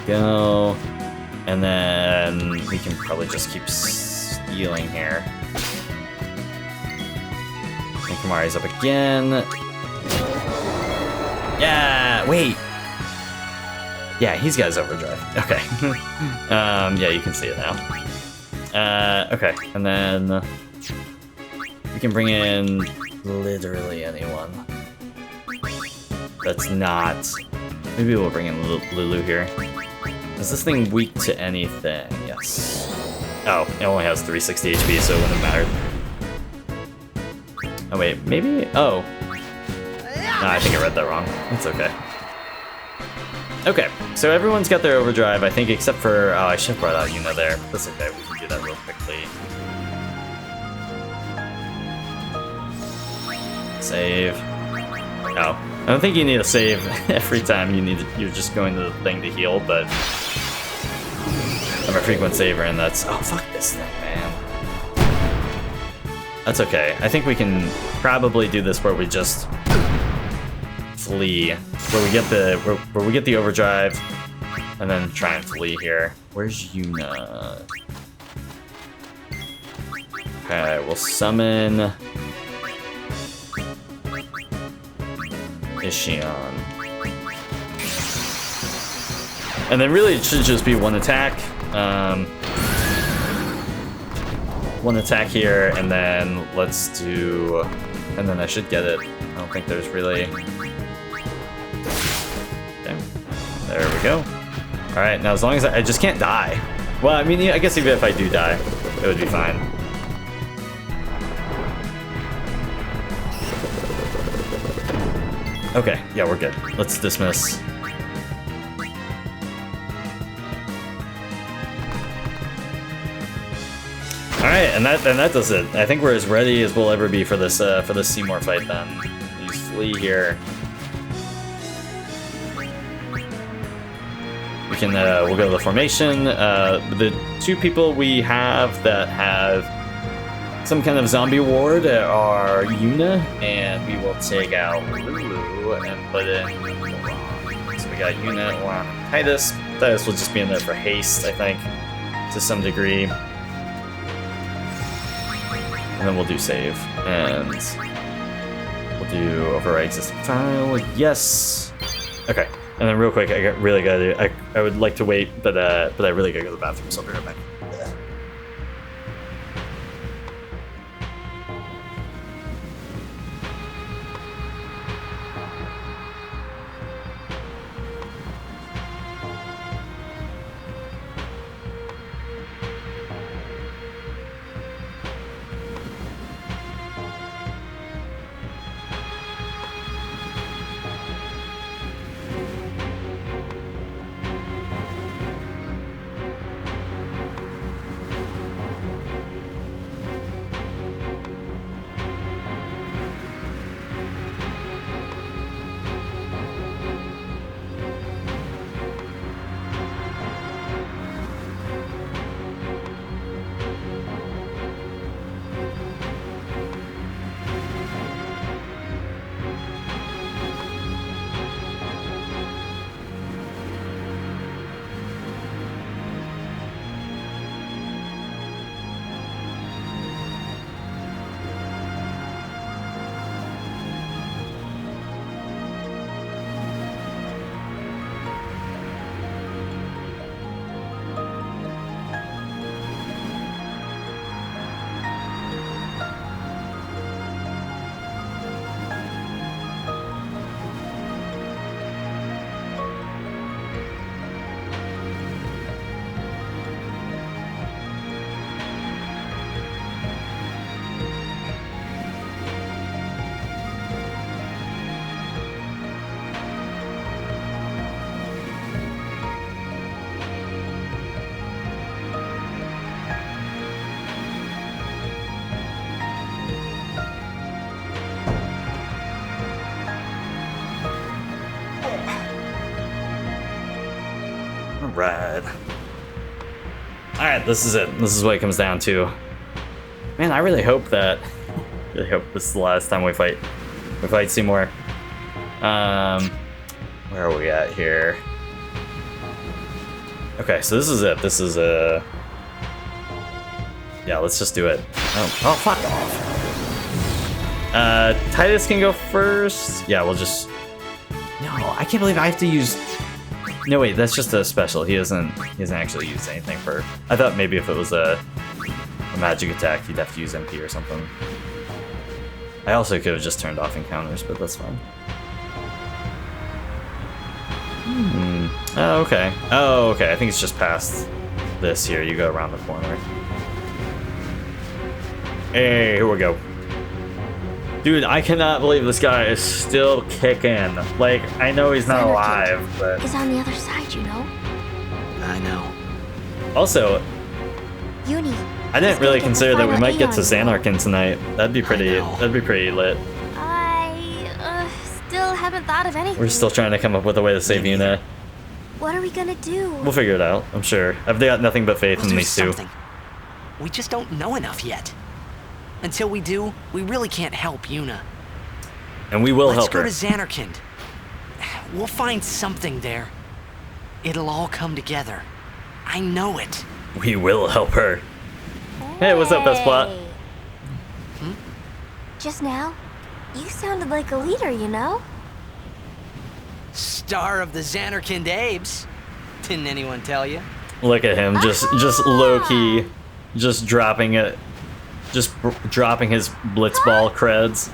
Go. And then we can probably just keep stealing here. And Kamari's up again. Yeah, wait. Yeah, he's got his overdrive. Okay. Yeah, you can see it now. Okay, and then we can bring in literally anyone. That's not... Maybe we'll bring in Lulu here. Is this thing weak to anything? Yes. Oh, it only has 360 HP, so it wouldn't matter. Oh wait, maybe? Oh. No, I think I read that wrong. It's okay. Okay, so everyone's got their overdrive, I think, except for... Oh, I should have brought out Yuna there. That's okay, we can do that real quickly. Save. No, I don't think you need to save every time you're just going to the thing to heal, but I'm a frequent saver, and that's... Oh, fuck this thing, man. That's okay. I think we can probably do this where we just flee, where we get the overdrive, and then try and flee here. Where's Yuna? Okay, we'll summon Ishion. And then really it should just be one attack. One attack here, and then let's do... And then I should get it. I don't think there's really... Okay. There we go. Alright, now as long as I just can't die. Well, I mean, I guess even if I do die, it would be fine. Okay, yeah, we're good. Let's dismiss. All right, and that does it. I think we're as ready as we'll ever be for this Seymour fight. Then use flee here. We can we'll go to the formation. The two people we have that have some kind of zombie ward are Yuna, and we will take out Lulu and put in Laurent. So we got Yuna, Laurent, and Titus. Titus will just be in there for haste, I think, to some degree. And then we'll do save, and we'll do overwrite existing file. Yes. Okay. And then real quick, I would like to wait, but I really gotta go to the bathroom, so I'll be right back. Alright. Alright, this is it. This is what it comes down to. Man, I really hope this is the last time we fight Seymour. Where are we at here? Okay, so this is it. This is yeah, let's just do it. Oh, fuck off. Titus can go first. Yeah, we'll just... No, I can't believe I have to use... No, wait, that's just a special. He doesn't actually use anything for... I thought maybe if it was a magic attack, he'd have to use MP or something. I also could have just turned off encounters, but that's fine. Oh, okay. Oh, okay. I think it's just past this here. You go around the corner. Hey, here we go. Dude, I cannot believe this guy is still kicking. Like, I know he's not alive, but... Is on the other side, you know? I know. Also, Uni. I didn't really consider that we might get to Xanarkin tonight. That'd be pretty lit. I still haven't thought of anything. We're still trying to come up with a way to save Yuna. What are we gonna do? We'll figure it out, I'm sure. I've got nothing but faith in these two. We just don't know enough yet. Until we do, we really can't help Yuna. And we will help her. Let's go to Xanarkand. We'll find something there. It'll all come together. I know it. We will help her. Hey, what's up, Best Plot? Just now, you sounded like a leader, you know? Star of the Xanarkand Abes. Didn't anyone tell you? Look at him, just low-key, just dropping it. Just dropping his blitzball creds.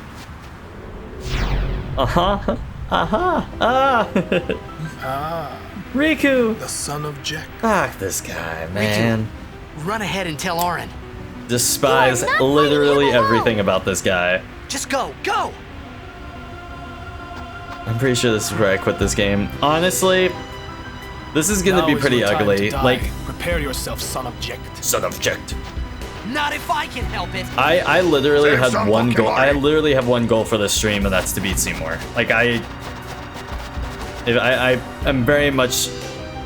Riku! The son of Jack. Fuck this guy, man. Riku, run ahead and tell Auron. Despise literally everything about this guy. Just go, go! I'm pretty sure this is where I quit this game. Honestly, this is gonna be pretty ugly. Like, prepare yourself, son of Jack. son of Jack. Not if I can help it. I literally had one goal. I literally have one goal for this stream, and that's to beat Seymour. Like I'm very much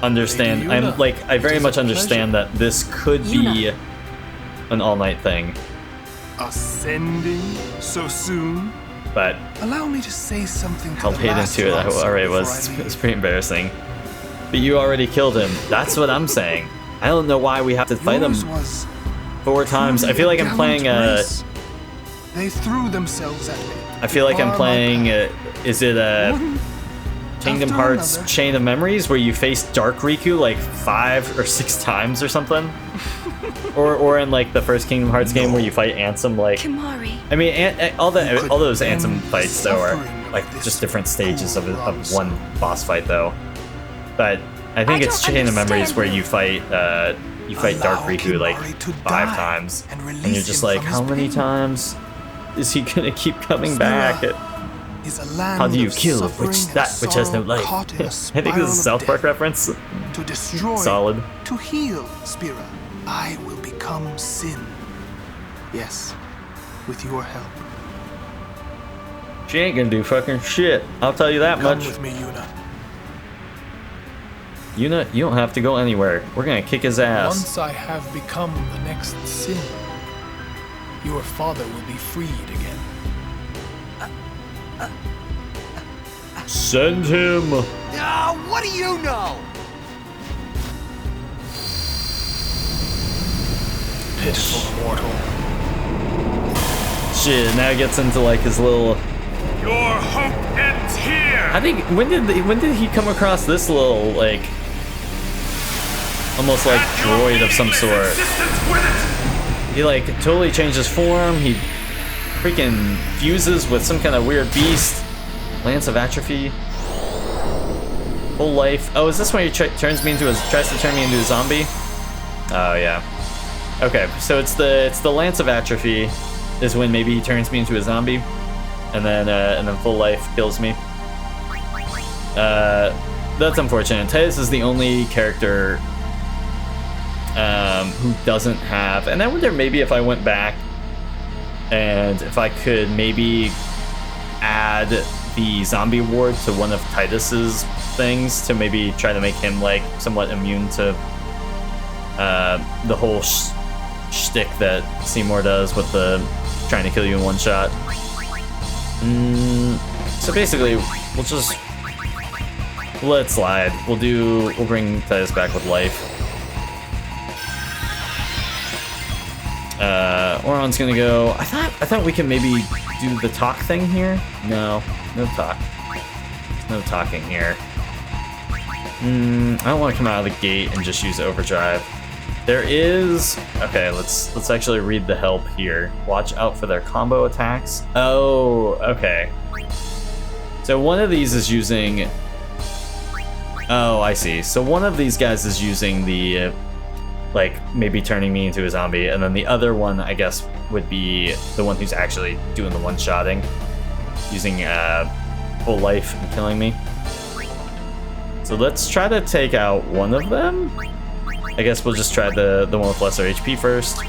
understand. I very much understand that this could be an all-night thing. Ascending so soon. But allow me to say something. I'll pay into it. Alright, it was pretty embarrassing. But you already killed him. That's what I'm saying. I don't know why we have to fight him 4 times. I feel like I'm playing They threw themselves at me. I feel like I'm playing is it a Kingdom Hearts Chain of Memories where you face Dark Riku like 5 or 6 times or something? or in like the first Kingdom Hearts game where you fight Ansem like Kimahri. I mean all those Ansem fights though are like just different stages of one boss fight though. But I think it's Chain of Memories where you fight Dark Riku like 5 times, and you're just like, how many times is he gonna keep coming back? How do you kill that which has no life? I think this is a South Park reference. To destroy, solid. To heal, Spira, I will become sin. Yes, with your help. She ain't gonna do fucking shit. I'll tell you that Come much. with me, Yuna. Yuna, you don't have to go anywhere. We're gonna kick his ass. Once I have become the next sin, your father will be freed again. Send him. What do you know? Pitiful mortal. Shit, now he gets into like his little. Your hope ends here. I think when did he come across this little like almost like droid of some sort? He like totally changed his form. He freaking fuses with some kind of weird beast. Lance of Atrophy. Full life. Oh, is this when he tries to turn me into a zombie? Oh yeah. Okay, so it's the Lance of Atrophy is when maybe he turns me into a zombie, and then full life kills me. That's unfortunate. Titus is the only character who doesn't have, and I wonder maybe if I went back and if I could maybe add the zombie ward to one of Titus's things to maybe try to make him like somewhat immune to the whole shtick that Seymour does with the trying to kill you in one shot. So basically, we'll just let it slide. We'll bring Titus back with life. Oron's gonna go. I thought we can maybe do the talk thing here. No talk. There's no talking here. I don't want to come out of the gate and just use overdrive. There is. Okay, let's actually read the help here. Watch out for their combo attacks. Oh, okay. So one of these is using. Oh, I see. So one of these guys is using the. Like maybe turning me into a zombie, and then the other one I guess would be the one who's actually doing the one-shotting, using full life and killing me. So let's try to take out one of them. I guess we'll just try the one with lesser HP first.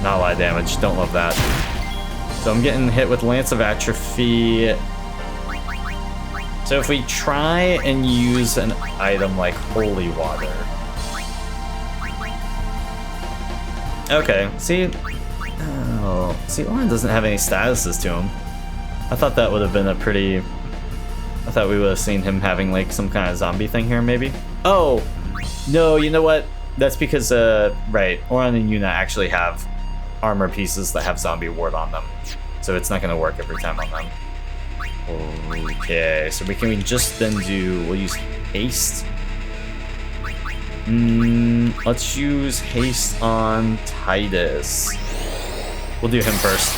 Not a lot of damage, don't love that. So I'm getting hit with Lance of Atrophy. So if we try and use an item like Holy Water. Okay, see, Oren doesn't have any statuses to him. I thought that would have been a pretty. I thought we would have seen him having like some kind of zombie thing here, maybe. Oh, no, you know what? That's because, right, Oren and Yuna actually have armor pieces that have zombie ward on them, so it's not gonna work every time on them. Okay, so we just then we'll use haste. Let's use haste on Titus. We'll do him first. I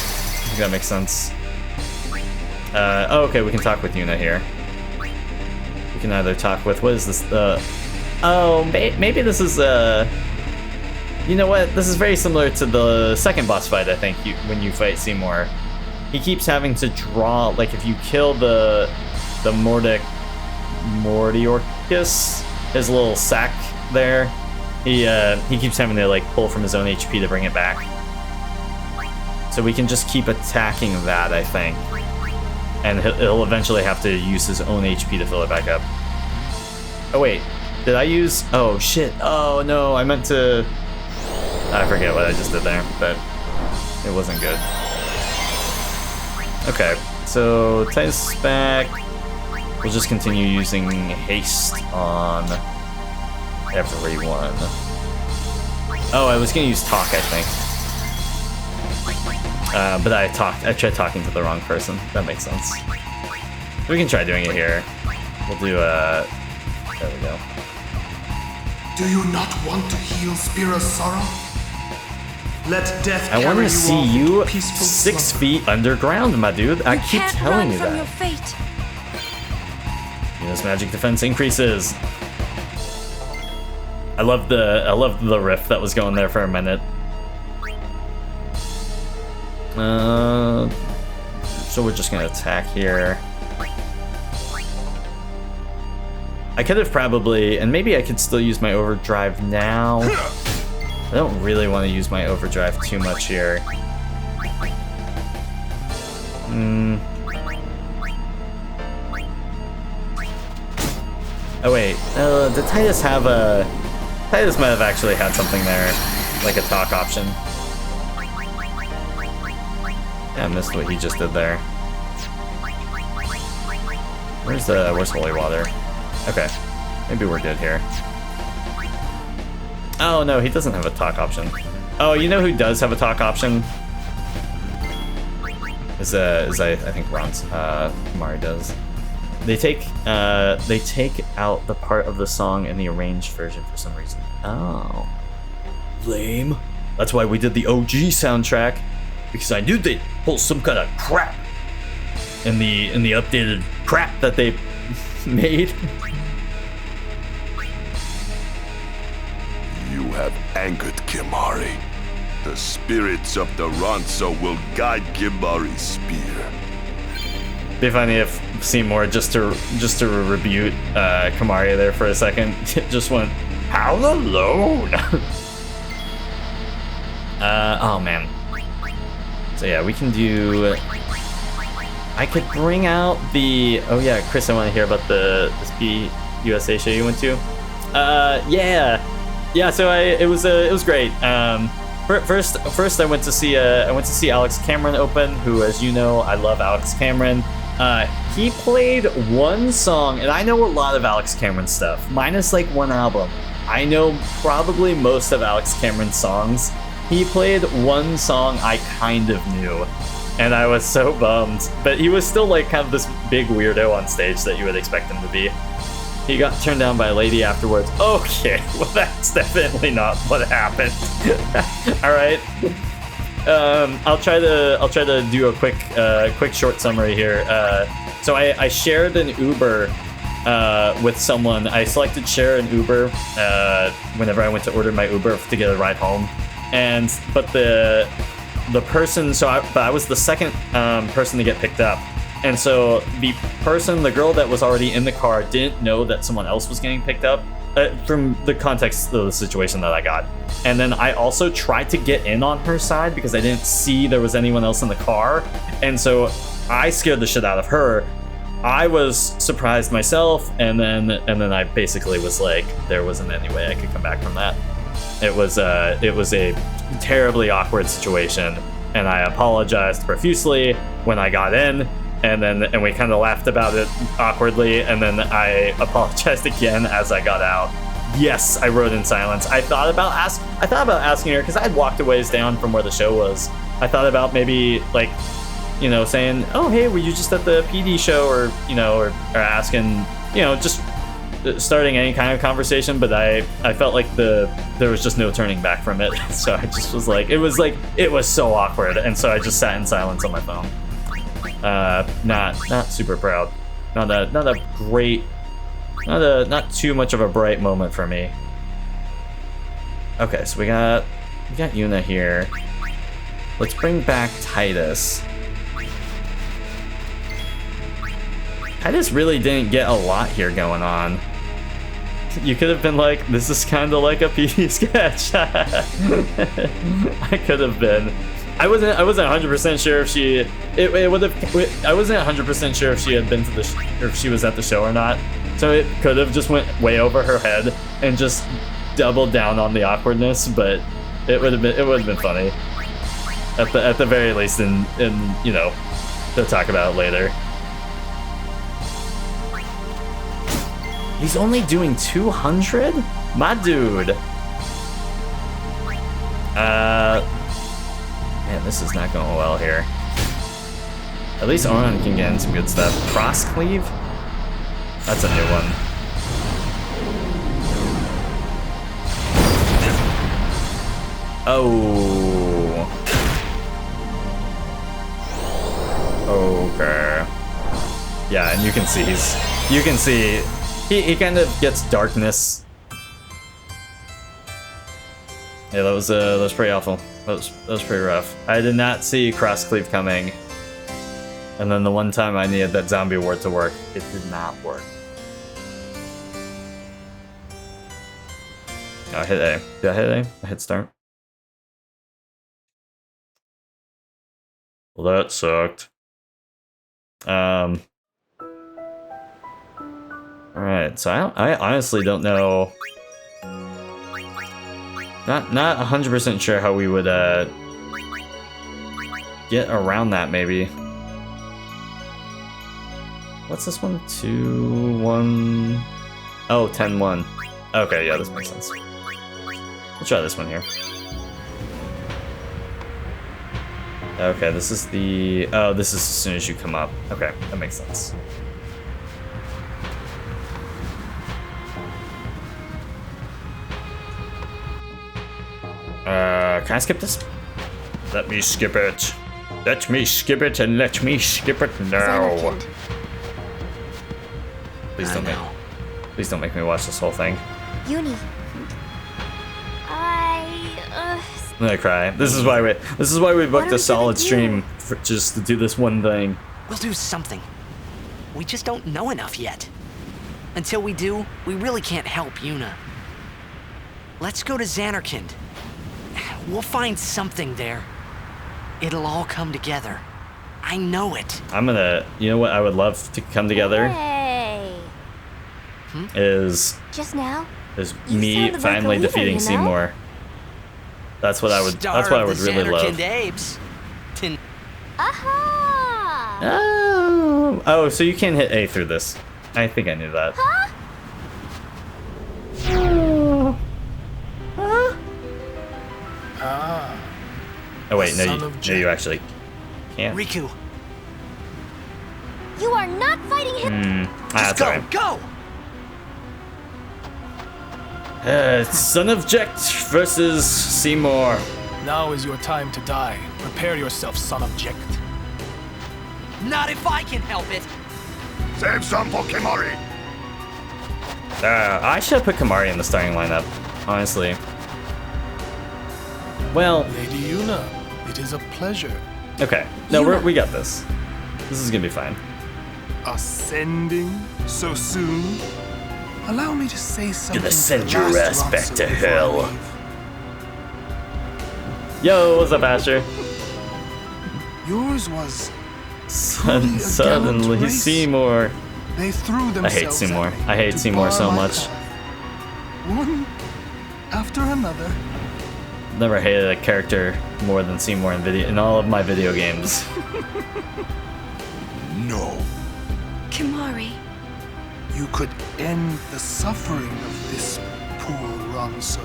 think that makes sense. Oh, okay, we can talk with Yuna here. We can either talk with, what is this? Oh, maybe this is, you know what? This is very similar to the second boss fight, I think, when you fight Seymour. He keeps having to draw, like if you kill the Mortiorcus, his little sack there, he keeps having to like pull from his own HP to bring it back. So we can just keep attacking that, I think. And he'll eventually have to use his own HP to fill it back up. Oh wait, did I use, oh shit, oh no, I meant to, I forget what I just did there, but it wasn't good. Okay, so Titus is back. We'll just continue using haste on everyone. Oh, I was gonna use talk, I think. But I tried talking to the wrong person. That makes sense. We can try doing it here. We'll do, there we go. Do you not want to heal Spira's sorrow? Let death I want to see you to peaceful 6 slumber. feet underground, my dude. I keep telling you from your that. fate. Yuna's magic defense increases. I love the riff that was going there for a minute. So we're just gonna attack here. I could have probably, and maybe I could still use my overdrive now. I don't really want to use my overdrive too much here. Oh wait, did Titus have a... Titus might have actually had something there, like a talk option. Yeah, I missed what he just did there. Where's Holy Water? Okay, maybe we're good here. Oh no, he doesn't have a talk option. Oh, you know who does have a talk option? I think Mari does. They take out the part of the song in the arranged version for some reason. Oh, lame. That's why we did the OG soundtrack, because I knew they'd pull some kind of crap in the updated crap that they made. You have angered Kimahri. The spirits of the Ronso will guide Kimahri's spear. Be funny if Seymour just to rebuke Kimahri there for a second just went, "Howl alone." Oh man. So yeah, we can do I could bring out the. Oh yeah, Chris, I want to hear about the Speed USA show you went to. Yeah. So it was great. First I went to see Alex Cameron open, who, as you know, I love Alex Cameron. He played one song, and I know a lot of Alex Cameron stuff, minus like one album. I know probably most of Alex Cameron's songs. He played one song I kind of knew, and I was so bummed. But he was still like kind of this big weirdo on stage that you would expect him to be. He got turned down by a lady afterwards. Okay, well that's definitely not what happened. All right. I'll try to do a quick short summary here. So I shared an Uber with someone. I selected share an Uber whenever I went to order my Uber to get a ride home, but the person. I was the second person to get picked up. And so the girl that was already in the car didn't know that someone else was getting picked up from the context of the situation that I got. And then I also tried to get in on her side because I didn't see there was anyone else in the car. And so I scared the shit out of her. I was surprised myself. And then I basically was like, there wasn't any way I could come back from that. It was a terribly awkward situation. And I apologized profusely when I got in. And we kind of laughed about it awkwardly, and then I apologized again as I got out. Yes, I rode in silence. I thought about asking her because I'd walked a ways down from where the show was. I thought about maybe like, saying, "Oh, hey, were you just at the PD show?" or or asking, just starting any kind of conversation. But I felt like there was just no turning back from it. So I just was like, it was so awkward, and so I just sat in silence on my phone. Not super proud. Not a great, not too much of a bright moment for me. Okay, so we got Yuna here. Let's bring back Titus. Titus really didn't get a lot here going on. You could have been like, this is kind of like a PD sketch. I could have been. I wasn't 100% sure if she. It would have. I wasn't 100% sure if she had been to or if she was at the show or not. So it could have just went way over her head and just doubled down on the awkwardness. But it would have been funny. At the very least, in they'll talk about it later. He's only doing 200? My dude. Man, this is not going well here. At least Oran can get in some good stuff. Cross cleave? That's a new one. Oh. Okay. Yeah, and you can see he kind of gets darkness. Yeah, that was pretty awful. That was pretty rough. I did not see cross cleave coming. And then the one time I needed that zombie ward to work, it did not work. Oh, I hit A. Did I hit A? I hit start. Well, that sucked. Alright, so I honestly don't know. Not 100% sure how we would get around that, maybe. What's this one? 2, 1. Oh, 10, 1. Okay, yeah, this makes sense. We'll try this one here. Okay, this is the. Oh, this is as soon as you come up. Okay, that makes sense. Can I skip this? Let me skip it. Let me skip it and let me skip it now. Please don't make me watch this whole thing. Uni. I'm gonna cry. This is why we booked a solid stream for just to do this one thing. We'll do something. We just don't know enough yet. Until we do, we really can't help Yuna. Let's go to Xanarkand. We'll find something there. It'll all come together. I know it. I'm gonna. You know what? I would love to come together Hey. is Just now? me sounded like a finally leader, defeating you know? Seymour. That's what I would. Star That's what I of would the really love. Zanarkand Apes. Aha! Oh, so you can hit A through this. I think I knew that. Huh? Oh wait, no, Son of no, Jack. you actually can't. Riku, You are not fighting him. That's go, alright. go! Son of Jecht versus Seymour. Now is your time to die. Prepare yourself, son of Jecht. Not if I can help it. Save some for Kimari. I should have put Kimari in the starting lineup, honestly. Well, Lady Yuna, it is a pleasure. okay. No, we got this. This is gonna be fine. Ascending so soon? Allow me to say something. Gonna to send the your last ass back Ronso to before I hell. leave. Yo, what's up, Asher? Yours was Truly a Suddenly, gallant race. Seymour. they threw themselves. I hate Seymour. at me I hate to Seymour bar so my much. path. One after another. Never hated a character more than Seymour in all of my video games. No. Kimari. You could end the suffering of this poor Ronso.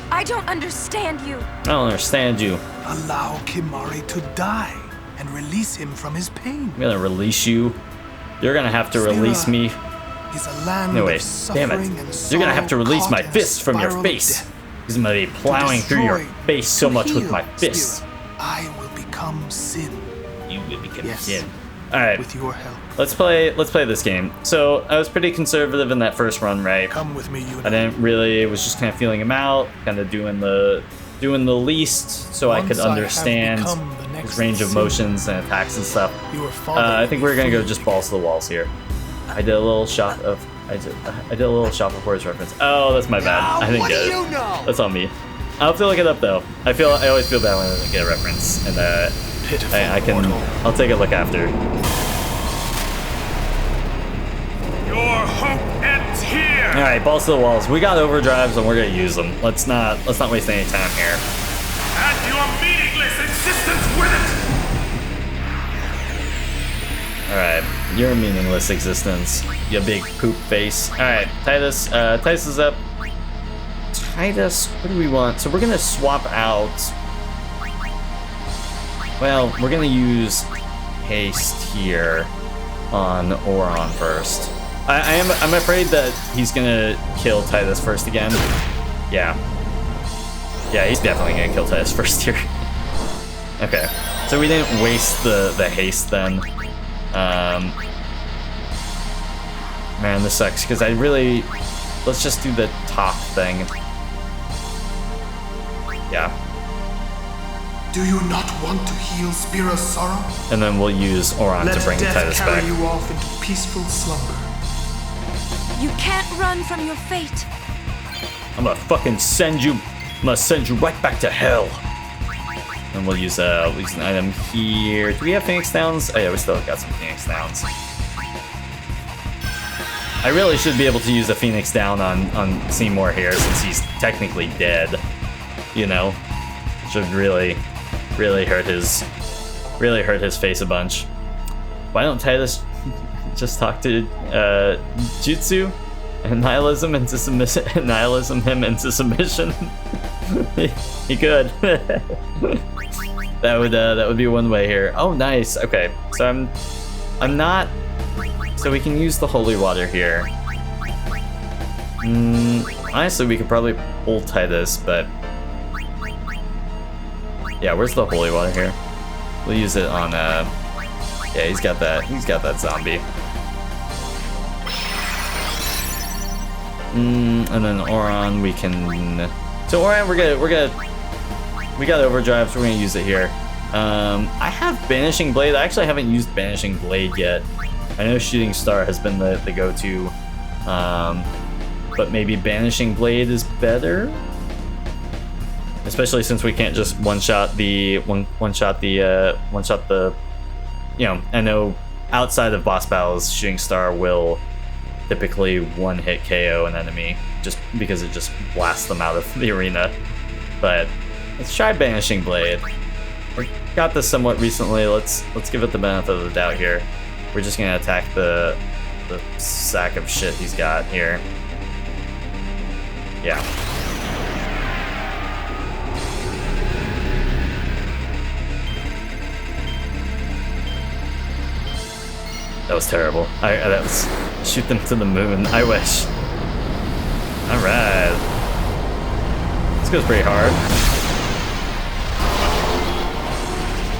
I don't understand you. I don't understand you. Allow Kimari to die and release him from his pain. I'm gonna release you. You're gonna have to release Spira me. is a land No, of wait. Damn suffering it. and You're gonna have to sorrow release caught my in a fist from your spiral of face. death. Because I'm gonna be plowing through your destroy, face so to much with heal, my fists. Spira, I will become sin You will become Yes. sin. Alright, with your help. let's play this game. So I was pretty conservative in that first run, right? Come with me, Yuna. I didn't really, was just kind of feeling him out, kind of doing the least so I could Once I have understand become the next his range of Sin, motions and attacks and stuff. Your father I think will we're be gonna go free just again. balls to the walls here. I did a little shot of I did a little shop of horrors reference. Oh, that's my bad. I didn't what get do it. you know? That's on me. I'll have to look it up though. I always feel bad when I don't get a reference, and Pitiful I can. mortal. I'll take a look after. Your hope ends here! All right, balls to the walls. We got overdrives, and we're gonna use them. Let's not waste any time here. And your meaningless existence with it! All right, your meaningless existence, you big poop face. All right, Titus. Titus is up. Titus, what do we want? So we're gonna swap out. Well, we're gonna use haste here on Oron first. I'm afraid that he's gonna kill Titus first again. Yeah, he's definitely gonna kill Titus first here. Okay, so we didn't waste the haste then. Man, this sucks because I really. Let's just do the top thing. Yeah, Do you not want to heal Spira's sorrow? and then we'll use Oron Let to bring death Titus carry back. you off into peaceful slumber. You can't run from your fate. I'm gonna fucking send you. I'm gonna send you right back to hell. And we'll use an item here. Do we have Phoenix Downs? Oh yeah, we still got some Phoenix Downs. I really should be able to use a Phoenix Down on Seymour here since he's technically dead. You know, should really hurt his face a bunch. Why don't Titus just talk to Jutsu and nihilism into submission? Nihilism him into submission. He could. That would be one way here. Oh, nice. Okay, so I'm not. So we can use the holy water here. Honestly, we could probably pull Titus, but yeah, where's the holy water here? We'll use it on. Yeah, he's got that. He's got that zombie. And then Oron, we can. So Oron, we got overdrive, so we're gonna use it here. I have Banishing Blade. I actually haven't used Banishing Blade yet. I know Shooting Star has been the go-to, but maybe Banishing Blade is better. especially since we can't just one shot the I know outside of boss battles, Shooting Star will typically one-hit KO an enemy just because it just blasts them out of the arena. But let's try Banishing Blade. We got this somewhat recently. Let's give it the benefit of the doubt here. We're just gonna attack the sack of shit he's got here. Yeah. That was terrible. That was shoot them to the moon. I wish. All right. This goes pretty hard.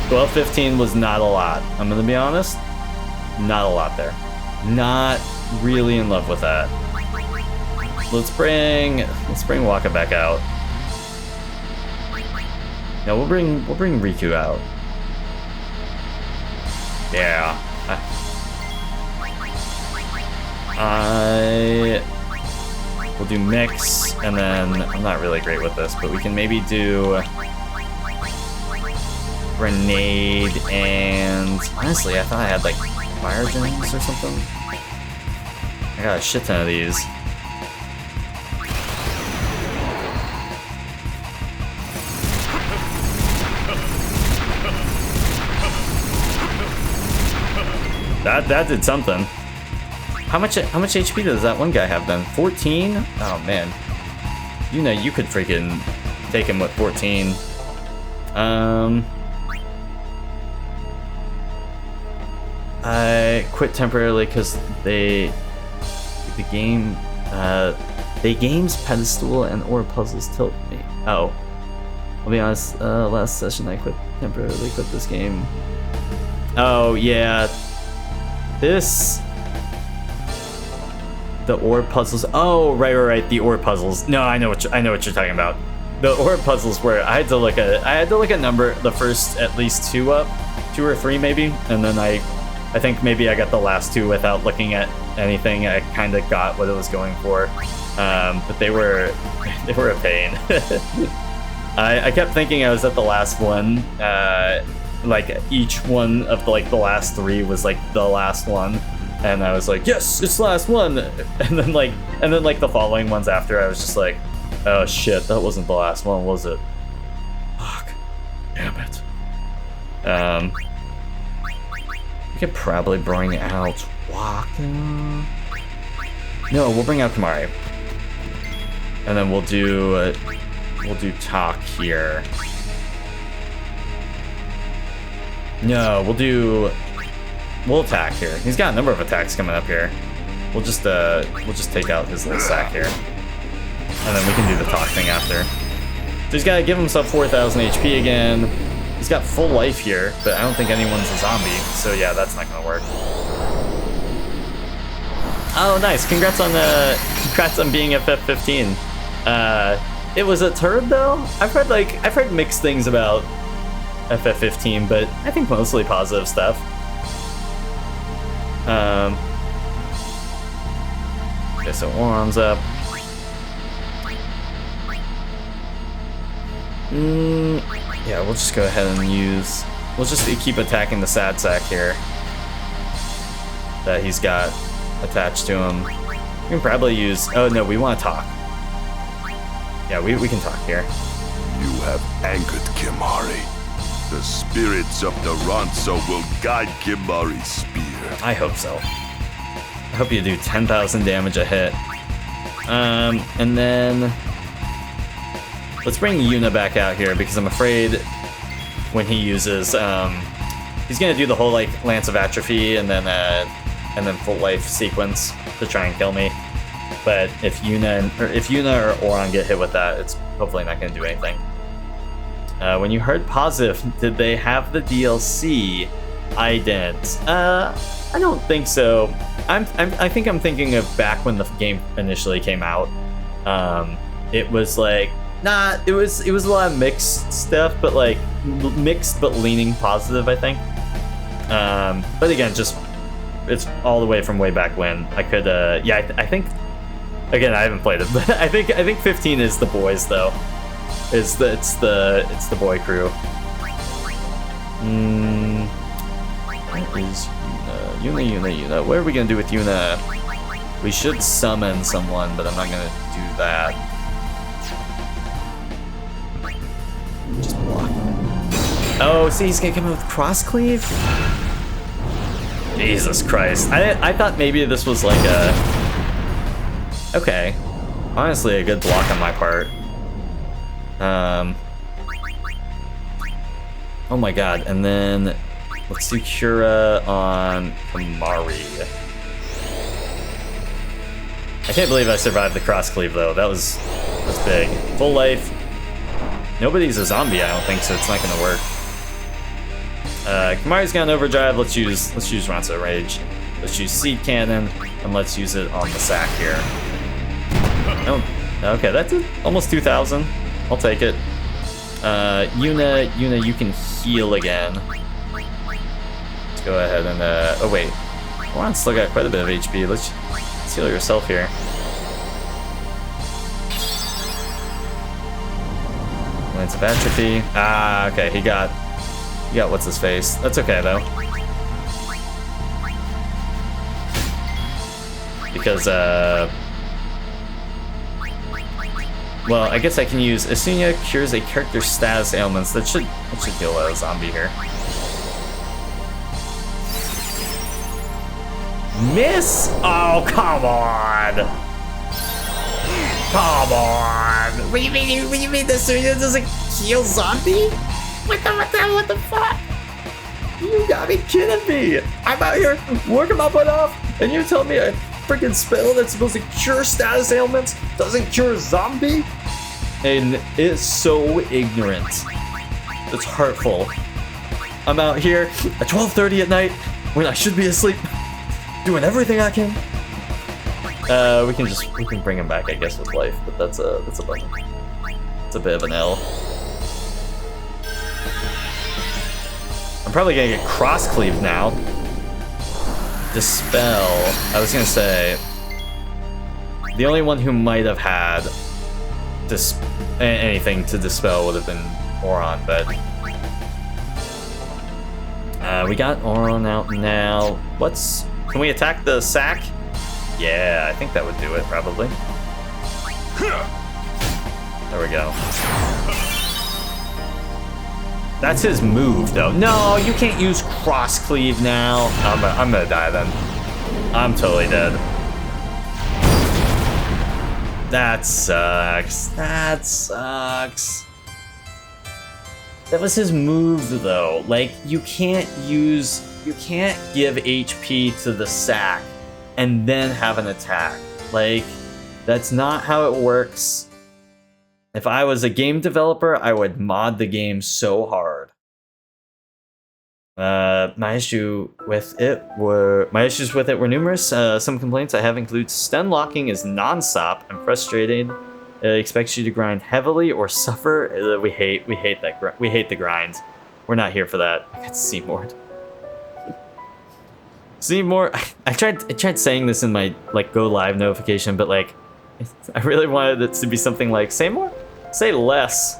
12-15 was not a lot. I'm gonna be honest. Not a lot there. Not really in love with that. Let's bring Wakka back out. Yeah, we'll bring Riku out. Yeah. We'll do mix, and then I'm not really great with this, but we can maybe do grenade, and honestly, I thought I had like fire gems or something. I got a shit ton of these. That did something. How much HP does that one guy have then? 14? Oh man. You know you could freaking take him with 14. I quit temporarily because the game's pedestal and or puzzles tilt me. Oh. I'll be honest, last session I temporarily quit this game. Oh yeah. The ore puzzles. Oh, right. The ore puzzles. No, I know what you're talking about. The ore puzzles where I had to look at number the first at least two or three maybe, and then I think maybe I got the last two without looking at anything. I kind of got what it was going for, but they were a pain. I kept thinking I was at the last one. Like each one of the last three was like the last one. And I was like, yes, it's the last one. And then the following ones after, I was just like, oh shit, that wasn't the last one, was it? Fuck. Damn it. We could probably bring out Wakka. No, we'll bring out Kimahri. And then we'll do talk here. No, we'll attack here. He's got a number of attacks coming up here. We'll just take out his little sack here. And then we can do the talk thing after. So he's gotta give himself 4,000 HP again. He's got full life here, but I don't think anyone's a zombie. So yeah, that's not gonna work. Oh nice, congrats on being FF15. It was a turd though? I've heard mixed things about FF15, but I think mostly positive stuff. Okay, so Oron's up. Yeah, we'll just go ahead and we'll just keep attacking the sad sack here that he's got attached to him. We can probably use, oh no, we want to talk. Yeah, we can talk here. You have angered Kimahri. The spirits of the Ronso will guide Kimahri's spear. I hope so. I hope you do 10,000 damage a hit. And then let's bring Yuna back out here because I'm afraid when he uses, he's gonna do the whole like Lance of Atrophy and then full life sequence to try and kill me. But if Yuna or Oron get hit with that, it's hopefully not gonna do anything. When you heard positive, did they have the DLC? I didn't. I don't think so. I think I'm thinking of back when the game initially came out. It was like it was a lot of mixed stuff, but like mixed but leaning positive, I think. But again, just it's all the way from way back when. I could I think again I haven't played it, but I think 15 is the boys though. It's the boy crew. Where is Yuna? What are we gonna do with Yuna? We should summon someone, but I'm not gonna do that. Just block. Oh, see, he's gonna come in with cross cleave? Jesus Christ. I thought maybe this was like a... Okay. Honestly, a good block on my part. Oh my god, and then let's do Cura on Kimahri. I can't believe I survived the cross cleave though. That's big. Full life. Nobody's a zombie, I don't think, so it's not gonna work. Kimahri's got an overdrive. Let's use Ronso Rage. Let's use Seed Cannon, and let's use it on the sack here. Oh, okay, that's it. Almost 2,000. I'll take it. Yuna, you can heal again. Let's go ahead and, oh wait. Ron still got quite a bit of HP. Let's heal yourself here. Lance of Atrophy. Ah, okay, he got what's his face. That's okay though. Because, well, I guess I can use Asunia cures a character's status ailments. That should kill a zombie here. Miss? Oh, come on! Come on! What do you mean Asunia doesn't kill zombie? What the fuck? You gotta be kidding me! I'm out here working my butt off, and you tell me a freaking spell that's supposed to cure status ailments doesn't cure zombie? And it's so ignorant. It's hurtful. I'm out here at 12:30 at night when I should be asleep, doing everything I can. We can bring him back, I guess, with life, but that's a bummer. It's a bit of an L. I'm probably gonna get cross cleave now. Dispel. I was gonna say the only one who might have had anything to dispel would have been Auron, but we got Auron out now. Can we attack the sack? Yeah, I think that would do it probably. There we go. That's his move, though. No, you can't use cross cleave now. I'm gonna die then. I'm totally dead. That sucks. That sucks. That was his move, though. Like, you can't give HP to the sack and then have an attack. Like, that's not how it works. If I was a game developer, I would mod the game so hard. My issues with it were numerous. Some complaints I have include stun locking is non-stop and frustrating. It expects you to grind heavily or suffer. We hate the grind. We're not here for that. I got Seymour. Seymour. I tried saying this in my go live notification, but like, I really wanted it to be something like Seymour. Say less.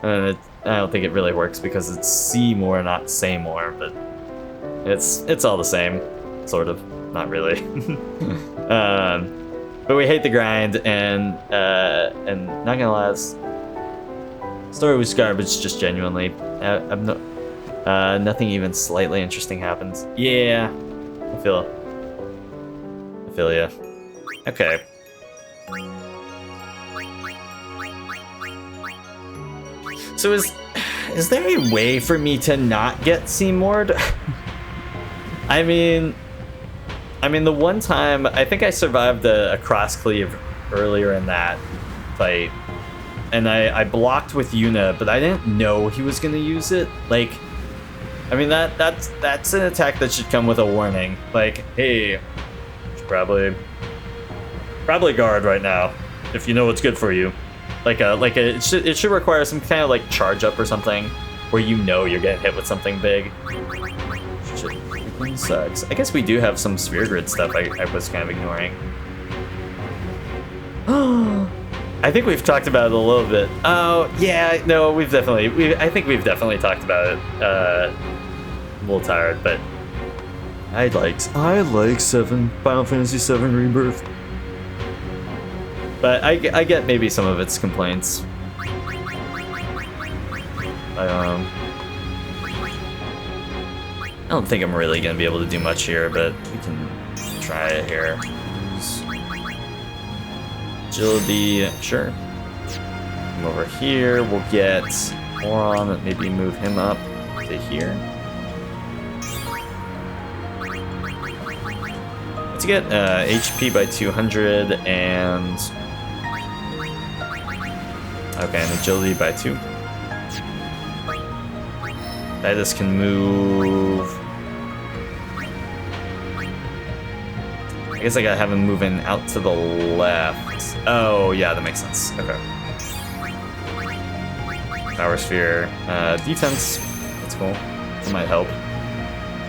And I don't think it really works because it's Seymour, not Seymour, but it's all the same, sort of. Not really. But we hate the grind, and not gonna lie, story was garbage, just genuinely. Nothing even slightly interesting happens. Yeah, I feel ya. Okay. So is there a way for me to not get Seymour'd? I mean, the one time, I think I survived a cross cleave earlier in that fight, and I blocked with Yuna, but I didn't know he was gonna use it. Like, I mean, that's an attack that should come with a warning. Like, hey, you should probably guard right now if you know what's good for you. It should require some kind of like charge up or something where you know you're getting hit with something big. Shit freaking sucks. I guess we do have some Sphere Grid stuff I was kind of ignoring. I I think we've talked about it a little bit. Oh yeah, no, I think we've definitely talked about it. A little tired, but I like Final Fantasy VII Rebirth. But I get maybe some of its complaints. I don't think I'm really gonna be able to do much here, but we can try it here. Agility, sure. Come over here, we'll get Moron, maybe move him up to here. Let's get HP by 200 and... Okay, and agility by 2. Titus can move... I guess I gotta have him moving out to the left. Oh, yeah, that makes sense. Okay. Power Sphere. Defense. That's cool. That might help.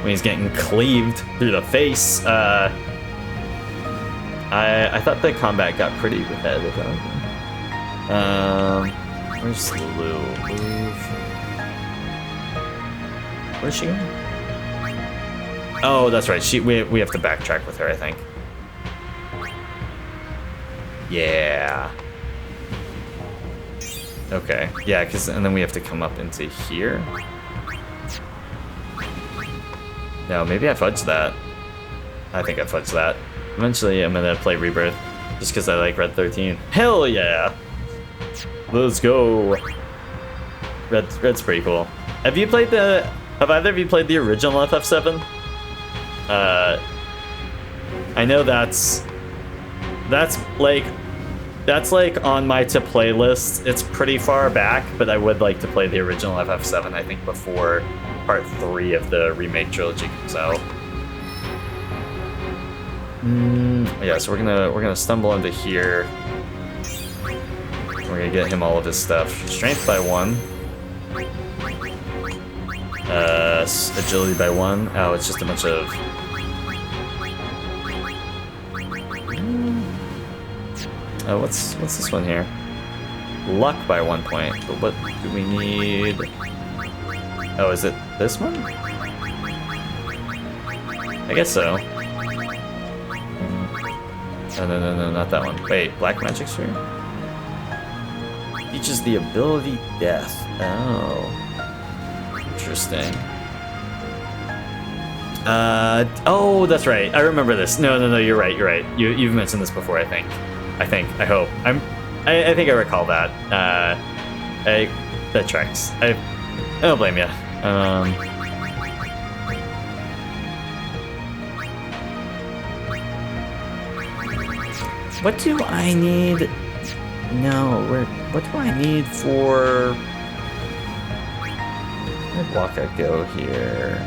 When he's getting cleaved through the face. I thought the combat got pretty repetitive. Where's Lulu? Move. Where's she going? Oh, that's right. We have to backtrack with her, I think. Yeah. Okay. Yeah, and then we have to come up into here. No, maybe I fudged that. I think I fudged that. Eventually, I'm gonna play Rebirth just because I like Red 13. Hell yeah! Let's go. Red's pretty cool. Have either of you played the original FF7? I know that's like on my to play list. It's pretty far back, but I would like to play the original FF7. I think before part 3 of the remake trilogy comes out. Yeah, so we're gonna stumble into here. We're gonna get him all of his stuff. Strength by 1. Agility by 1. Oh, it's just a bunch of... Oh, what's this one here? Luck by 1 point. But what do we need? Oh, is it this one? I guess so. No, not that one. Wait, Black Magic Sphere? Teaches the ability Death. Oh. Interesting. Oh, that's right. I remember this. No, you're right. You've mentioned this before, I think. I hope. I think I recall that. That tracks. I don't blame you. What do I need? No, what do I need for... Where'd Waka go here?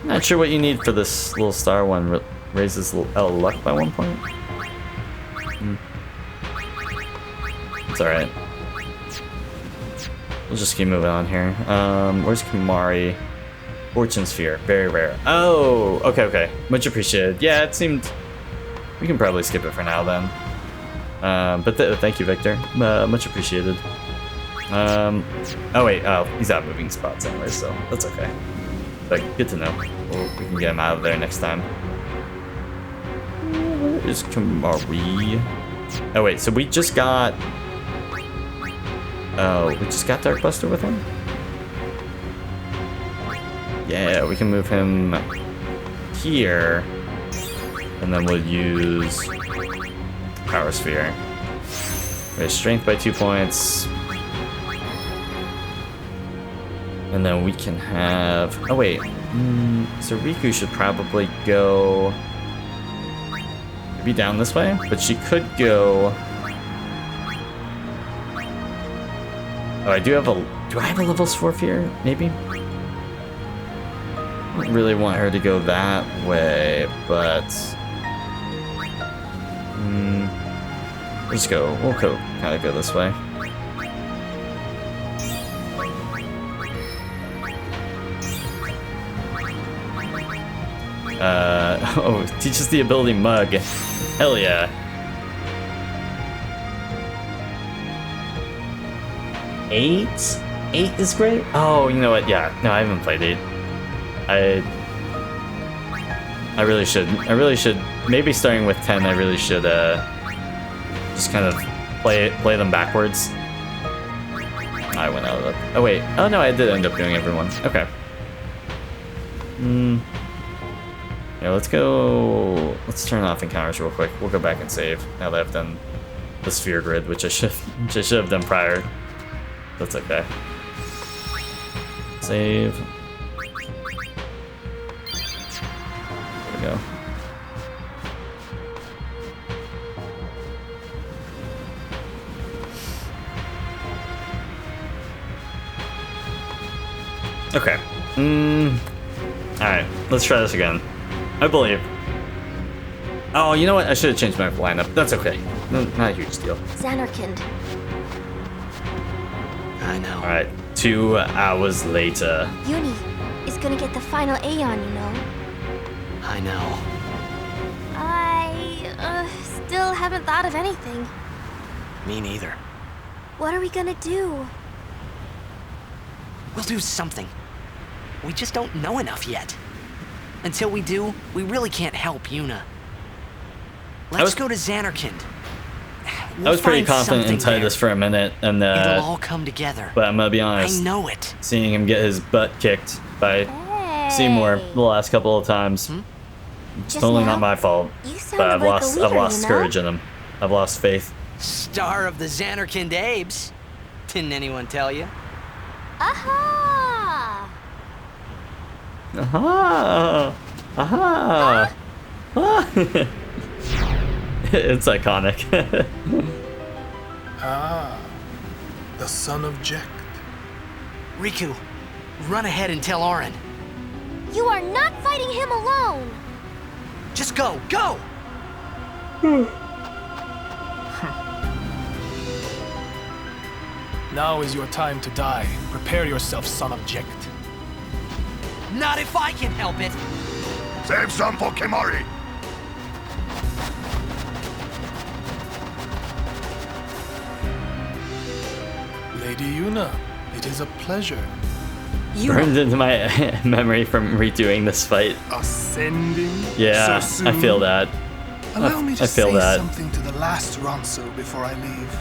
Not sure what you need for this little star one. Raises luck by 1 point. It's alright. We'll just keep moving on here. Where's Kimahri? Fortune Sphere. Very rare. Oh, okay. Much appreciated. Yeah, it seemed... We can probably skip it for now then. But thank you, Victor. Much appreciated. Oh wait, he's out moving spots anyway, so that's okay. But good to know. We can get him out of there next time. Where is Kimahri? Oh wait, so we just got... Oh, we just got Darkbuster with him? Yeah, we can move him here. And then we'll use Power Sphere. Raise Strength by 2 points. And then we can have... Oh wait, so Riku should probably go... Maybe down this way? But she could go... Oh, I do have a... Do I have a level 4 here? Maybe? I don't really want her to go that way, but... Let's go. We'll kind of go this way. Oh, teaches the ability Mug. Hell yeah. Eight is great. Oh, you know what? Yeah, no, I haven't played 8. I really should. Maybe starting with 10. I really should just kind of play them backwards. I went out of the. Oh wait. Oh no, I did end up doing everyone. Okay. Yeah, let's go. Let's turn off encounters real quick. We'll go back and save now that I've done the sphere grid, which I should have done prior. That's okay. Save. There we go. Okay. Alright, let's try this again. I believe. Oh, you know what? I should have changed my lineup. That's okay. No, not a huge deal. Xanarkand. I know. Alright, 2 hours later. Uni is gonna get the final Aeon, you know. I know. I still haven't thought of anything. Me neither. What are we gonna do? We'll do something. We just don't know enough yet. Until we do, we really can't help Yuna. Let's go to Xanarkand. I was pretty confident in Tidus for a minute, and it'll all come together. but I'm gonna be honest. I know it. Seeing him get his butt kicked by Hey. Seymour the last couple of times, it's Just totally now? not my fault. You But sounded I've like lost a leader, I've lost you know? courage in him. I've lost faith. Star of the Xanarkand Abes. Didn't anyone tell you? Aha! Aha! Aha! Ah. It's iconic. Ah, the son of Jekt. Riku, run ahead and tell Auron. You are not fighting him alone! Just go, go! Now is your time to die. Prepare yourself, son of Jekt. Not if I can help it. Save some for Kimahri. Lady Yuna, it is a pleasure. Burned into my memory from redoing this fight. Ascending Yeah, so soon. I feel that. Allow me to I feel say that. something to the last Ronso before I leave.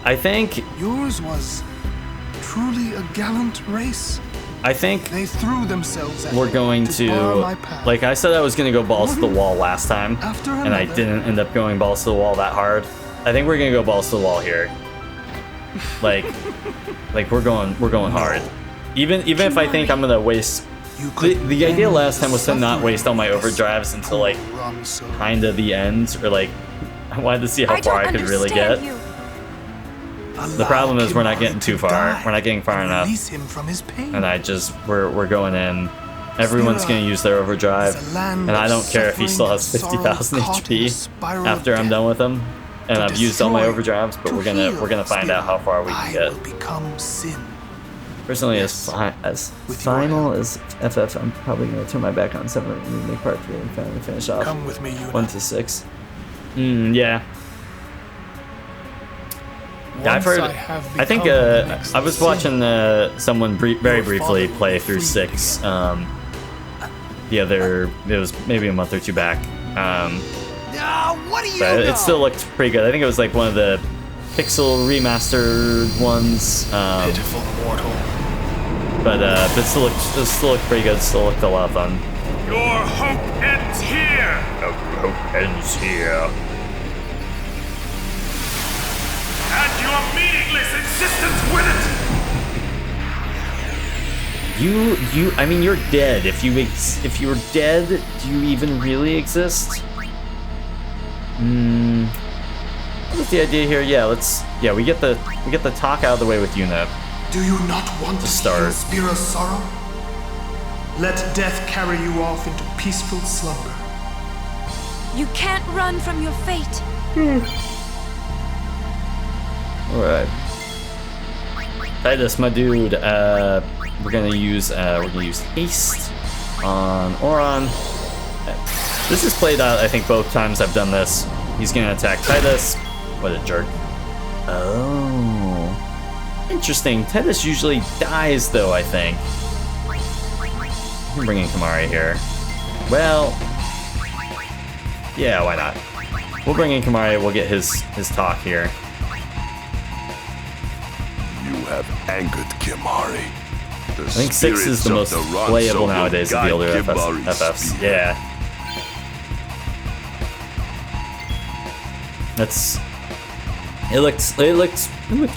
I think Yours was truly a gallant race. They threw themselves at we're me going bar my to, path. like I said I was going to go balls to the wall last time, After and I another. didn't end up going balls to the wall that hard. I think we're going to go balls to the wall here. Like we're going hard. Even if I think I'm going to waste You could the idea end last time was to not suffering waste all my of this overdrives until like poor Ronso. kind of the end, or like I wanted to see how far I could really get. The problem is we're not getting too far. We're not getting far enough. Release him from his pain. And we're going in. Everyone's going to use their overdrive, is a land and I of don't care if he still has suffering, 50,000 caught in a HP spiral after of I'm death. done with him, and To I've used all my destroy, overdrives. But to we're gonna heal, find out how far we I can get. will become sin. Personally, Yes. as With your final help. as FF, I'm probably gonna turn my back on 7 and make part 3 and finally finish off Come with me, Yuna. 1 to 6. Yeah. Yeah, I've Once heard. have I think become the next I was sin, watching someone very Your briefly father play will through free you 6. It was maybe a month or two back. What do you But know? it still looked pretty good. I think it was like one of the pixel remastered ones. Pitiful mortal. But it still looked pretty good. Still looked a lot of fun. Your hope ends here! Hope ends here. And your meaningless existence with it! I mean, you're dead. If you're dead, do you even really exist? What's the idea here? Yeah, we get the talk out of the way with Yuna. Do you not want to start. heal Spira's sorrow? Let death carry you off into peaceful slumber. You can't run from your fate. Alright. Tidus, my dude, we're gonna use haste on Auron. This is played out, I think, both times I've done this. He's gonna attack Tidus. What a jerk. Oh. Interesting. Tidus usually dies, though, I think. I'm bringing Kimahri here. Well, yeah, why not? We'll bring in Kimahri, we'll get his talk here. You have angered Kimahri. I think 6 is the most playable nowadays of the older FFs. Yeah. That's. It looked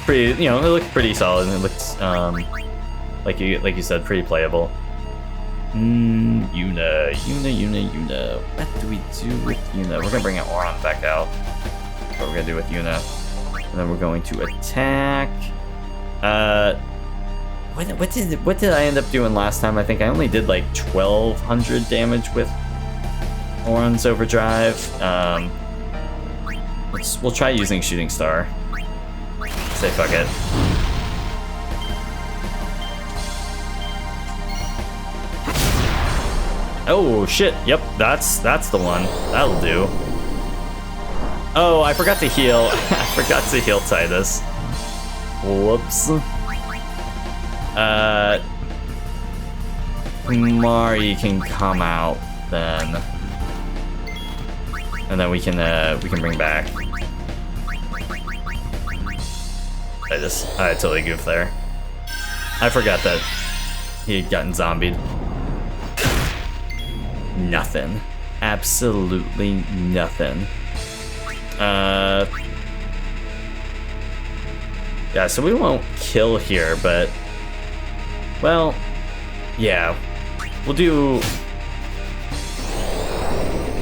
pretty. You know, it looked pretty solid. It looked like you said, pretty playable. Yuna. What do we do with Yuna? We're gonna bring Auron back out. What we're gonna do with Yuna, and then we're going to attack. What did I end up doing last time? I think I only did like 1,200 damage with Auron's overdrive. We'll try using Shooting Star. Say fuck it. Oh shit! Yep, that's the one. That'll do. Oh, I forgot to heal. I forgot to heal Tidus. Whoops. Mari can come out then, and then we can bring back. I totally goofed there. I forgot that he had gotten zombied. Nothing. Absolutely nothing. Yeah, so we won't kill here, but well, yeah, we'll do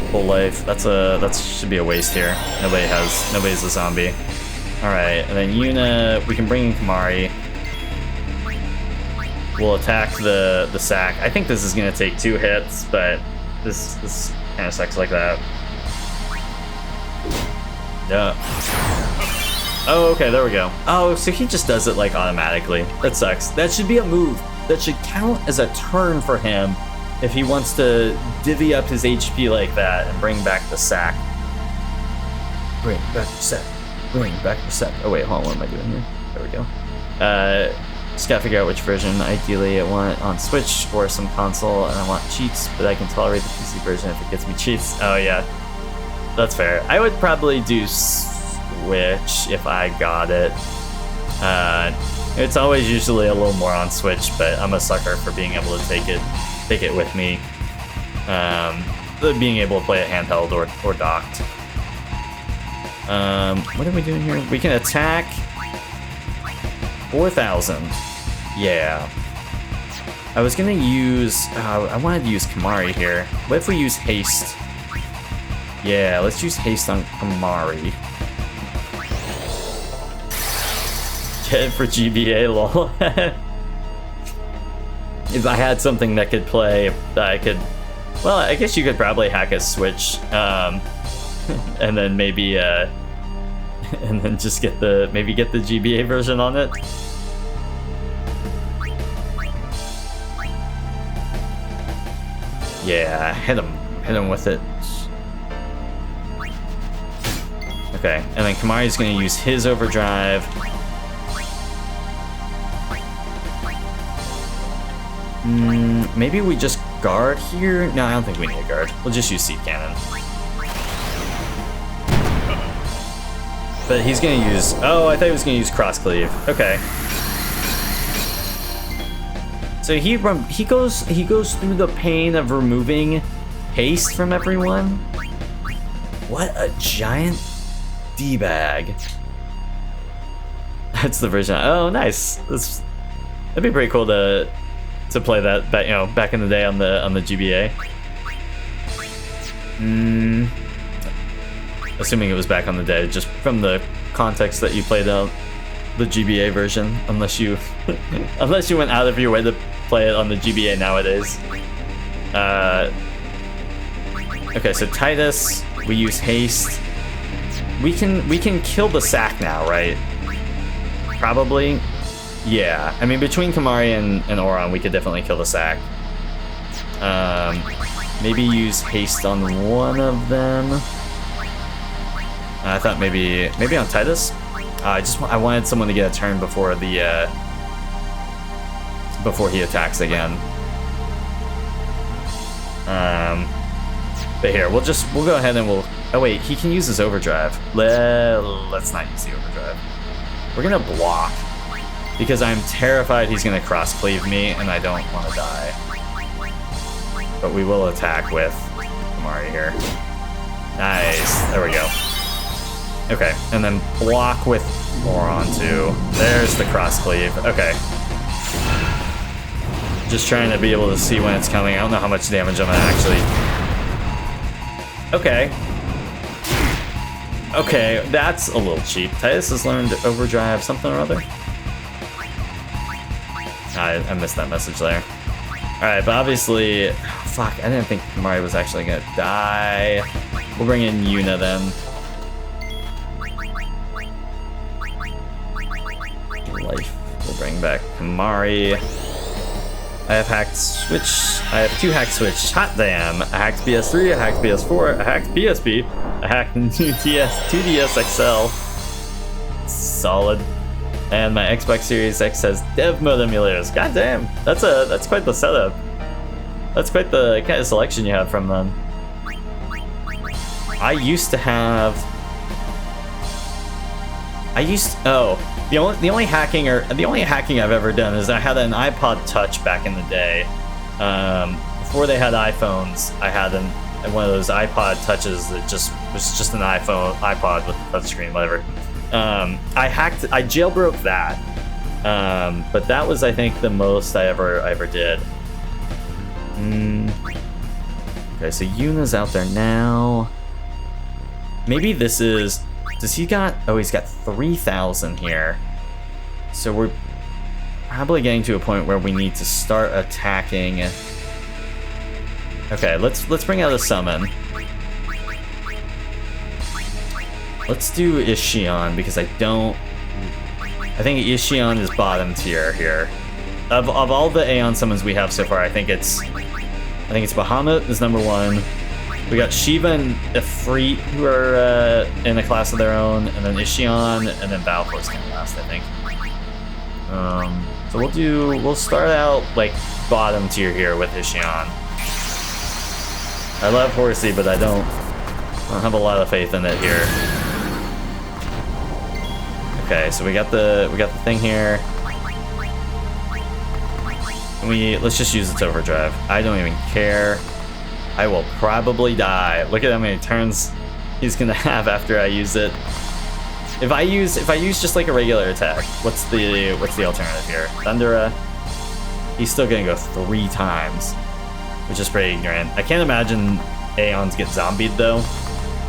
full life. That should be a waste here. Nobody's a zombie. All right, and then Yuna, we can bring in Kimahri. We'll attack the sack. I think this is gonna take 2 hits, but this kind of sucks like that. Yeah. Oh, okay, there we go. Oh, so he just does it like automatically. That sucks. That should be a move. That should count as a turn for him if he wants to divvy up his HP like that and bring back the sack. Bring back the sack. Bring back the sack. Oh wait, hold on, what am I doing here? There we go. Just gotta figure out which version. Ideally, I want it on Switch or some console, and I want cheats, but I can tolerate the PC version if it gets me cheats. Oh yeah, that's fair. I would probably do Switch if I got it. It's always usually a little more on Switch, but I'm a sucker for being able to take it with me. Being able to play it handheld or docked. What are we doing here? We can attack 4,000. Yeah. I was gonna use. I wanted to use Kimahri here. What if we use haste? Yeah, let's use haste on Kimahri. Get it for GBA, lol. If I had something that could play, that I could. Well, I guess you could probably hack a Switch, and then maybe, and then just get the GBA version on it. Yeah, hit him with it. Okay, and then Kimahri's gonna use his overdrive. Maybe we just guard here? No, I don't think we need a guard. We'll just use Seed Cannon. But he's gonna use. Oh, I thought he was gonna use Cross Cleave. Okay. So he goes through the pain of removing haste from everyone. What a giant D-bag. That's the version. Oh, nice. That'd be pretty cool to play that back in the day on the GBA. Assuming it was back on the day, just from the context that you played out the GBA version, unless you went out of your way to play it on the GBA nowadays. Okay, so Tidus, we use haste. We can kill the sack now, right? Probably. Yeah, I mean, between Kimahri and Auron, we could definitely kill the sack. Maybe use haste on one of them. I thought maybe on Titus. I wanted someone to get a turn before the before he attacks again. But here, we'll go ahead and we'll. Oh wait, he can use his overdrive. Let's not use the overdrive. We're gonna block because I'm terrified he's gonna cross cleave me, and I don't want to die. But we will attack with Kimahri here. Nice. There we go. Okay, and then block with Auron too. There's the cross cleave. Okay. Just trying to be able to see when it's coming. I don't know how much damage I'm gonna actually. Okay. Okay, that's a little cheap. Titus has learned overdrive something or other. I missed that message there. Alright, but obviously... Fuck, I didn't think Kimahri was actually gonna die. We'll bring in Yuna then. Life. We'll bring back Kimahri. I have hacked switch. I have 2 hacked switch. Hot damn! A hacked PS3, a hacked PS4, a hacked PSP, a hacked 2DS XL. Solid. And my Xbox Series X has dev mode emulators. God damn! That's quite the setup. That's quite the kind of selection you have from them. I used to have. The only hacking I've ever done is I had an iPod Touch back in the day. Before they had iPhones, I had one of those iPod Touches that was just an iPod with a touchscreen, whatever. I jailbroke that, but that was, I think, the most I ever did. Okay, so Yuna's out there now. Maybe this is. Does he got? Oh, he's got 3,000 here. So we're probably getting to a point where we need to start attacking. Okay, let's bring out a summon. Let's do Ishion because I think Ishion is bottom tier here. Of all the Aeon summons we have so far, I think it's Bahamut is number 1. We got Shiva and Ifrit who are in a class of their own, and then Ishion, and then Balfor's coming last, I think. So we'll start out like bottom tier here with Ishion. I love Horsey, but I don't have a lot of faith in it here. Okay, so we got the thing here. Let's just use its overdrive. I don't even care. I will probably die. Look at how many turns he's gonna have after I use it. If I use just like a regular attack, what's the alternative here? Thundera. He's still gonna go 3 times, which is pretty ignorant. I can't imagine Aeons get zombied though,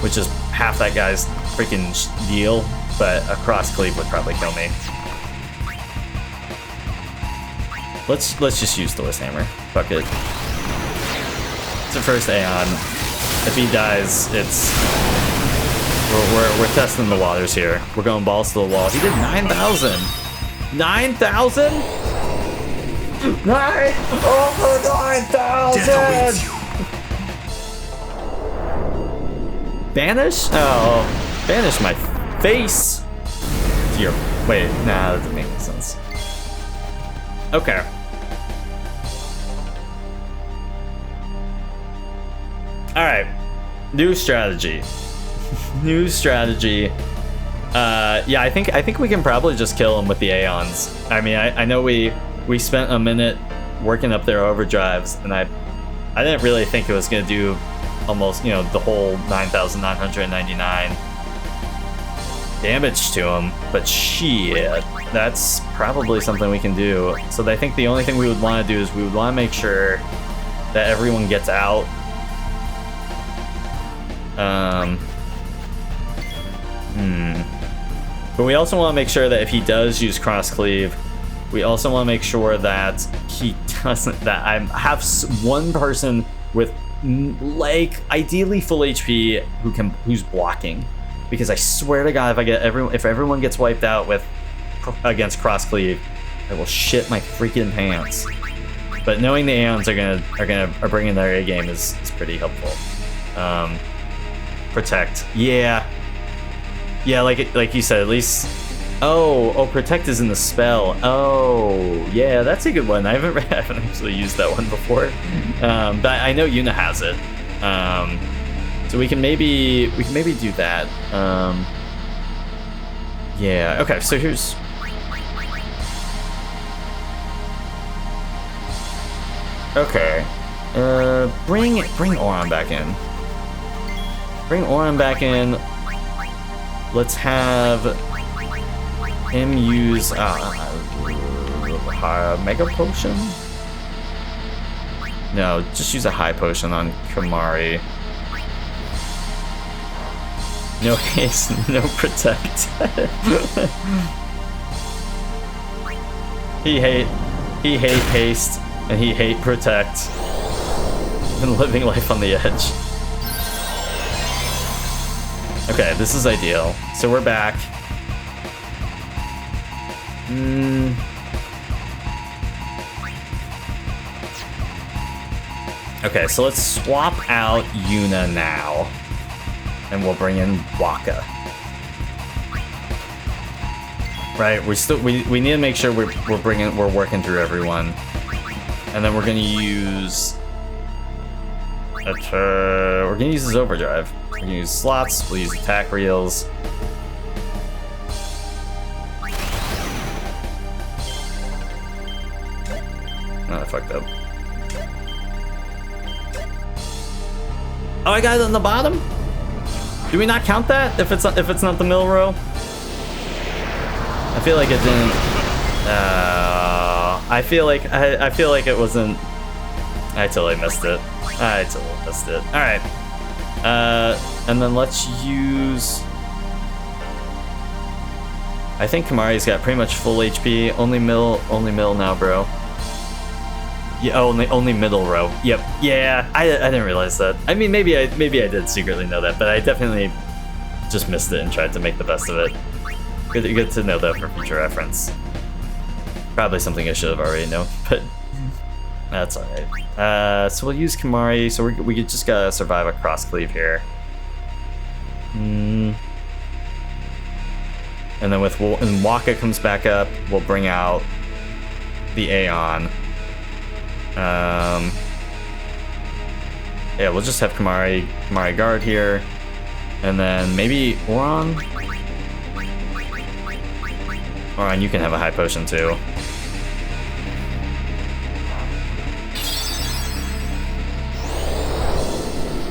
which is half that guy's freaking deal. But a cross cleave would probably kill me. Let's just use Thor's hammer. Fuck it. It's the first Aeon. If he dies, we're testing the waters here. We're going balls to the wall. He did 9,000. 9,000? Over 9,000. Banish? Oh, banish my face. Wait, nah, that doesn't make any sense. Okay. Alright. New strategy. New strategy. Yeah, I think we can probably just kill him with the Aeons. I mean, I know we spent a minute working up their overdrives, and I didn't really think it was gonna do almost, the whole 9,999 damage to him, but shit, that's probably something we can do. So I think the only thing we would want to do is we would want to make sure that everyone gets out. But we also want to make sure that if he does use cross cleave, we also want to make sure that he doesn't. That I have one person with like ideally full HP who's blocking, because I swear to God, if everyone gets wiped out against cross cleave, I will shit my freaking pants. But knowing the Aeons are bringing their A game is pretty helpful. Protect, yeah, like you said, at least. Oh, protect is in the spell. Oh, yeah, that's a good one. I haven't actually used that one before, but I know Yuna has it. So we can maybe do that. Yeah. Okay. So here's. Okay. Bring Auron back in. Bring Auron back in. Let's have him use Mega Potion? No, just use a High Potion on Kimahri. No haste, no protect. He hate haste, and he hate protect. And living life on the edge. Okay, this is ideal. So we're back. Okay, so let's swap out Yuna now. And we'll bring in Wakka. Right, we need to make sure we're working through everyone. And then we're gonna use his overdrive. We're gonna use slots, we'll use attack reels. Oh, I fucked up. Oh, I got it on the bottom? Do we not count that if it's not the middle row? I feel like it didn't. I feel like it wasn't. I totally missed it. All right. And then let's use. I think Kimahri's got pretty much full HP. Only middle now, bro. Yeah, only middle row. Yep. Yeah, I didn't realize that. I mean, maybe I did secretly know that, but I definitely just missed it and tried to make the best of it. Good to know that for future reference. Probably something I should have already known, but that's alright. So we'll use Kimahri. So we just gotta survive a cross cleave here. And then when Wakka comes back up, we'll bring out the Aeon. Yeah, we'll just have Kimahri guard here, and then maybe Auron. Auron, you can have a high potion too.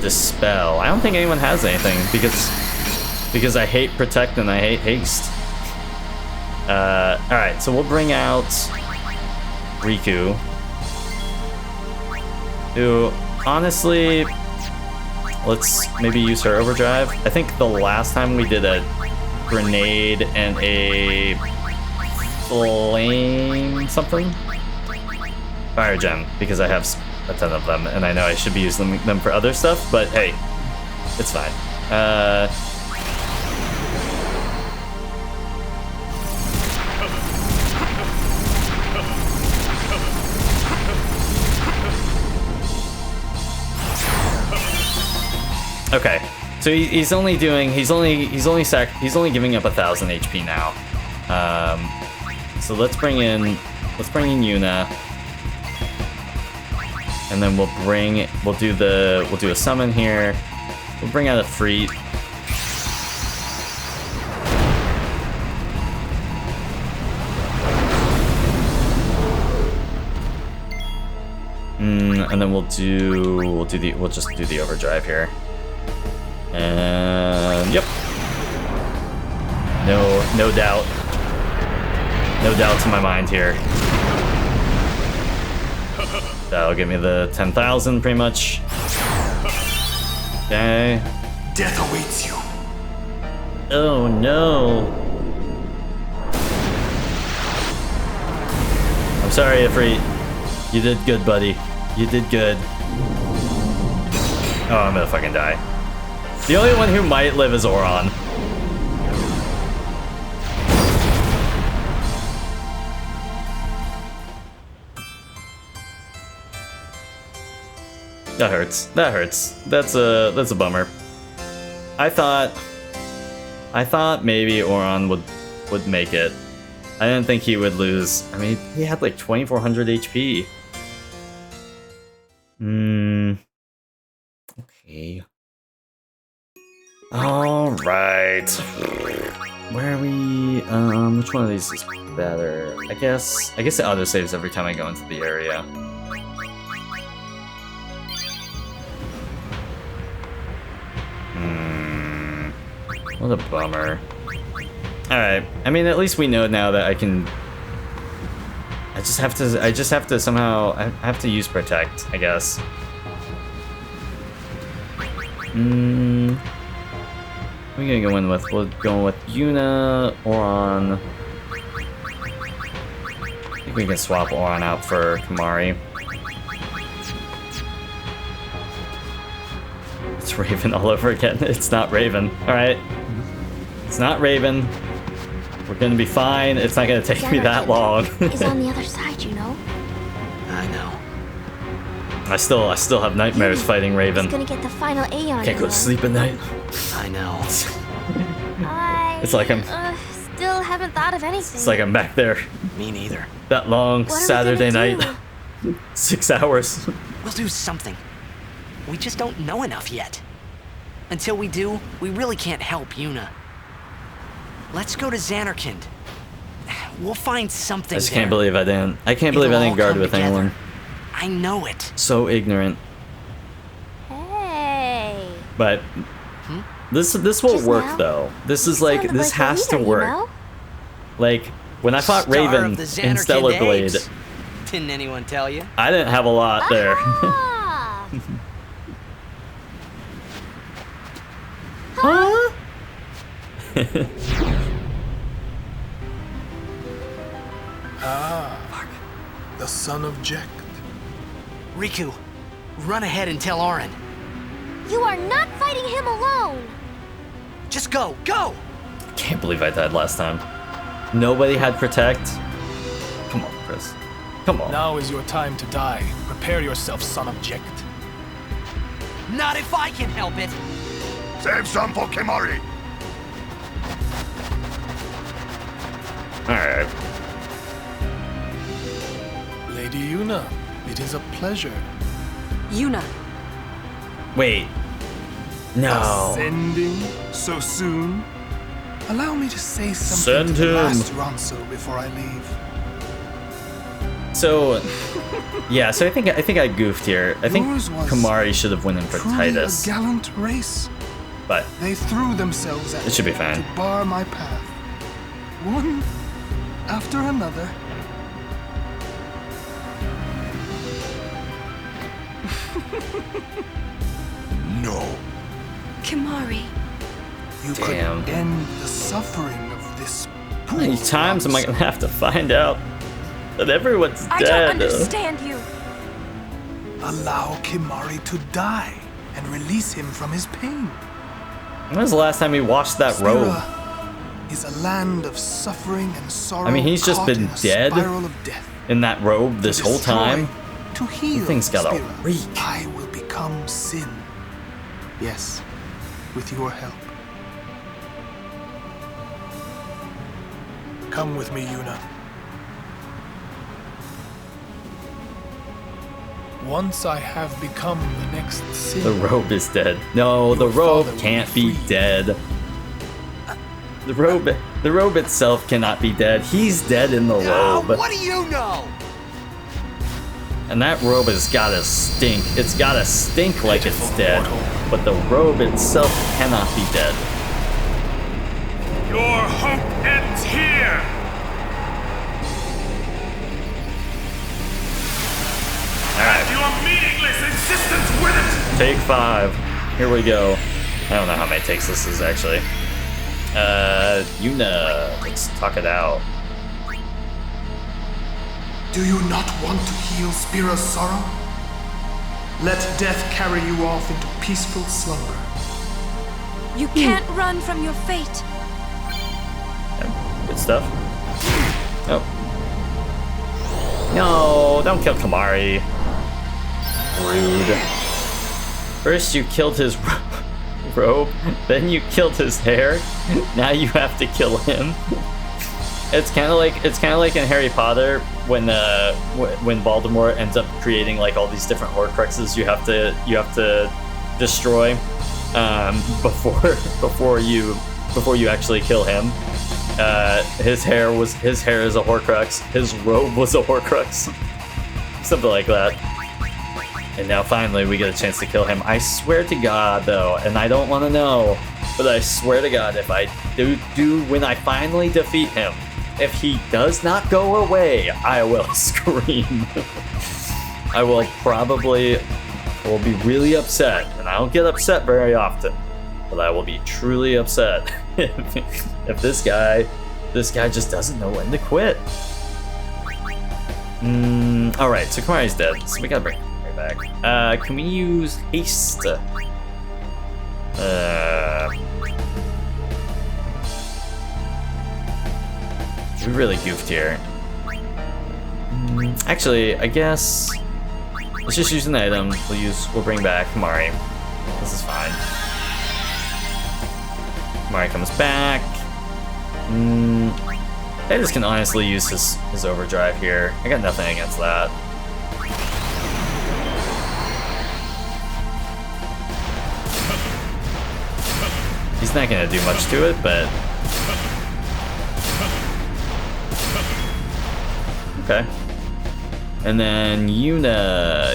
Dispel. I don't think anyone has anything because I hate protect and I hate haste. All right, so we'll bring out Rikku. Who, honestly, let's maybe use her overdrive. I think the last time we did a grenade and a flame something? Fire gem, because I have a ton of them, and I know I should be using them for other stuff, but hey, it's fine. Okay, so he's only giving up 1,000 HP now. So let's bring in Yuna, and then we'll do a summon here. We'll bring out a Freet. And then we'll just do the overdrive here. And yep. No doubt. No doubts in my mind here. That'll give me the 10,000 pretty much. Okay. Death awaits you. Oh no. I'm sorry, Ifrit. You did good, buddy. You did good. Oh, I'm gonna fucking die. The only one who might live is Auron. That hurts. That hurts. That's a bummer. I thought maybe Oron would make it. I didn't think he would lose. I mean, he had like 2400 HP. Okay. All right. Where are we? Which one of these is better? I guess it autosaves every time I go into the area. What a bummer. Alright. I mean, at least we know now that I can... I just have to somehow... I have to use Protect, I guess. We're gonna go in with... We're going with Yuna, Oron... I think we can swap Oron out for Kimahri. It's Raven all over again. It's not Raven. Alright. It's not Raven. We're gonna be fine. It's not gonna take me that long. Is on the other side, you know. I know. I still have nightmares fighting Raven. He's gonna get the final A on Can't go to sleep at night. I know. It's like I'm still haven't thought of anything. It's like I'm back there. Me neither. That long What are we Saturday gonna night. do? 6 hours. We'll do something. We just don't know enough yet. Until we do, we really can't help Yuna. Let's go to Xanarkand. We'll find something. I just there. can't believe I didn't. I can't believe I It'll didn't all guard come with together. anyone. I know it. So ignorant. Hey. But this will Just work now? though. This is You like sounded this like a has to leader, you work. know? Like when I fought Star Raven of the in Xanarkand Stellar Blade, Apes. Didn't anyone tell you? I didn't have a lot there. Ah! Huh? The son of Jekt. Riku, run ahead and tell Auron. You are not fighting him alone. Just go, go! Can't believe I died last time. Nobody had Protect. Come on, Chris. Come on. Now is your time to die. Prepare yourself, son of Jekt. Not if I can help it. Save some for Kimahri. Alright. Lady Yuna, it is a pleasure. Yuna, Wait. No. Ascending so soon? Allow me to say Send something to the him. last Ronso before I leave. So, yeah. So I think I goofed here. I think Yours was Kimahri should have won in for Truly Titus, a gallant race. but They threw themselves at It should be me fine. to bar my path. One after another. No. Kimahri. You Damn. could end the suffering of this how many poor times am I Ronso. gonna have to find out that everyone's I dead? don't understand you. Allow Kimahri to die and release him from his pain. When was the last time you washed that robe? Spira is a land of suffering and sorrow. I mean, he's just caught been in a dead spiral of death. In that robe To this whole destroy, time? To heal, thing's got a Spira, reek. I will become sin. Yes, with your help. Come with me, Yuna. Once I have become the next sin, The robe is dead. No, the Your robe father will can't be be free. dead. The robe itself cannot be dead. He's dead in the Oh, robe. what do you know? And that robe has gotta stink. It's gotta stink like it's Pitiful dead. mortal. But the robe itself cannot be dead. Your hope ends here! Alright, Your meaningless existence with it! take 5. Here we go. I don't know how many takes this is actually. Yuna, let's talk it out. do you not want to heal Spira's sorrow? Let death carry you off into peaceful slumber. You can't run from your fate. Good stuff. Oh. No, don't kill Kimahri. Rude. First you killed his robe, then you killed his hair. Now you have to kill him. It's kind of like in Harry Potter when Voldemort ends up creating like all these different Horcruxes you have to destroy before you actually kill him. His hair is a Horcrux. His robe was a Horcrux. Something like that. And now finally we get a chance to kill him. I swear to God though, and I don't want to know, but I swear to God, if I do when I finally defeat him, if he does not go away, I will scream. I will be really upset, and I don't get upset very often, but I will be truly upset if this guy just doesn't know when to quit. All right, so Kimahri's dead, so we gotta bring her back. Can we use haste? We really goofed here. Actually, I guess let's just use an item. We'll bring back Kimahri. This is fine. Kimahri comes back. I just can honestly use his overdrive here. I got nothing against that. He's not gonna do much to it, but okay. And then Yuna.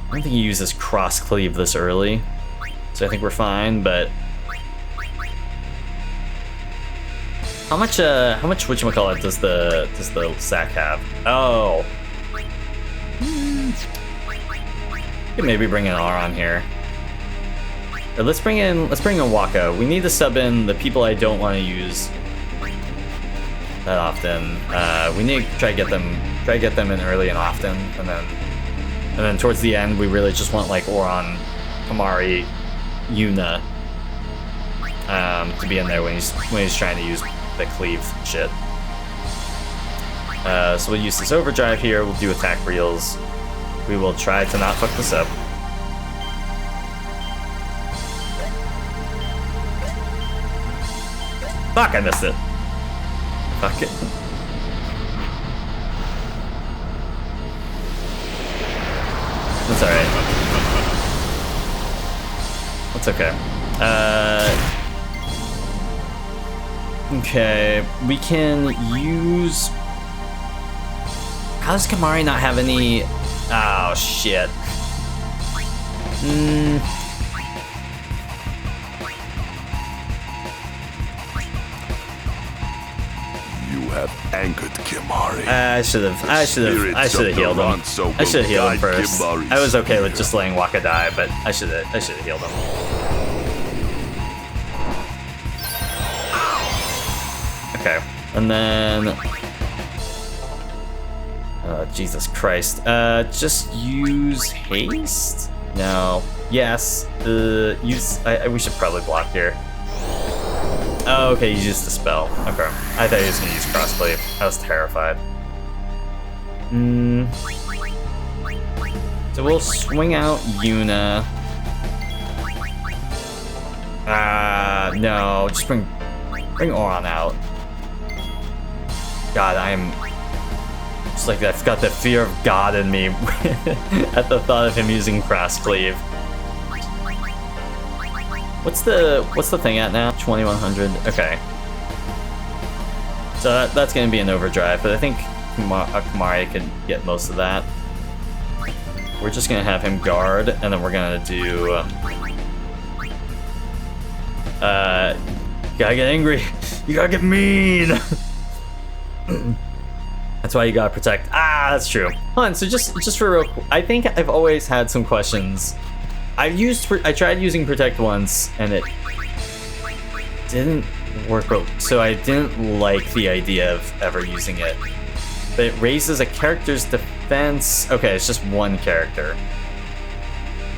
I don't think he uses cross cleave this early, so I think we're fine. But how much whatchamacallit does the sack have? Oh, could maybe bring an R on here. Let's bring in Waka. We need to sub in the people I don't want to use that often. We need to try to get them in early and often, and then towards the end we really just want like Auron, Kimahri, Yuna to be in there when he's trying to use the cleave shit. So we'll use this overdrive here. We'll do attack reels. We will try to not fuck this up. Fuck, I missed it. Fuck it. That's alright. That's okay. Okay, we can use... How does Kimahri not have any... Oh, shit. You have anchored Kimahri. I should have healed him. I should have healed him first. I was okay with just letting Waka die, but I should have healed him. Okay, and then Jesus Christ. Just use haste? No. Yes. We should probably block here. Oh, okay, you used the spell. Okay. I thought he was gonna use crossplay. I was terrified. So we'll swing out Yuna. No, just bring Auron out. God, it's like I've got the fear of God in me at the thought of him using cross cleave. What's the thing at now? 2100. Okay. So that's gonna be an overdrive, but I think Kimahri could get most of that. We're just gonna have him guard, and then we're gonna do. You gotta get angry. You gotta get mean. That's why you gotta protect. Ah, that's true. Hold on. So just for real, I think I've always had some questions. I tried using protect once, and it didn't work out. So I didn't like the idea of ever using it. But it raises a character's defense. Okay, it's just one character.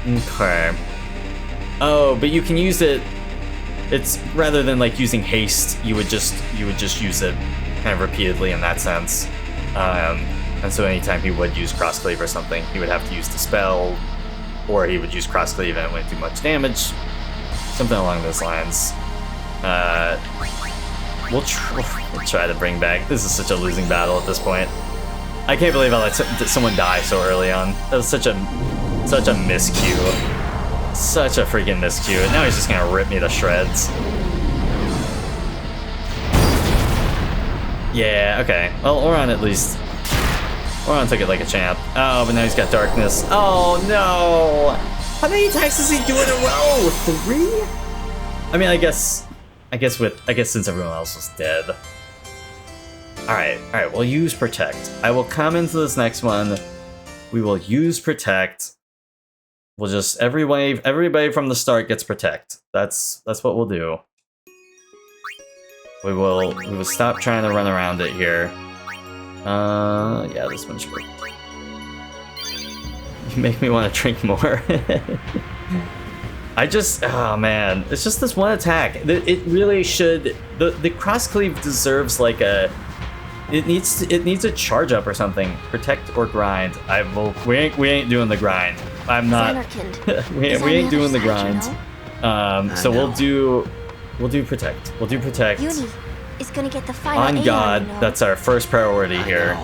Okay. Oh, but you can use it. It's rather than like using haste, you would just use it kind of repeatedly in that sense. And so anytime he would use Crosscleave or something, he would have to use Dispel, or he would use Crosscleave and it wouldn't do much damage. Something along those lines. We'll try to bring back. This is such a losing battle at this point. I can't believe I let someone die so early on. That was such a miscue. Such a freaking miscue. And now he's just gonna rip me to shreds. Yeah, okay. Well, Oron at least. Oron took it like a champ. Oh, but now he's got darkness. Oh no! How many attacks does he do in a row? 3? I mean, I guess since everyone else was dead. Alright, we'll use Protect. I will come into this next one. We will use Protect. We'll just everybody from the start gets Protect. That's what we'll do. We will stop trying to run around it here. Yeah, this one should work. You make me want to drink more. Oh man, it's just this one attack. It really should. The Crosscleave deserves like a. It needs a charge up or something. Protect or grind. We ain't doing the grind. I'm not. we ain't doing the grind. So we'll do Protect. We'll do Protect. Uni is gonna get the final. On God, that's our first priority here.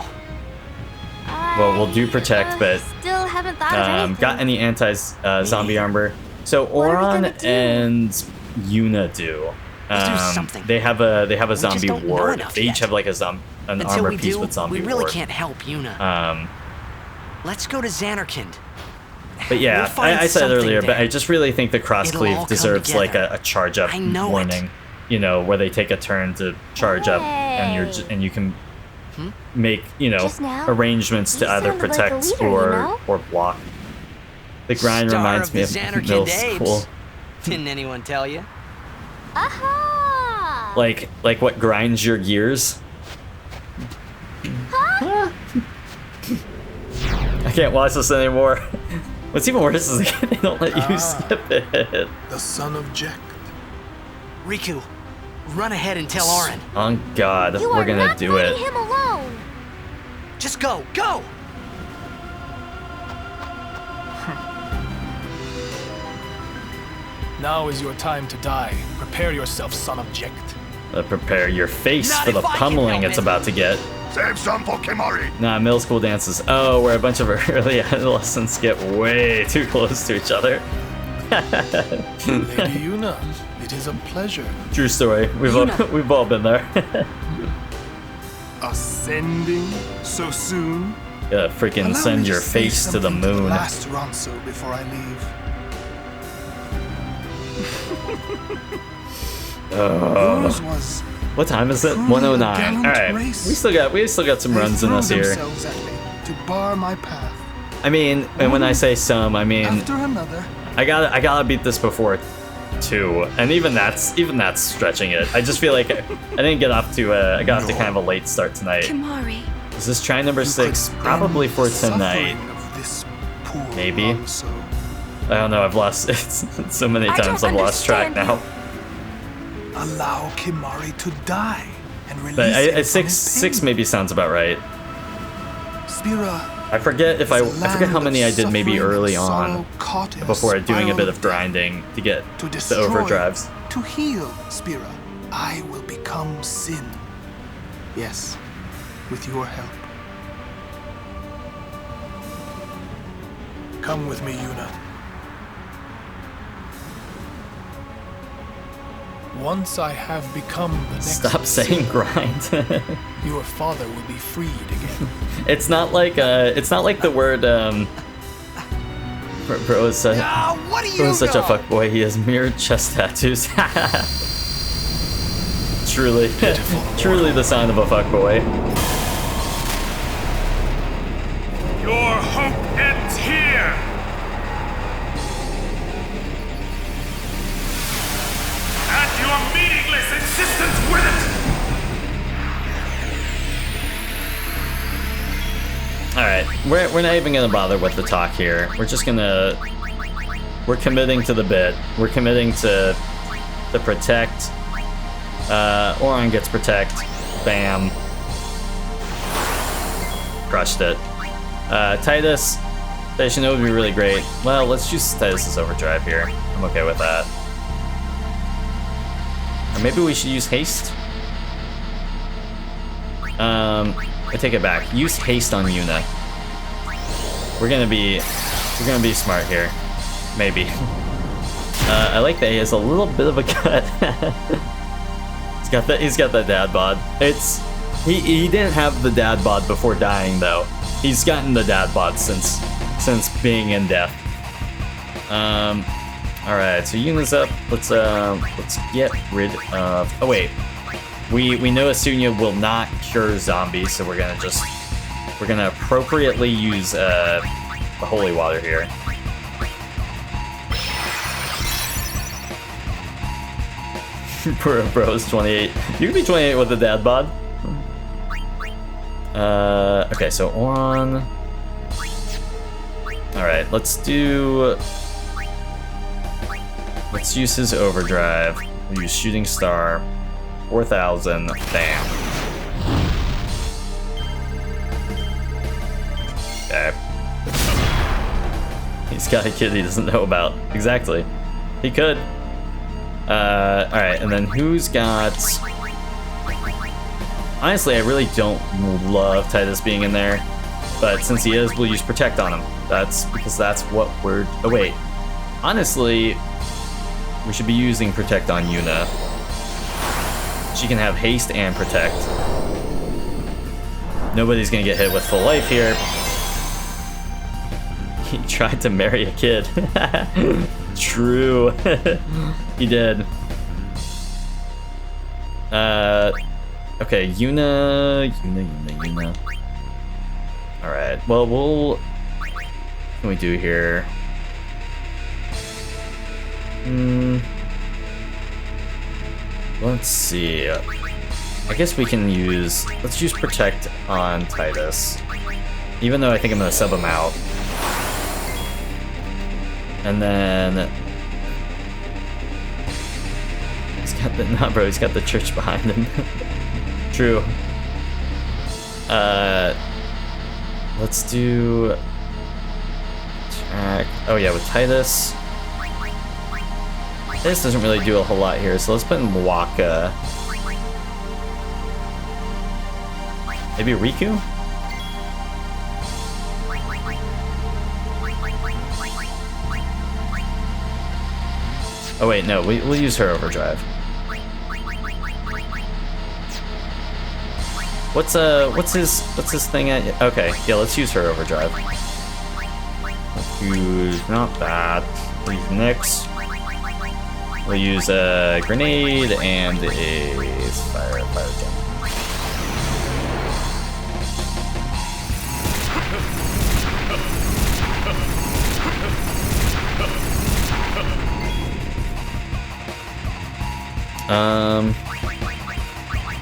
Well, we'll do Protect, but still haven't thought of anything. got any anti-zombie armor? So Oron and Yuna do. They have a zombie ward. They each have like an armor piece with zombie ward. We really can't help Yuna. Let's go to Xanarkand. But yeah, I said earlier, but I just really think the Crosscleave deserves like a charge up warning. You know, where they take a turn to charge up, and you can make arrangements to either protect or block. The grind reminds me of middle school. Didn't anyone tell you? Aha! Like what grinds your gears? Huh? I can't watch this anymore. What's even worse is they don't let you skip it. The son of Jekt. Riku, run ahead and tell Auron. Oh God, You we're are gonna not do it. letting him alone. Just go! Now is your time to die. Prepare yourself, son of Jekt. Prepare your face Not for the if I can pummeling help it's it. about to get. Save some for Kimari. Nah, middle school dances. Oh, where a bunch of early adolescents get way too close to each other. Lady Yuna, it is a pleasure. True story. We've all been there. Ascending so soon? Yeah, freaking Allow send me your say face to the something moon. last Ronso before I leave. Yours was What time is it? truly 109. a gallant All right, race. we still got some They runs in threw us here. themselves at me to bar my path. I mean, and when I say some, I mean After another, I gotta beat this before 2, and even that's stretching it. I just feel like I didn't get off to I got off to kind of a late start tonight. Kimari. Is this try number you 6? could Probably end for the tonight. suffering of this poor Maybe. Ronso. I don't know. I've lost it so many I times. don't I've lost track understand now. Allow Kimari to die and release But him from six his six pain. maybe sounds about right. Spira I forget if I forget how many I did maybe early on before doing a bit of grinding grinding to get to the destroy, overdrives. to heal, Spira. I will become Sin. Yes, with your help. Come with me, Yuna. Once I have become the next Stop saying grind. your father will be freed again. It's not like the word bro is such What do you bro is such a know? fuckboy. He has mirrored chest tattoos. Truly, truly the sign of a fuckboy. Your hope ends here! And your meaningless existence with it! Alright, we're not even gonna bother with the talk here. We're committing to the bit. We're committing to protect. Oron gets protect. Bam. crushed it. Titus Shinobi would be really great. Well, let's choose Titus's overdrive here. I'm okay with that. Or maybe we should use haste. I take it back. Use haste on Yuna. We're gonna be smart here. Maybe. I like that he has a little bit of a cut. He's got that dad bod. He didn't have the dad bod before dying though. He's gotten the dad bod since being in death. All right, so Yuna's up. Let's get rid of. Oh wait, we know Asunya will not cure zombies, so we're gonna appropriately use the holy water here. Bro's 28. You can be 28 with the dad bod. Okay, so on. All right, let's use his overdrive. We'll use shooting star. 4,000. Bam. Okay. He's got a kid he doesn't know about. Exactly. He could. Alright, and then who's got... Honestly, I really don't love Titus being in there, but since he is, we'll use Protect on him. That's because that's what we're... Oh, wait. Honestly, we should be using Protect on Yuna. She can have Haste and Protect. Nobody's gonna get hit with full life here. He tried to marry a kid. True. He did. Okay, Yuna. Alright, well, what can we do here? Let's see. I guess we can let's use Protect on Titus. Even though I think I'm gonna sub him out. And then he's got the church behind him. True. Let's do attack. Oh yeah, with Titus. Titus doesn't really do a whole lot here, so let's put in Waka. Maybe Riku? Oh wait, no, we'll use her overdrive. What's his thing at? Okay, yeah, let's use her overdrive. Use not that. We'll use Nyx. We'll use a grenade and a fire gem.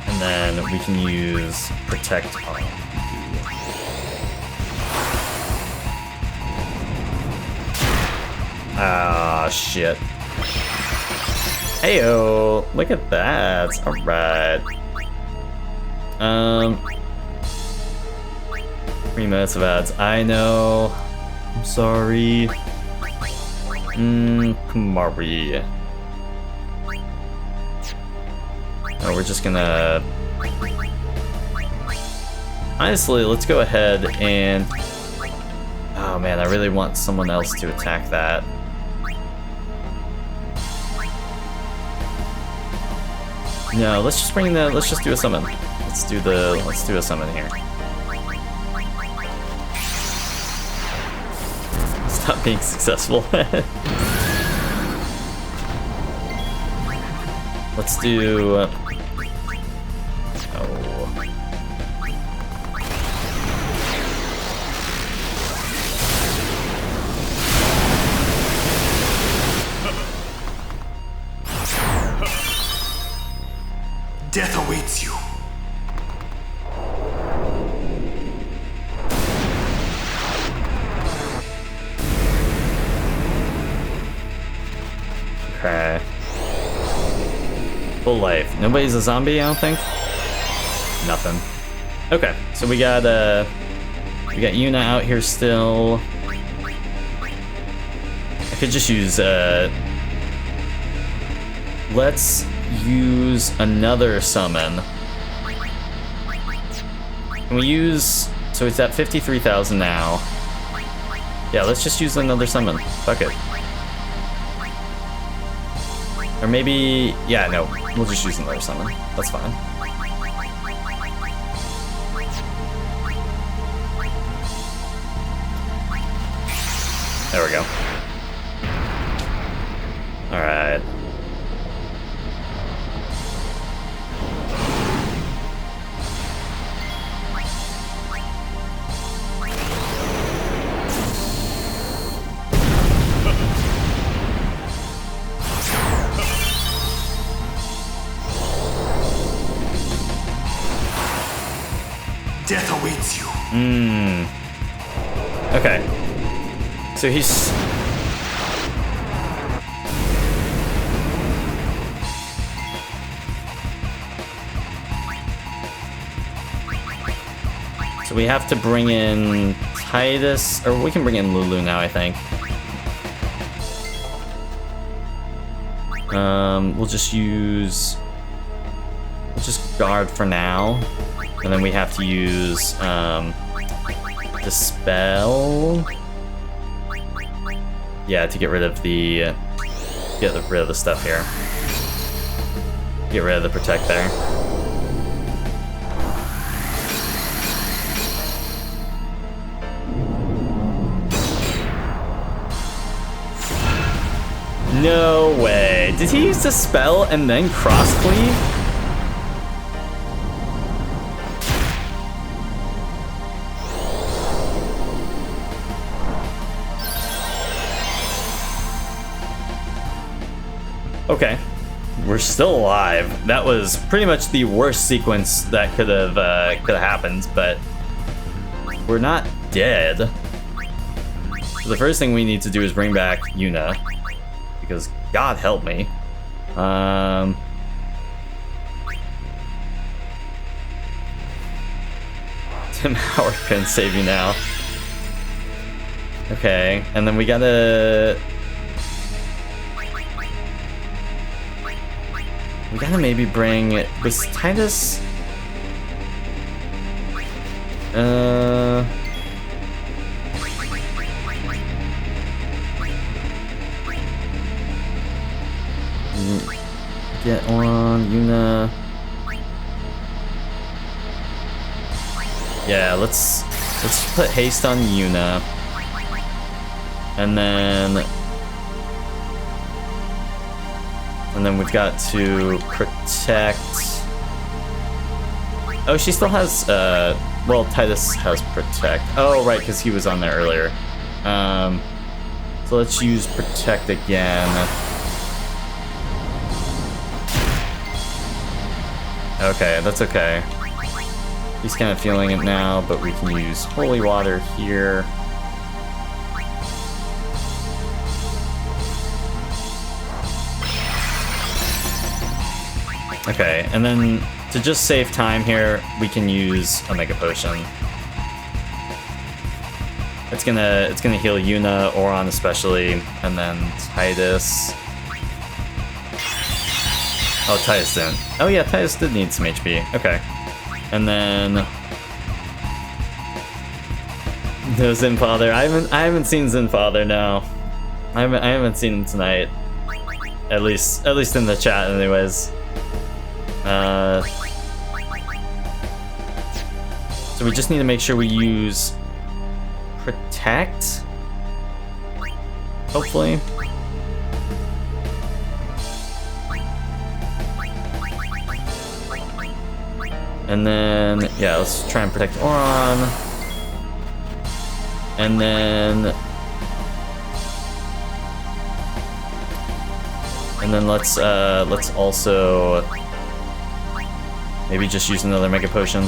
And then we can use Protect on you. Ah, shit. Heyo, look at that. Alright. 3 minutes of ads. I know. I'm sorry. Kumari. No, we're just gonna... Honestly, let's go ahead and... Oh man, I really want someone else to attack that. No, let's just let's just do a summon. Let's do a summon here. Stop being successful. Let's do... Death awaits you. Okay. Full life. Nobody's a zombie, I don't think. Nothing. Okay, so we got We got Yuna out here still. I could just use, let's use another summon. Can we use, so it's at 53,000 now. Yeah, let's just use another summon. Fuck it. Or maybe, yeah, no, we'll just use another summon. That's fine. There we go. Alright. Death awaits you. Okay. So he's... So we have to bring in Tidus, or we can bring in Lulu now, I think. We'll just use... We'll just guard for now. And then we have to use, Dispel. Yeah, to get rid of the, stuff here. Get rid of the Protect there. No way. Did he use Dispel and then Cross Cleave? Okay, we're still alive. That was pretty much the worst sequence that could have happened, but we're not dead. So the first thing we need to do is bring back Yuna, because God help me. Tim Howard couldn't save you now. Okay, and then we gotta maybe bring... Was Tidus... Get on, Yuna... Yeah, let's put haste on Yuna. And then we've got to protect... Oh, she still has, well, Tidus has protect. Oh, right, because he was on there earlier. So let's use protect again. Okay, that's okay. He's kind of feeling it now, but we can use holy water here. Okay, and then to just save time here, we can use a Mega Potion. It's gonna heal Yuna, Auron especially, and then Tidus. Oh, Tidus didn't. Oh yeah, Tidus did need some HP. Okay, and then no Zinfather. I haven't seen Zinfather. No, I haven't seen him tonight. At least in the chat, anyways. So we just need to make sure we use protect. Hopefully. And then, yeah, let's try and protect Auron. And then let's also maybe just use another Mega Potion.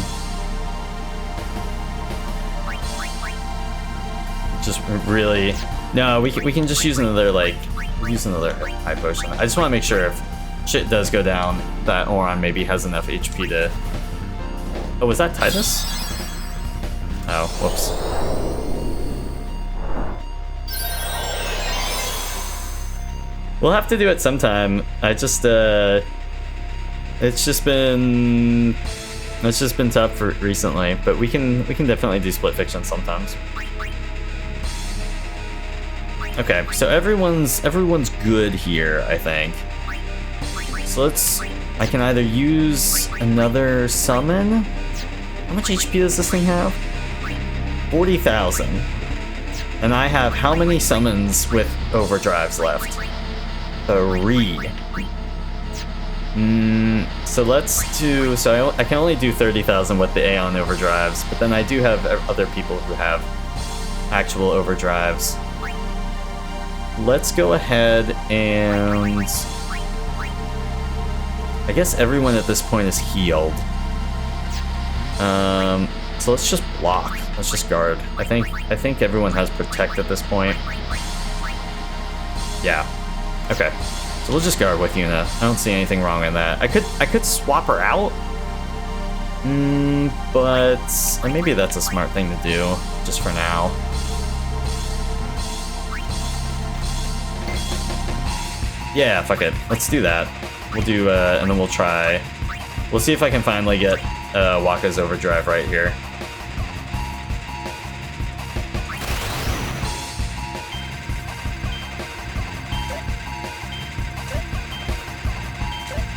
Just really, no, we can just use another High Potion. I just want to make sure if shit does go down that Auron maybe has enough HP to. Oh, was that Tidus? Oh, whoops. We'll have to do it sometime. It's just been tough for recently, but we can definitely do Split Fiction sometimes. Okay, so everyone's good here, I think. So I can either use another summon. How much HP does this thing have? 40,000. And I have how many summons with overdrives left? 3. So let's do. So I can only do 30,000 with the Aeon overdrives, but then I do have other people who have actual overdrives. Let's go ahead and. I guess everyone at this point is healed. So let's just block. Let's just guard. I think everyone has protect at this point. Yeah. Okay. So we'll just guard with Yuna. I don't see anything wrong in that. I could swap her out. But maybe that's a smart thing to do, just for now. Yeah, fuck it. Let's do that. We'll do, and then we'll try. We'll see if I can finally get Wakka's overdrive right here.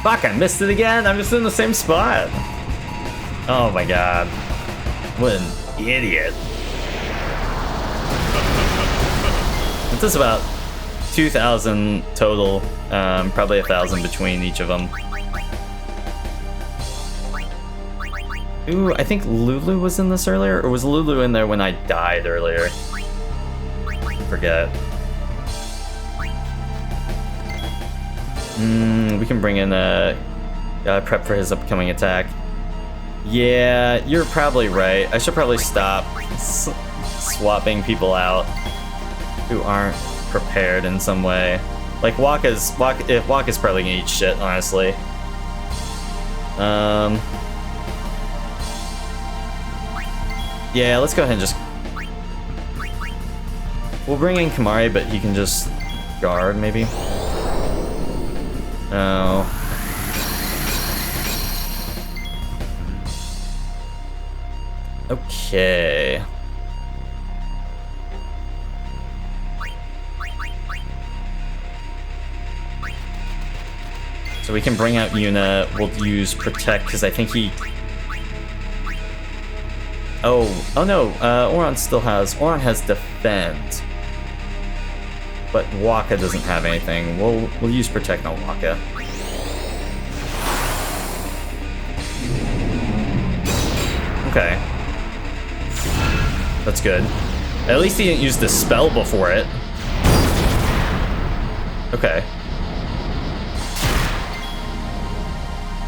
Fuck, I missed it again. I'm just in the same spot. Oh my god. What an idiot. This is about 2,000 total. Probably 1,000 between each of them. Ooh, I think Lulu was in this earlier, or was Lulu in there when I died earlier? I forget. We can bring in prep for his upcoming attack. Yeah, you're probably right. I should probably stop swapping people out who aren't prepared in some way. Like Wakka's probably gonna eat shit, honestly. Yeah, let's go ahead and just. We'll bring in Kimahri, but he can just guard, maybe. Oh. Okay. So we can bring out Yuna. We'll use Protect, because I think he... Oh no, Auron has Defend. But Wakka doesn't have anything. We'll use Protect on Wakka. Okay. That's good. At least he didn't use the spell before it. Okay.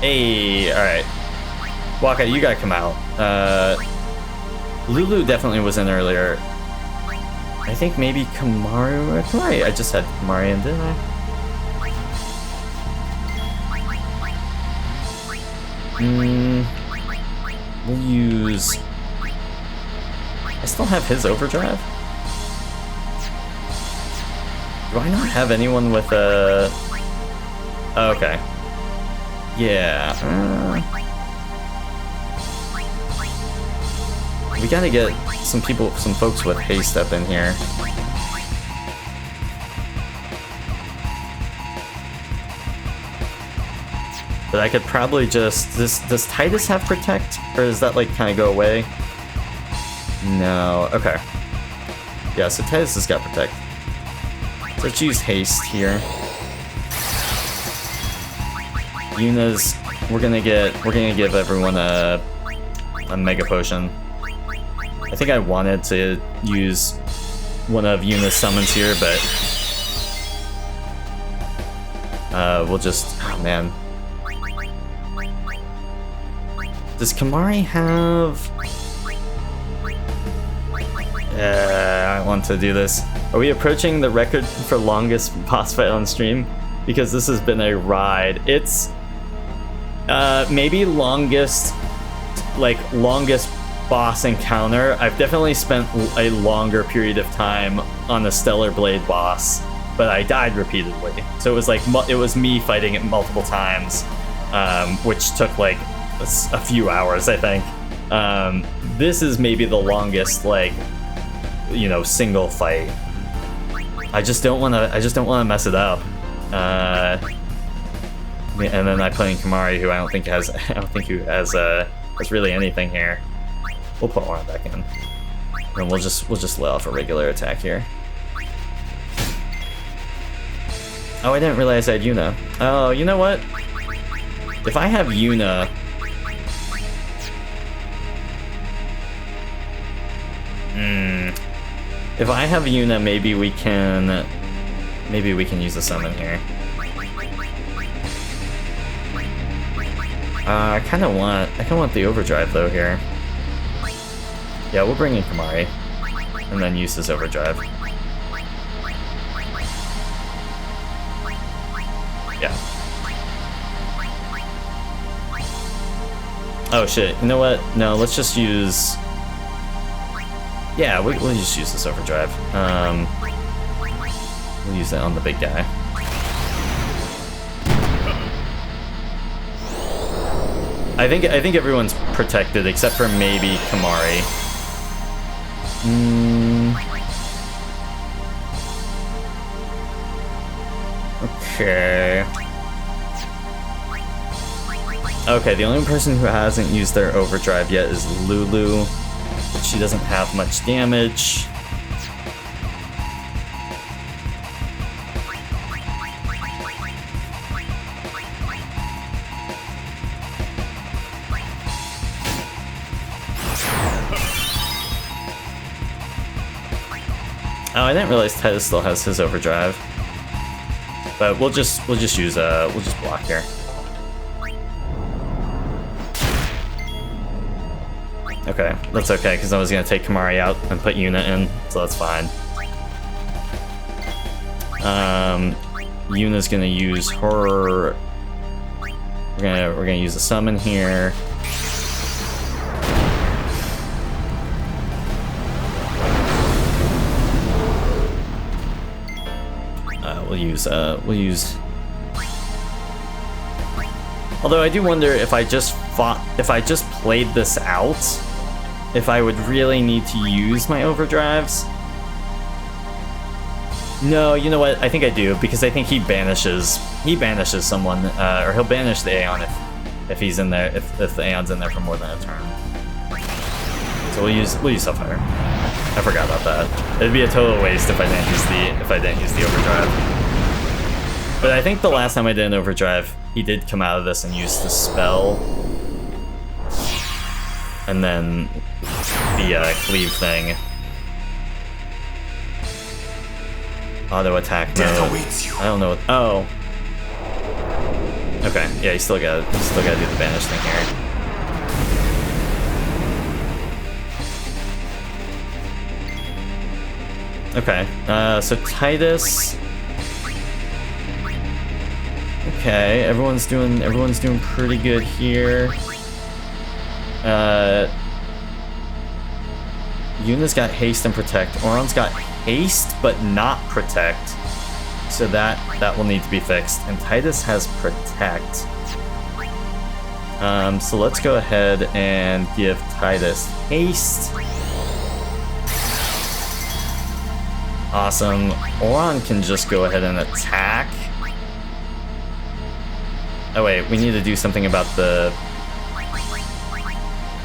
Hey, alright. Wakka, you gotta come out. Lulu definitely was in earlier. I think maybe Kimahri. I just had Kimahri in, didn't I? We'll use... I still have his overdrive? Do I not have anyone with a... Oh, okay. Yeah. We gotta get some folks with haste up in here. But I could probably just... Does Tidus have Protect? Or does that, like, kind of go away? No. Okay. Yeah, so Tidus has got Protect. So let's use Haste here. Yuna's... We're gonna give everyone a Mega Potion. I think I wanted to use one of Yuna's summons here, but... we'll just... Oh, man. Does Kimahri have... I want to do this. Are we approaching the record for longest boss fight on stream? Because this has been a ride. It's... maybe longest boss encounter. I've definitely spent a longer period of time on the Stellar Blade boss but I died repeatedly. So it was like it was me fighting it multiple times, which took like a few hours, I think. This is maybe the longest, like, you know, single fight. I just don't want to mess it up. And then I play in Kimahri, who I don't think has really anything here. We'll put Auron back in, and we'll just let off a regular attack here. Oh, I didn't realize I had Yuna. Oh, you know what? If I have Yuna, if I have Yuna, maybe we can use a summon here. I kind of want the overdrive though here. Yeah, we'll bring in Kimahri, and then use this overdrive. Yeah. Oh shit, you know what? No, let's just use... Yeah, we'll just use this overdrive. We'll use that on the big guy. I think everyone's protected except for maybe Kimahri. Okay. Okay, the only person who hasn't used their overdrive yet is Lulu. She doesn't have much damage. Oh, I didn't realize Tidus still has his overdrive. But we'll just block here. Okay, that's okay, because I was gonna take Kimahri out and put Yuna in, so that's fine. Yuna's gonna use her. We're gonna use a summon here. We'll use. Although I do wonder if I just played this out, if I would really need to use my overdrives. No, you know what? I think I do, because I think he banishes someone, or he'll banish the Aeon if he's in there, if the Aeon's in there for more than a turn. So we'll use Sapphire. I forgot about that. It'd be a total waste if I didn't use the overdrive. But I think the last time I did an overdrive, he did come out of this and use the spell, and then the cleave thing. Auto attack mode. I don't know. Oh. Okay. Yeah, you still gotta do the banish thing here. Okay. So Tidus. Okay, everyone's doing pretty good here. Yuna's got haste and protect. Auron's got haste but not protect, so that will need to be fixed. And Tidus has protect. So let's go ahead and give Tidus haste. Awesome. Auron can just go ahead and attack. Oh wait, we need to do something about the...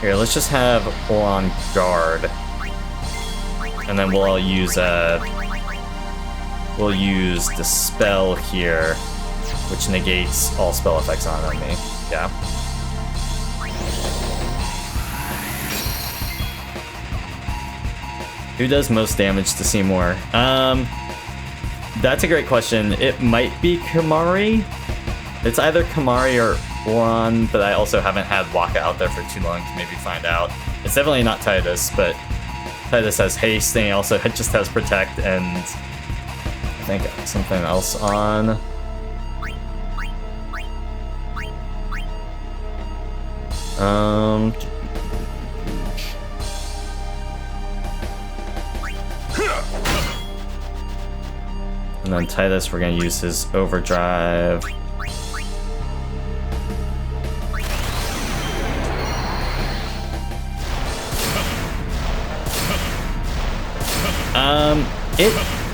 Here, let's just have Auron guard. And then we'll use Dispel here, which negates all spell effects on enemy. Yeah. Who does most damage to Seymour? That's a great question. It might be Kimahri. It's either Kimahri or Auron, but I also haven't had Wakka out there for too long to maybe find out. It's definitely not Tidus, but Tidus has haste, and he also just has protect, and I think something else on. And then Titus, we're gonna use his overdrive.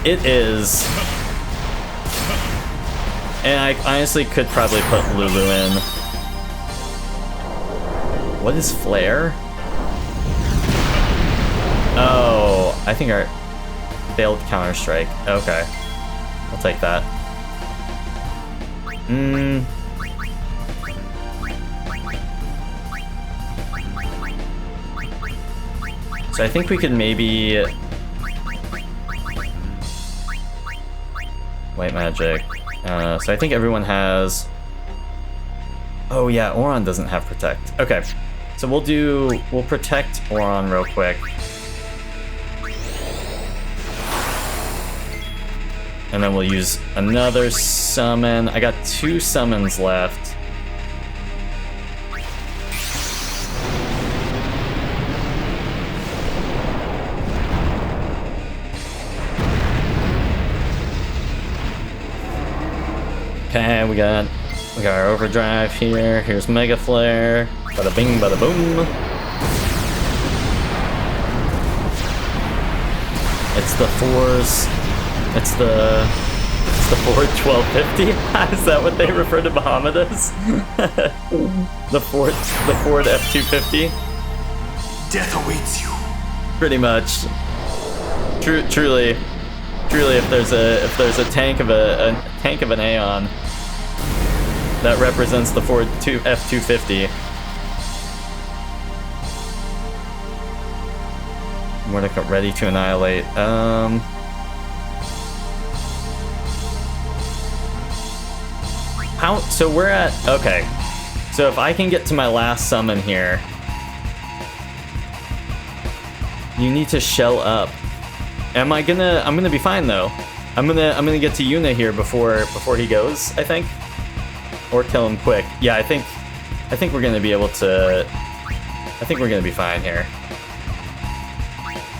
It is. And I honestly could probably put Lulu in. What is Flare? Oh, I think our failed Counter-Strike. Okay. I'll take that. So I think we could maybe... White magic. So I think everyone has... Oh yeah, Auron doesn't have protect. Okay, so we'll protect Auron real quick. And then we'll use another summon. I got 2 summons left. Okay, we got our overdrive here. Here's Mega Flare. Bada bing, bada boom. It's the Force. It's the Ford 1250. Is that what they refer to Bahamut as? the Ford F250. Death awaits you. Pretty much. Truly, if there's a tank of an Aeon that represents the Ford F250. Mordecai ready to annihilate. So we're at, okay. So if I can get to my last summon here, you need to shell up. I'm gonna be fine though. I'm gonna get to Yuna here before he goes, I think. Or kill him quick. Yeah, I think we're gonna be able to, I think we're gonna be fine here.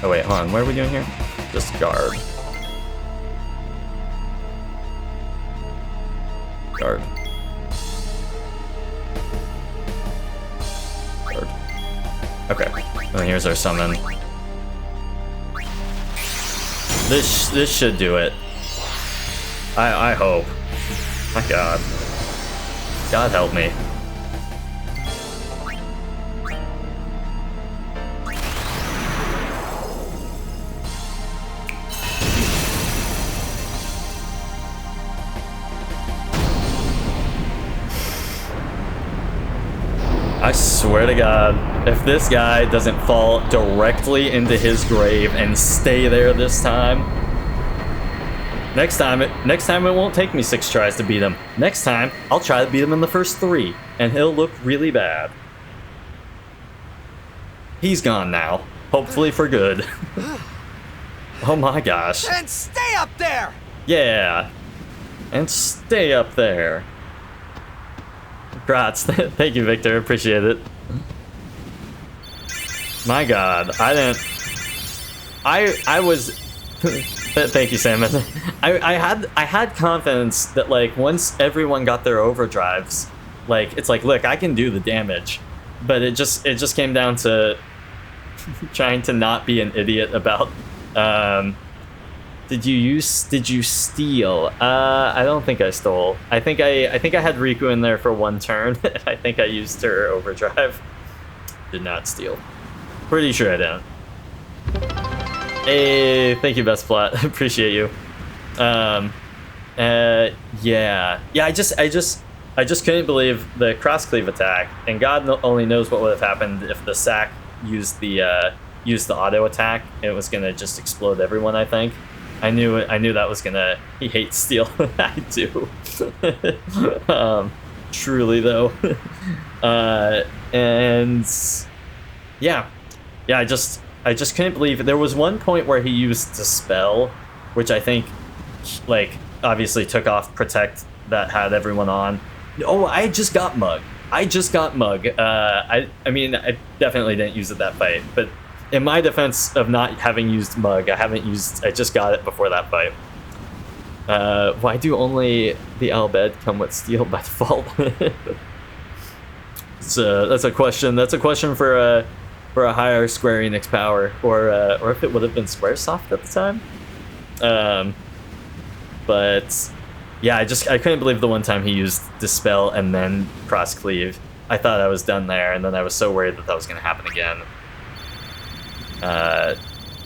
Oh wait, hold on, what are we doing here? Just guard. Guard. Okay, and here's our summon. This should do it. I hope. My God. God help me. I swear to God, if this guy doesn't fall directly into his grave and stay there this time, next time it won't take me 6 tries to beat him. Next time, I'll try to beat him in the first 3, and he'll look really bad. He's gone now, hopefully for good. Oh my gosh. And stay up there! Yeah, and stay up there. Grats. Thank you, Victor. Appreciate it. My God, I was. Thank you, Salmon. I had confidence that like once everyone got their overdrives, like it's like look, I can do the damage, but it just came down to trying to not be an idiot about. Did you steal? I don't think I stole. I think I had Riku in there for 1 turn. I think I used her overdrive. Did not steal. Pretty sure I didn't. Hey, thank you, Best Plot. Appreciate you. Yeah. I just couldn't believe the cross cleave attack, and God only knows what would have happened if the sack used the auto attack. It was gonna just explode everyone. I think. I knew that was gonna. He hates steel. I do. Truly though. And yeah. I just couldn't believe it. There was one point where he used Dispel, which I think, like, obviously took off Protect that had everyone on. Oh, I just got Mug. I mean, I definitely didn't use it that fight, but in my defense of not having used Mug, I just got it before that fight. Why do only the Al Bhed come with steel by default? That's a question. That's a question for a higher Square Enix power, or if it would have been SquareSoft at the time. But yeah, I couldn't believe the one time he used Dispel and then Cross Cleave. I thought I was done there, and then I was so worried that was going to happen again.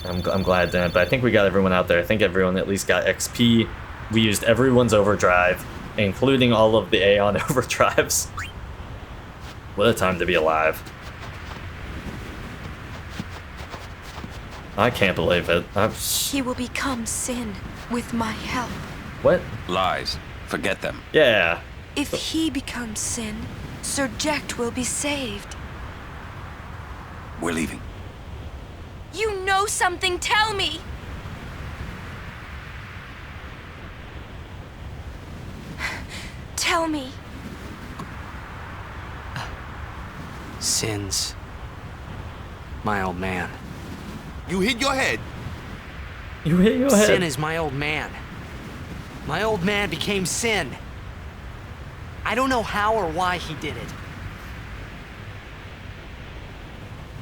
I'm glad it didn't, but I think we got everyone out there. I think everyone at least got XP. We used everyone's overdrive, including all of the Aeon overdrives. What a time to be alive. I can't believe it. He will become sin with my help. What? Lies. Forget them. Yeah. If he becomes sin, Sir Jecht will be saved. We're leaving. You know something, tell me! Tell me. Sin's my old man. You hit your head. You hit your head. Sin is my old man. My old man became Sin. I don't know how or why he did it.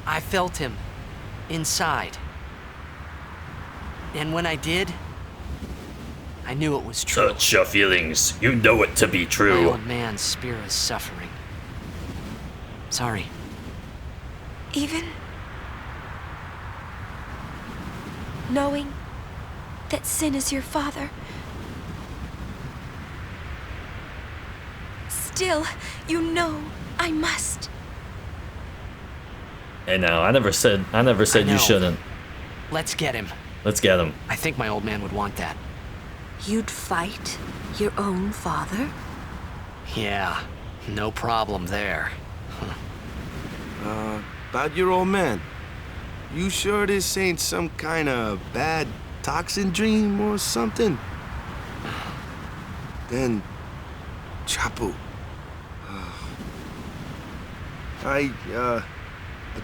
I felt him inside. And when I did, I knew it was true. Touch your feelings. You know it to be My true. old man's spirit is suffering. Sorry. Even knowing that Sin is your father, still, you know I must. Hey, now I never said know. you shouldn't. Let's get him. Let's get him. I think my old man would want that. You'd fight your own father? Yeah, no problem there. About your old man. You sure this ain't some kind of bad toxin dream or something? Then, Chapu. I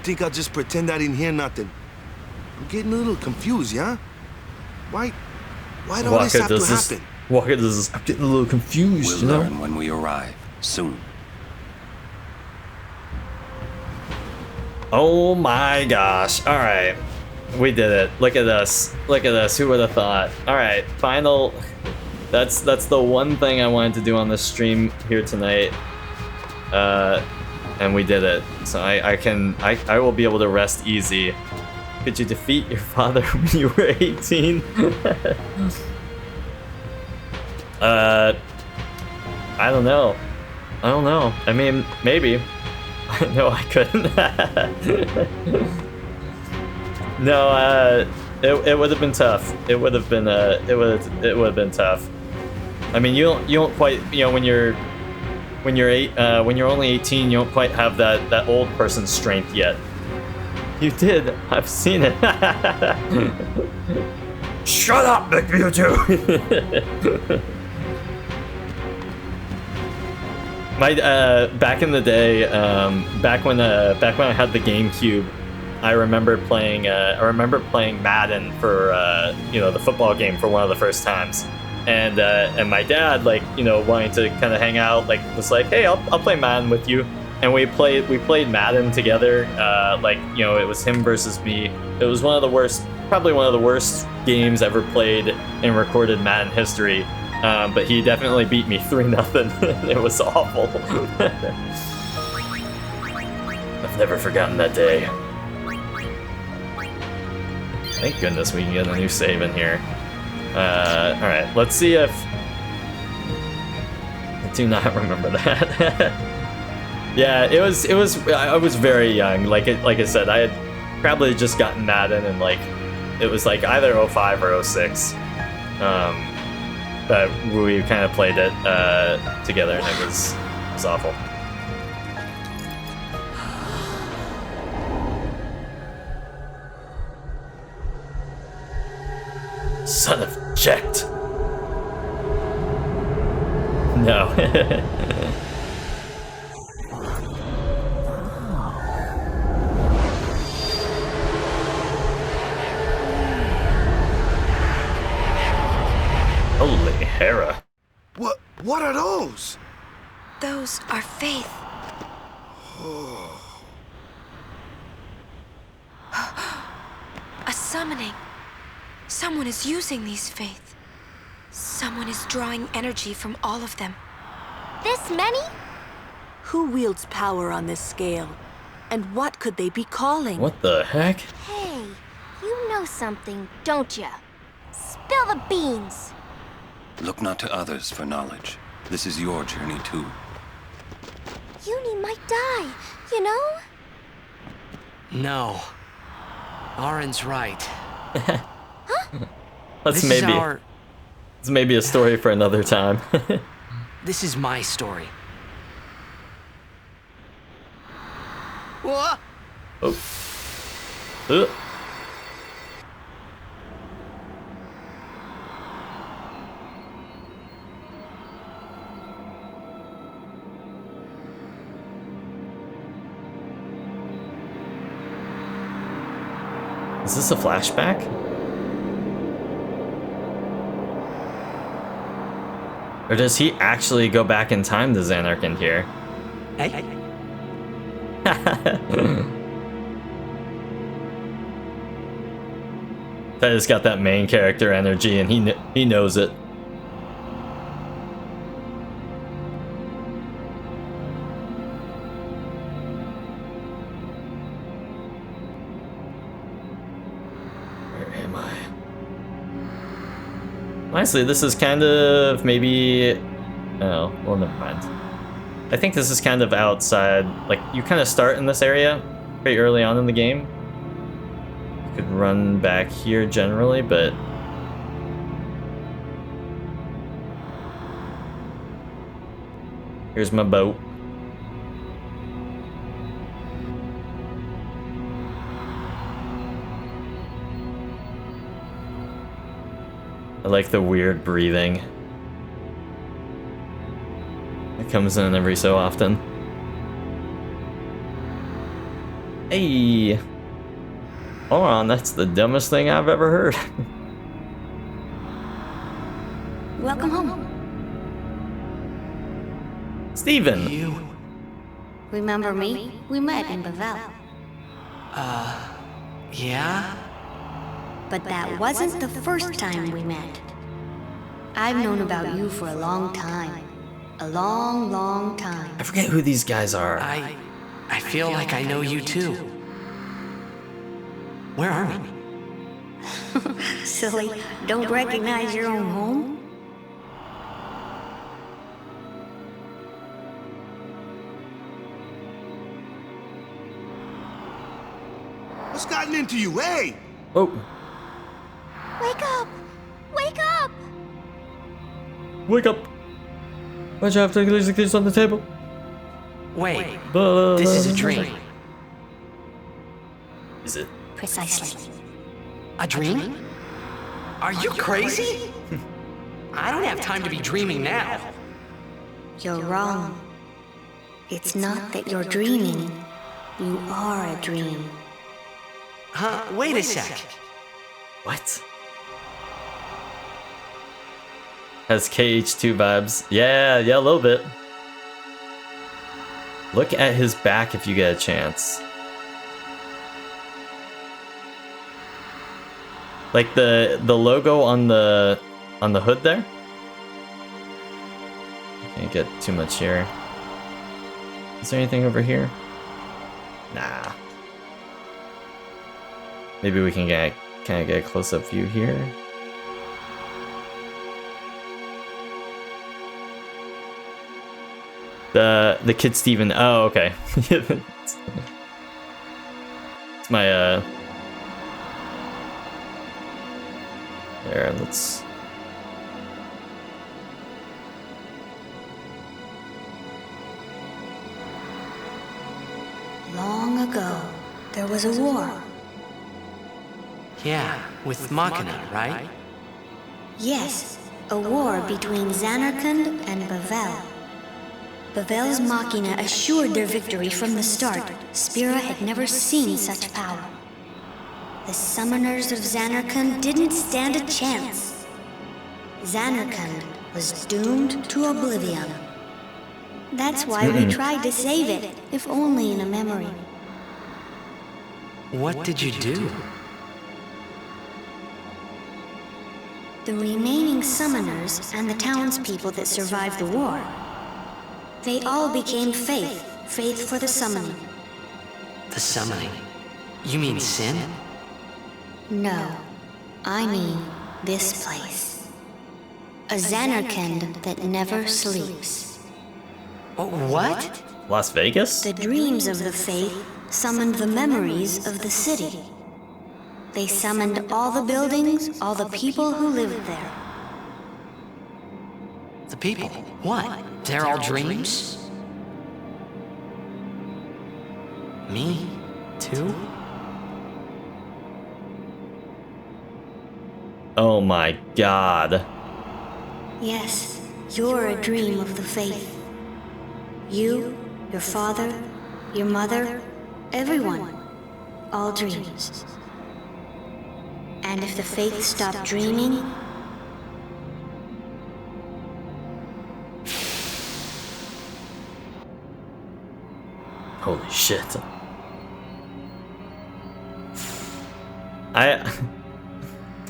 think I'll just pretend I didn't hear nothing. I'm getting a little confused, yeah? Why'd all this have to happen? Walker does this. I'm getting a little confused, We'll learn when we arrive. Soon. Oh my gosh. Alright. We did it. Look at us. Look at us. Who would have thought? Alright, final. That's the one thing I wanted to do on this stream here tonight. And we did it. So I will be able to rest easy. Could you defeat your father when you were 18? I don't know. I mean, maybe. No, I couldn't. No, it would have been tough. It would have been tough. I mean, you don't quite, when you're only 18, you don't quite have that old person strength yet. You did. I've seen it. Shut up, McMewtwo. My back in the day, back when I had the GameCube, I remember playing Madden for the football game for one of the first times, and my dad, wanting to kind of hang out, was like, hey, I'll play Madden with you, and we played Madden together. It was him versus me. It was probably one of the worst games ever played in recorded Madden history. But he definitely beat me 3-0. It was awful. I've never forgotten that day. Thank goodness we can get a new save in here. Alright, let's see if... I do not remember that. Yeah, I was very young. Like I said, I had probably just gotten Madden and it was either 05 or 06. But we kind of played it together, and it was awful. Son of Jecht. No. Holy Hera. What are those? Those are faith. A summoning. Someone is using these faith. Someone is drawing energy from all of them. This many? Who wields power on this scale? And what could they be calling? What the heck? Hey, you know something, don't ya? Spill the beans. Look not to others for knowledge. This is your journey too. Uni might die, you know? No. Auron's right. Let's This is our... It's maybe a story for another time. This is my story. What? Oh. Is this a flashback? Or does he actually go back in time to Zanarkand here? Hey. That has got that main character energy, and he knows it. Where am I? Honestly, this is kind of maybe... Oh, well, never mind. I think this is kind of outside. Like, you kind of start in this area pretty early on in the game. You could run back here generally, but... Here's my boat. I like the weird breathing. It comes in every so often. Hey! Hold on, that's the dumbest thing I've ever heard. Welcome home. Steven! You... Remember me? We met in Bavel. Yeah? But that wasn't the first time we met. I've known about you for a long time. A long, long time. I forget who these guys are. I feel like I know you too. Where are we? Silly, don't recognize your own home? What's gotten into you? Hey! Oh. Wake up! Wake up! Wake up! Why'd you have to leave these on the table? Wait, this is a dream. Is it? Precisely. A dream? Are you crazy? I don't have time to be dreaming now. You're wrong. It's not that you're dreaming. You are a dream. Huh? Wait a sec. What? Has KH2 vibes. Yeah, a little bit. Look at his back if you get a chance. Like the logo on the hood there. Can't get too much here. Is there anything over here? Nah. Maybe we can kind of get a close-up view here. The kid Steven. Oh, okay. It's my there, let's Long ago, there was a war. Yeah, with Machina, right? Yes, a war between Zanarkand and Bavel. Bavel's Machina assured their victory from the start. Spira had never seen such power. The summoners of Zanarkand didn't stand a chance. Zanarkand was doomed to oblivion. That's why we tried to save it, if only in a memory. What did you do? The remaining summoners and the townspeople that survived the war, they all became faith for the summoning. The summoning? You mean sin? No, I mean this place. A Zanarkand that never sleeps. What? Las Vegas? The dreams of the faith summoned the memories of the city. They summoned all the buildings, all the people who lived there. The people? What? They're all dreams? Me? Too? Oh my god. Yes, you're a dream of the faith. You, your father, your mother, everyone. All dreams. And if the faith stopped dreaming, Holy shit.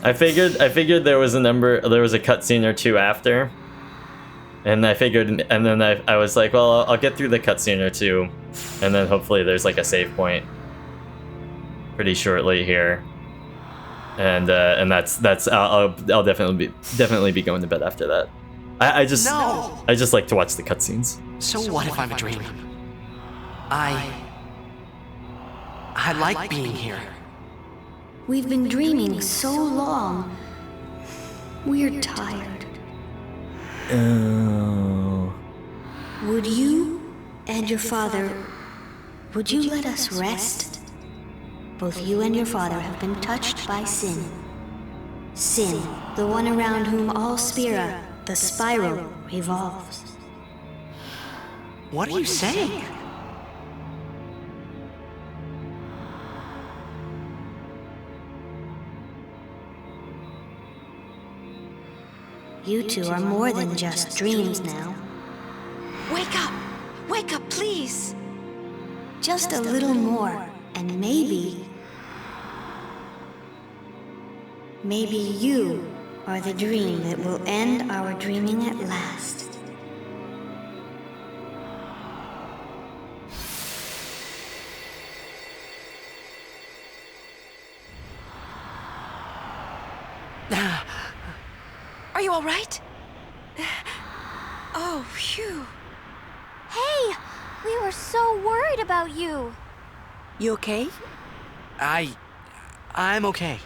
I figured there was a cutscene or two after. And then I was like, well, I'll get through the cutscene or two, and then hopefully there's like a save point pretty shortly here. And that's I'll definitely be going to bed after that. I just like to watch the cutscenes. So what if I'm a dream? I like being here. we've been dreaming so long. We're tired. Oh. Would you and your father, would you let us rest? Both you and your father have been touched by sin. Sin, the one around whom all Spira, the spiral, revolves. What are you saying? You two are more than just dreams now. Wake up! Wake up, please! Just a little more, and maybe you are the dream that will end our dreaming at last. Are you all right? Oh, phew. Hey! We were so worried about you. You okay? I'm okay.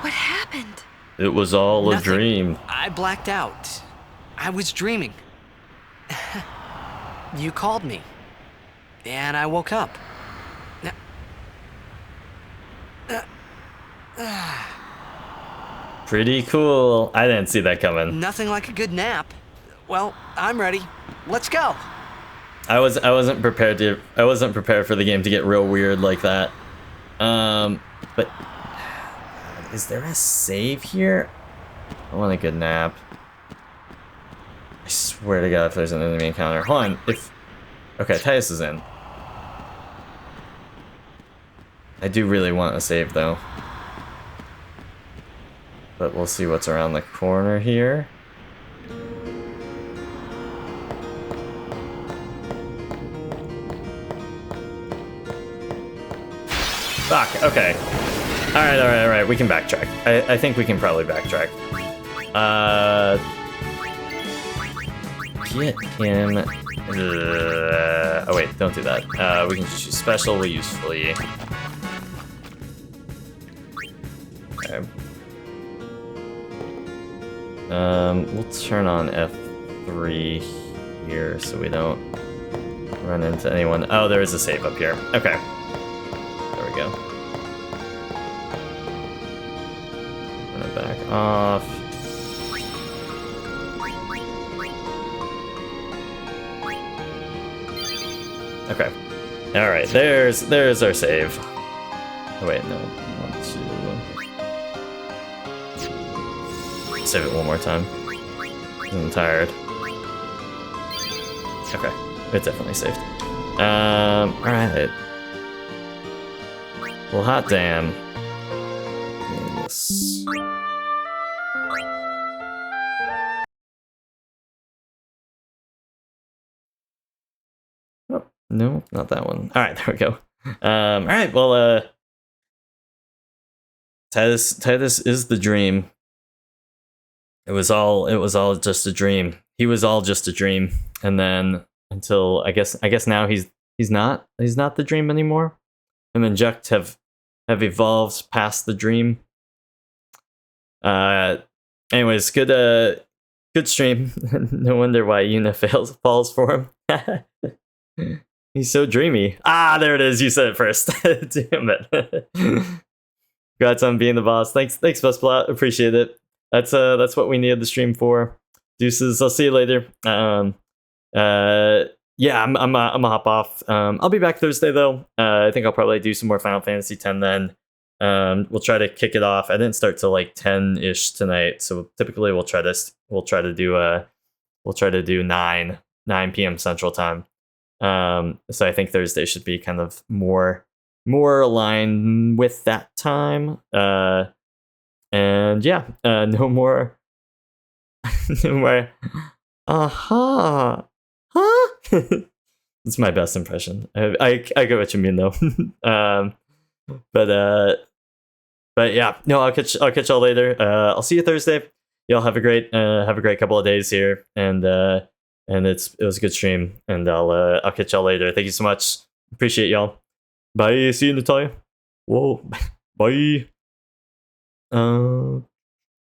What happened? It was all Nothing. a dream. I blacked out. I was dreaming. You called me. And I woke up. Pretty cool. I didn't see that coming. Nothing like a good nap. Well, I'm ready. Let's go. I wasn't prepared for the game to get real weird like that. But is there a save here? I want a good nap. I swear to God, if there's an enemy encounter. Hold on. Okay, Titus is in. I do really want a save though. But we'll see what's around the corner here. Fuck, okay. Alright, we can backtrack. I think we can probably backtrack. Get him... oh wait, don't do that. We can just use special, we'll use flee. Okay. We'll turn on F3 here so we don't run into anyone. Oh, there is a save up here. Okay. There we go. Turn it back off. Okay. Alright, there's our save. Oh wait, no. 1, 2. save it one more time. I'm tired. Okay, it definitely saved. Alright. Well, hot damn. Yes. Oh, no, not that one. Alright, there we go. Alright, well, Titus is the dream. It was all just a dream. He was all just a dream. And then until I guess now he's not the dream anymore. Him and Juct have evolved past the dream. Anyways, good stream. No wonder why Yuna falls for him. He's so dreamy. Ah, there it is. You said it first. Damn it. Congrats on being the boss. Thanks, Buzzplot. Appreciate it. That's what we needed the stream for. Deuces. I'll see you later. Yeah, I'm gonna hop off. I'll be back Thursday though. I think I'll probably do some more Final Fantasy X then. We'll try to kick it off. I didn't start till like 10-ish tonight, so typically we'll try to do 9 p.m. Central Time. So I think Thursday should be kind of more aligned with that time. And yeah, no more. Huh? It's my best impression. I get what you mean though. But yeah, no, I'll catch y'all later. I'll see you Thursday. Y'all have a great couple of days here, and it was a good stream, and I'll catch y'all later. Thank you so much. Appreciate y'all. Bye. See you, Natalia. Whoa. Bye.